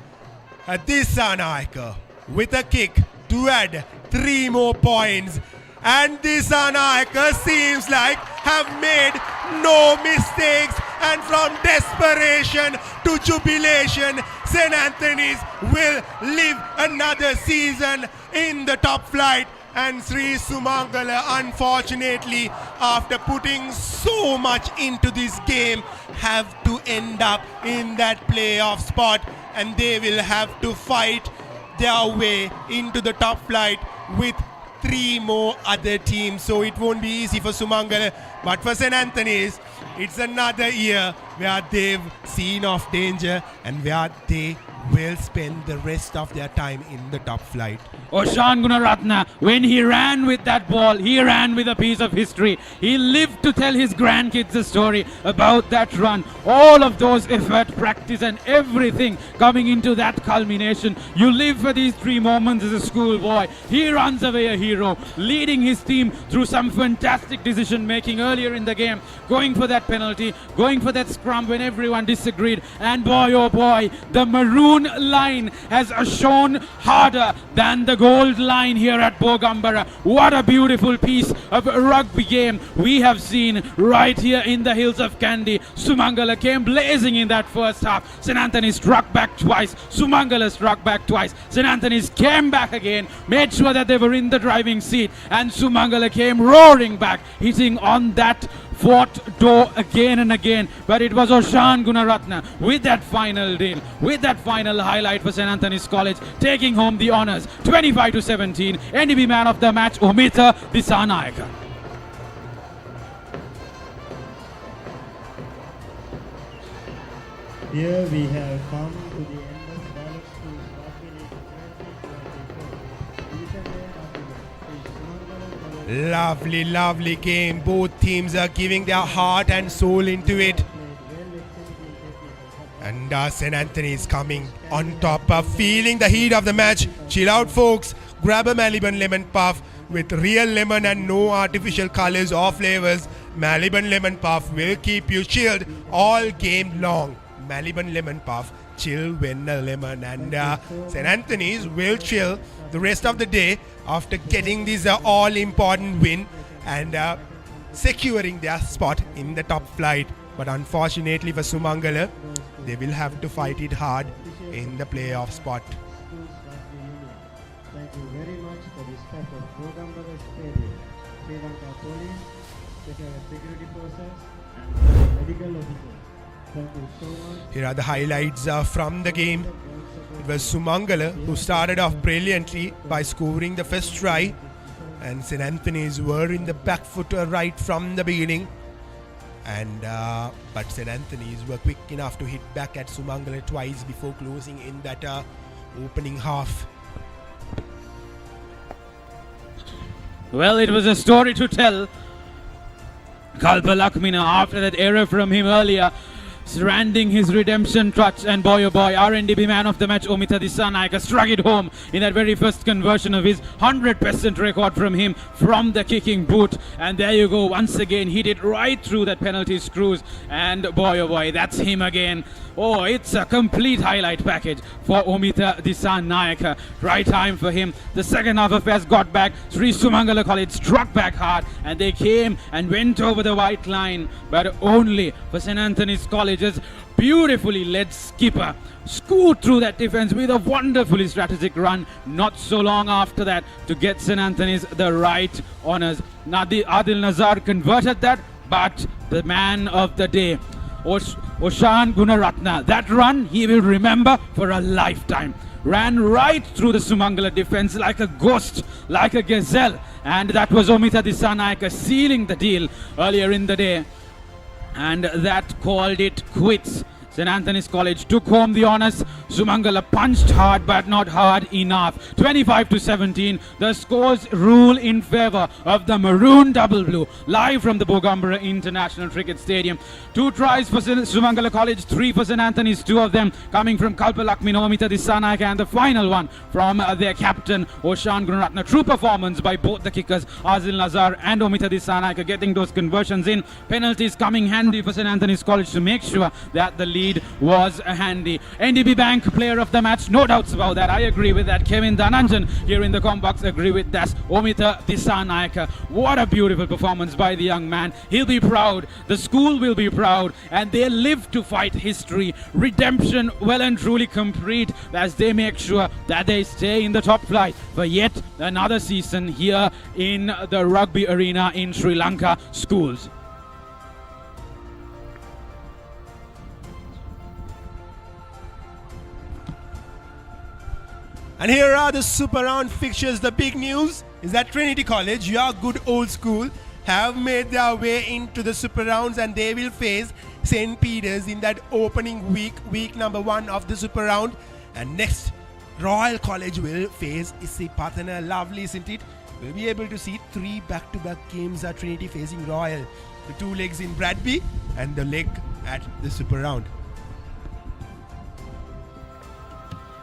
Disanaika with a kick to add 3 more points. And Disanaika seems like have made no mistakes. And from desperation to jubilation, St. Anthony's will live another season in the top flight. And Sri Sumangala, unfortunately, after putting so much into this game, have to end up in that playoff spot, and they will have to fight their way into the top flight with 3 more other teams. So it won't be easy for Sumangala, but for St. Anthony's, it's another year where they've seen off danger and where they will spend the rest of their time in the top flight. Oshan Gunaratne, when he ran with that ball, he ran with a piece of history. He lived to tell his grandkids the story about that run. All of those effort, practice and everything coming into that culmination. You live for these 3 moments as a schoolboy. He runs away a hero, leading his team through some fantastic decision making earlier in the game, going for that penalty, going for that scrum when everyone disagreed. And boy, oh boy, the maroon maroon line has shone harder than the gold line here at Bogambara. What a beautiful piece of rugby game we have seen right here in the hills of Kandy. Sumangala came blazing in that first half. St. Anthony's struck back twice. Sumangala struck back twice. St. Anthony's came back again, made sure that they were in the driving seat, and Sumangala came roaring back, hitting on that fourth door again and again. But it was Oshan Gunaratna with that final deal, with that final highlight for St. Anthony's College, taking home the honours. 25-17. NDB man of the match, Omita Disanayaka. Here we have come to the end of Dialog School's Rugby League 2024. Lovely, lovely game. Both teams are giving their heart and soul into it. And St. Anthony is coming on top of feeling the heat of the match. Chill out, folks. Grab a Maliban lemon puff with real lemon and no artificial colors or flavors. Maliban lemon puff will keep you chilled all game long. Maliban lemon puff, chill when a lemon, and St. Anthony's will chill the rest of the day after getting this all-important win and securing their spot in the top flight. But unfortunately for Sumangala, they will have to fight it hard in the playoff spot. Thank you very much for the staff of Bogambara Stadium, Sri Lanka Police, security forces, and medical officers. Thank you so much. Here are the highlights from the game. It was Sumangala who started off brilliantly by scoring the first try, and St. Anthony's were in the back foot right from the beginning. And but St. Anthony's were quick enough to hit back at Sumangala twice before closing in that opening half. Well, it was a story to tell. Kalpa Lakmina, after that error from him earlier, surrounding his redemption touch, and boy oh boy, RNDB man of the match Omita Disanayaka struck it home in that very first conversion of his. 100% record from him from the kicking boot, and there you go, once again hit it right through that penalty screws, and boy oh boy, that's him again. Oh, it's a complete highlight package for Omita Disanayaka. Right time for him. The second half affairs got back. Sri Sumangala College struck back hard, and they came and went over the white line, but only for St. Anthony's College's beautifully led skipper scoot through that defense with a wonderfully strategic run not so long after that to get St. Anthony's the right honours. Adil Nazar converted that, but the man of the day, Oshan Gunaratna, that run he will remember for a lifetime. Ran right through the Sumangala defense like a ghost, like a gazelle, and that was Omita Disanayaka sealing the deal earlier in the day, and that called it quits. St. Anthony's College took home the honours. Sumangala punched hard but not hard enough. 25-17. The scores rule in favour of the maroon double blue. Live from the Bogambara International Cricket Stadium. 2 tries for Sumangala College, 3 for St. Anthony's, 2 of them coming from Kalpalakmi Omita Disanayaka, and the final one from their captain Oshan Gunaratna. True performance by both the kickers, Azil Nazar and Omita Disanayaka, getting those conversions in. Penalties coming handy for St. Anthony's College to make sure that the lead was handy. NDB Bank player of the match, no doubts about that. I agree with that. Kevin Dhananjan here in the combox agree with that. Omita Disanayaka, what a beautiful performance by the young man. He'll be proud, the school will be proud, and they live to fight history. Redemption well and truly complete as they make sure that they stay in the top flight for yet another season here in the rugby arena in Sri Lanka schools. And here are the super round fixtures. The big news is that Trinity College, your good old school, have made their way into the super rounds, and they will face St. Peter's in that opening week number 1 of the super round. And next, Royal College will face Isipatana. Lovely, isn't it? We'll be able to see 3 back-to-back games at Trinity facing Royal. The 2 legs in Bradby and the leg at the super round.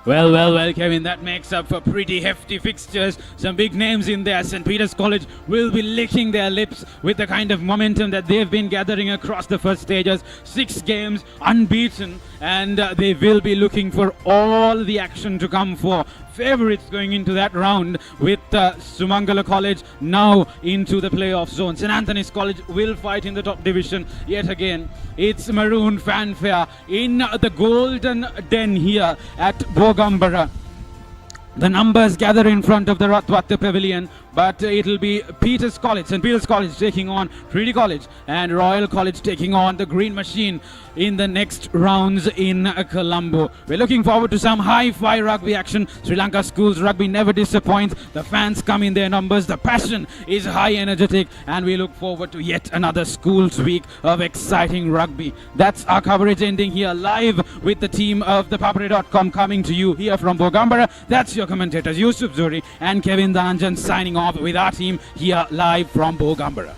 Well, Kevin, that makes up for pretty hefty fixtures. Some big names in there. St. Peter's College will be licking their lips with the kind of momentum that they've been gathering across the first stages. 6 games, unbeaten, and they will be looking for all the action to come for favourites going into that round with Sumangala College now into the playoff zone. St. Anthony's College will fight in the top division yet again. It's maroon fanfare in the Golden Den here at Bogambara. The numbers gather in front of the Ratwatha Pavilion, but it'll be Peter's College, St. Peter's College taking on Trinity College, and Royal College taking on the Green Machine in the next rounds in Colombo. We're looking forward to some high-fi rugby action. Sri Lanka schools rugby never disappoints. The fans come in their numbers. The passion is high energetic, and we look forward to yet another schools week of exciting rugby. That's our coverage ending here live with the team of the Papare.com coming to you here from Bogambara. That's your commentators Yusuf Zuri and Kevin Danjan signing off with our team here live from Bogambara.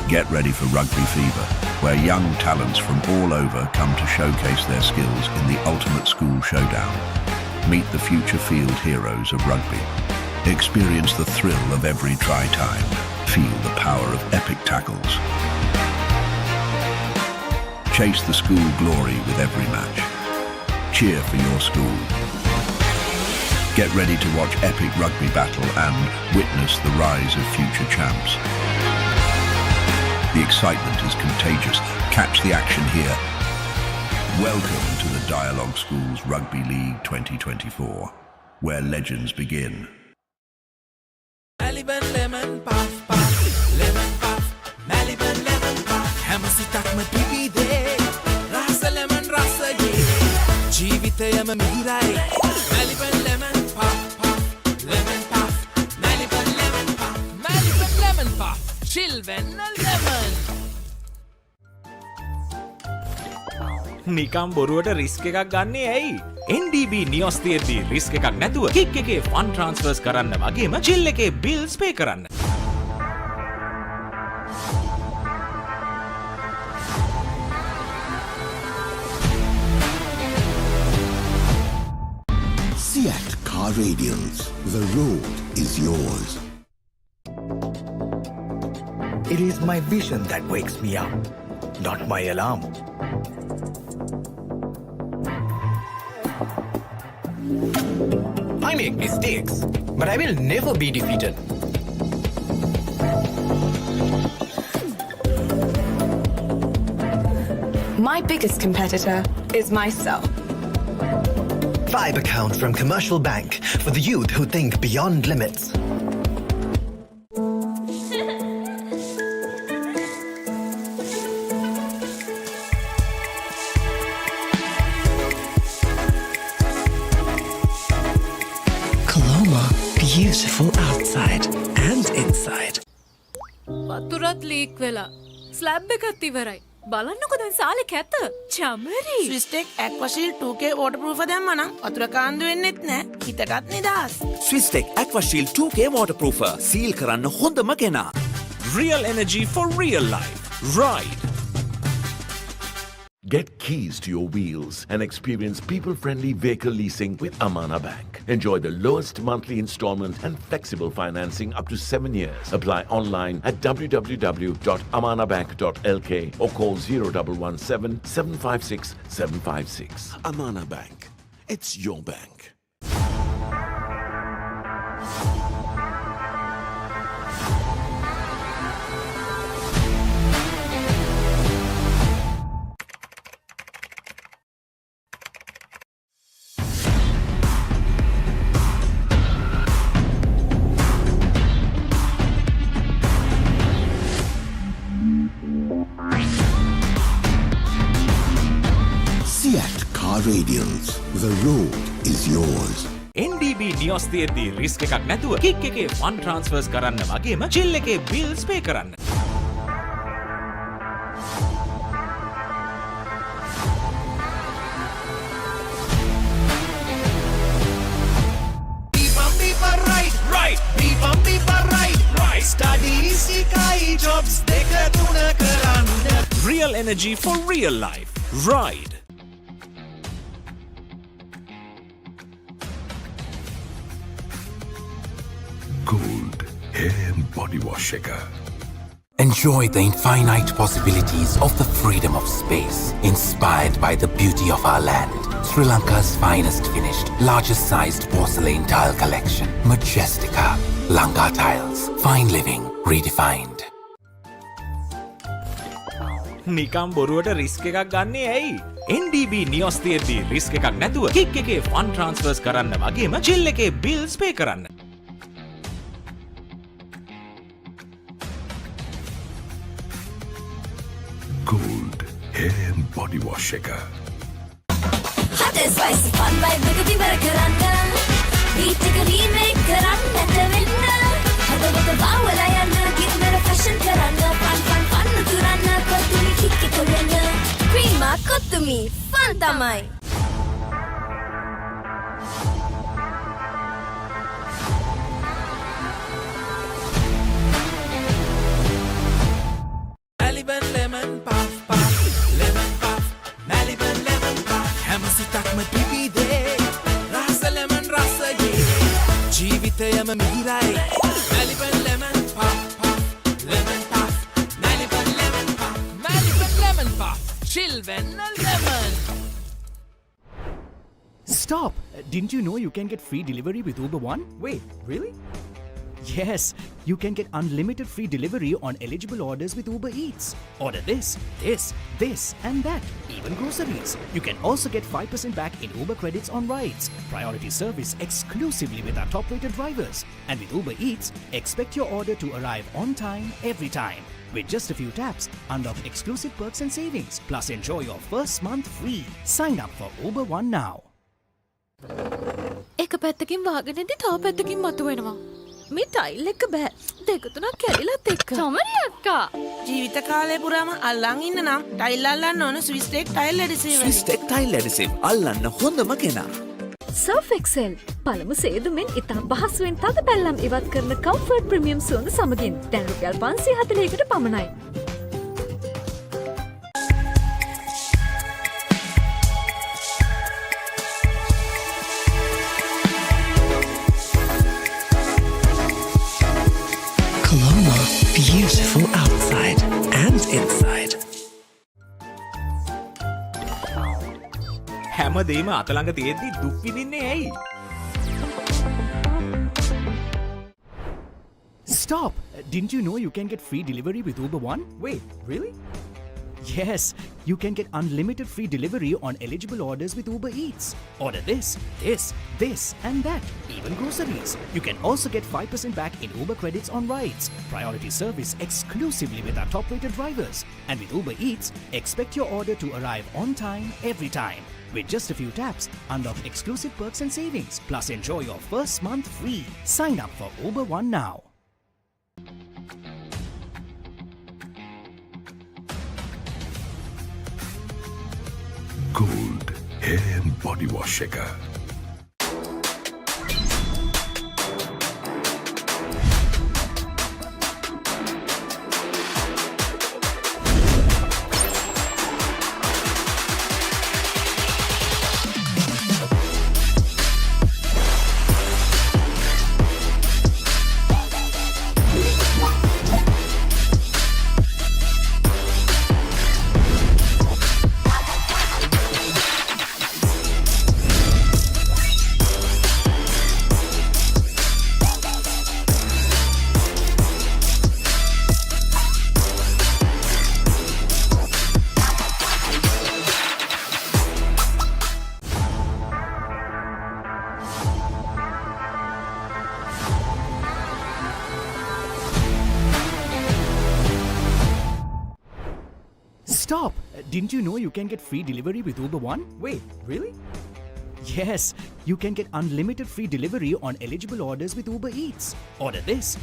Get ready for Rugby Fever, where young talents from all over come to showcase their skills in the ultimate school showdown. Meet the future field heroes of rugby. Experience the thrill of every try time. Feel the power of epic tackles. Chase the school glory with every match. Cheer for your school. Get ready to watch epic rugby battle and witness the rise of future champs. The excitement is contagious. Catch the action here. Welcome to the Dialog Schools Rugby League 2024, where legends begin. Maliban lemon puff puff, lemon puff, Maliban lemon puff. Hamasitakma pipide, rasa lemon rasa ye. Jeevithayama mihirai. Maliban lemon puff puff, lemon puff, Maliban lemon puff, Maliban lemon puff. Chilven lemon. නිකම් බොරුවට risk එකක් ගන්නේ ඇයි? NDB නියොස් තියෙද්දි risk එකක් නැතුව kick එකේ fun ට්‍රාන්ස්ෆර්ස් කරන්න වගේම චිල් එකේ බිල්ස් පේ කරන්න. Seat Car Radials. The road is yours. It is my vision that wakes me up, not my alarm. I make mistakes, but I will never be defeated. My biggest competitor is myself. 5 accounts from Commercial Bank for the youth who think beyond limits. Beautiful outside and inside. වතුරත් leak වෙලා slab එකත් ඉවරයි. බලන්නකො දැන් සාලේ කැත. Chamari. ස්විස්ටෙක් ඇක්වාෂීල් 2K waterproof දැම්මා නම් වතුර කාන්දු වෙන්නෙත් නැහැ. හිතටත් නිදහස්. Swistek Aquashield 2K waterproofer. Seal කරන්න හොඳම කෙනා. Real energy for real life. Ride. Get keys to your wheels and experience people-friendly vehicle leasing with Amana Bank. Enjoy the lowest monthly installment and flexible financing up to 7 years. Apply online at www.amanabank.lk or call 0117 756 756. Amana Bank. It's your bank. Seat Car Radials. The road is yours. NDB නියොස් තියෙද්දී risk එකක් නැතුව kick එකේ fun ට්‍රාන්ස්ෆර්ස් කරන්න වගේම chill එකේ bills පේ කරන්න. Real energy for real life. Ride. Gold Hair and Body Wash Shaker. Enjoy the infinite possibilities of the freedom of space, inspired by the beauty of our land. Sri Lanka's finest finished, largest sized porcelain tile collection. Majestica. Lanka Tiles. Fine living redefined. නිකම් බොරුවට risk එකක් ගන්නේ ඇයි? NDB නියොස් තියෙද්දී risk එකක් නැතුව kick එකේ fun ට්‍රාන්ස්ෆර්ස් කරන්න වගේම චිල් එකේ බිල්ස් පේ කරන්න. Gold Hair and Body Wash Shaker. Hot and spicy fun vibe එකකින් බර කරන්න. beat එක remake කරන්න නැතවෙන්න. හදවත බාවලා යන්න ගින්නර fashion කරන්න. fun උතුරන්න කොතුමි kick එක වෙන්න. cream කොතුමි fun තමයි. Maliban lemon puff puff, lemon puff, Maliban lemon puff. හැමසිතක්ම පිපිදේ, රස lemon රසයේ. ජීවිතයම මිහිරයි. Maliban lemon puff puff, lemon puff, Maliban lemon puff, Maliban lemon puff. Chill when lemon. Stop! Didn't you know you can get free delivery with Uber One? Wait, really? Yes, you can get unlimited free delivery on eligible orders with Uber Eats. Order this, and that, even groceries. You can also get 5% back in Uber credits on rides. Priority service exclusively with our top-rated drivers. And with Uber Eats, expect your order to arrive on time, every time. With just a few taps, unlock exclusive perks and savings. Plus, enjoy your first month free. Sign up for Uber One now. එක පැත්තකින් වාගෙනදී තව පැත්තකින් මතුවෙනවා. මේ tile එක බෑ. දෙක තුනක් කැඩිලත් එක්ක. තමරි අක්කා. ජීවිත කාලය පුරාම අල්ලන් ඉන්න නම් ටයිල් අල්ලන්න ඕන Swiss Tech tile adhesive. Swiss Tech Tile Adhesive. අල්ලන්න හොඳම කෙනා. Surf Excel පළමු සේදුමෙන් ඉතා පහසුවෙන් තද පැල්ලම් ඉවත් කරන කම්ෆර්ට් ප්‍රීමියම් සුවඳ සමගින් දැන් රුපියල් 540කට පමණයි. Coloma, beautiful outside and inside. හැමදේම අතළඟ තියෙද්දි දුක් විඳින්නේ ඇයි? Stop! Didn't you know you can get free delivery with Uber One? Wait, really? Yes, you can get unlimited free delivery on eligible orders with Uber Eats. Order this, and that, even groceries. You can also get 5% back in Uber credits on rides. Priority service exclusively with our top-rated drivers. And with Uber Eats, expect your order to arrive on time, every time. With just a few taps, unlock exclusive perks and savings. Plus, enjoy your first month free. Sign up for Uber One now. Gold Hair and Body Wash Shaker. stop! Didn't you know you can get free delivery with Uber One? Wait, really? Yes, you can get unlimited free delivery on eligible orders with Uber Eats. Order this,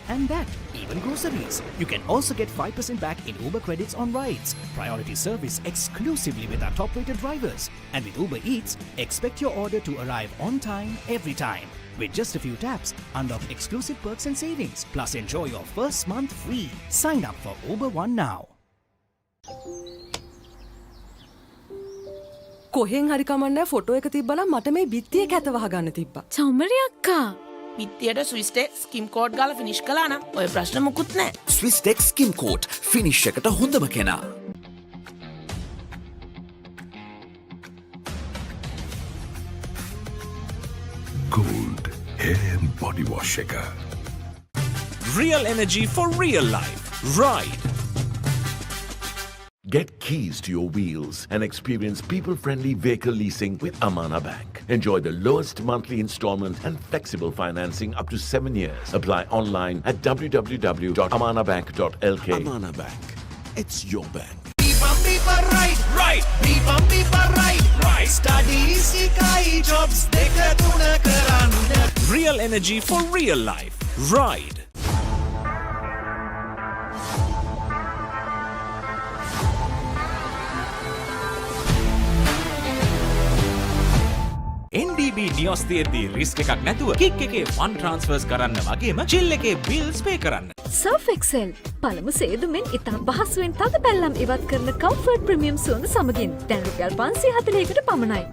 and that, even groceries. You can also get 5% back in Uber credits on rides. Priority service exclusively with our top-rated drivers. And with Uber Eats, expect your order to arrive on time, every time. With just a few taps, unlock exclusive perks and savings. Plus, enjoy your first month free. Sign up for Uber One now. කොහෙන් හරි කමන්නේ photo එක තිබ්බනම් මට මේ බිත්තිය කැත වහගන්න තිබ්බා. චෞමරි අක්කා. බිත්තියට ස්විස් ටෙක් ස්කිම් කෝඩ් ගාලා ෆිනිෂ් කළා නම් ඔය ප්‍රශ්න මුකුත් නැහැ. ස්විස් ටෙක් ස්කිම් කෝට් ෆිනිෂ් එකට හොඳම කෙනා. Gold hair and body wash එක. Real energy for real life. Ride. Get keys to your wheels and experience people-friendly vehicle leasing with Amana Bank. Enjoy the lowest monthly installment and flexible financing up to 7 years. Apply online at www.amanabank.lk. Amana Bank. It's your bank. right. Studies ikai jobs deka tuna karanna. Real energy for real life. Ride. NDB නියොස්තියේදී risk එකක් නැතුව kick එකේ fun ට්‍රාන්ස්ෆර්ස් කරන්න වගේම chill එකේ bills පේ කරන්න. Surf Excel පළමු සේදුමෙන් ඉතා පහසුවෙන් තද පැල්ලම් ඉවත් කරන කම්ෆර්ට් ප්‍රීමියම් සුවඳ සමගින් දැන් රුපියල් 540කට පමණයි.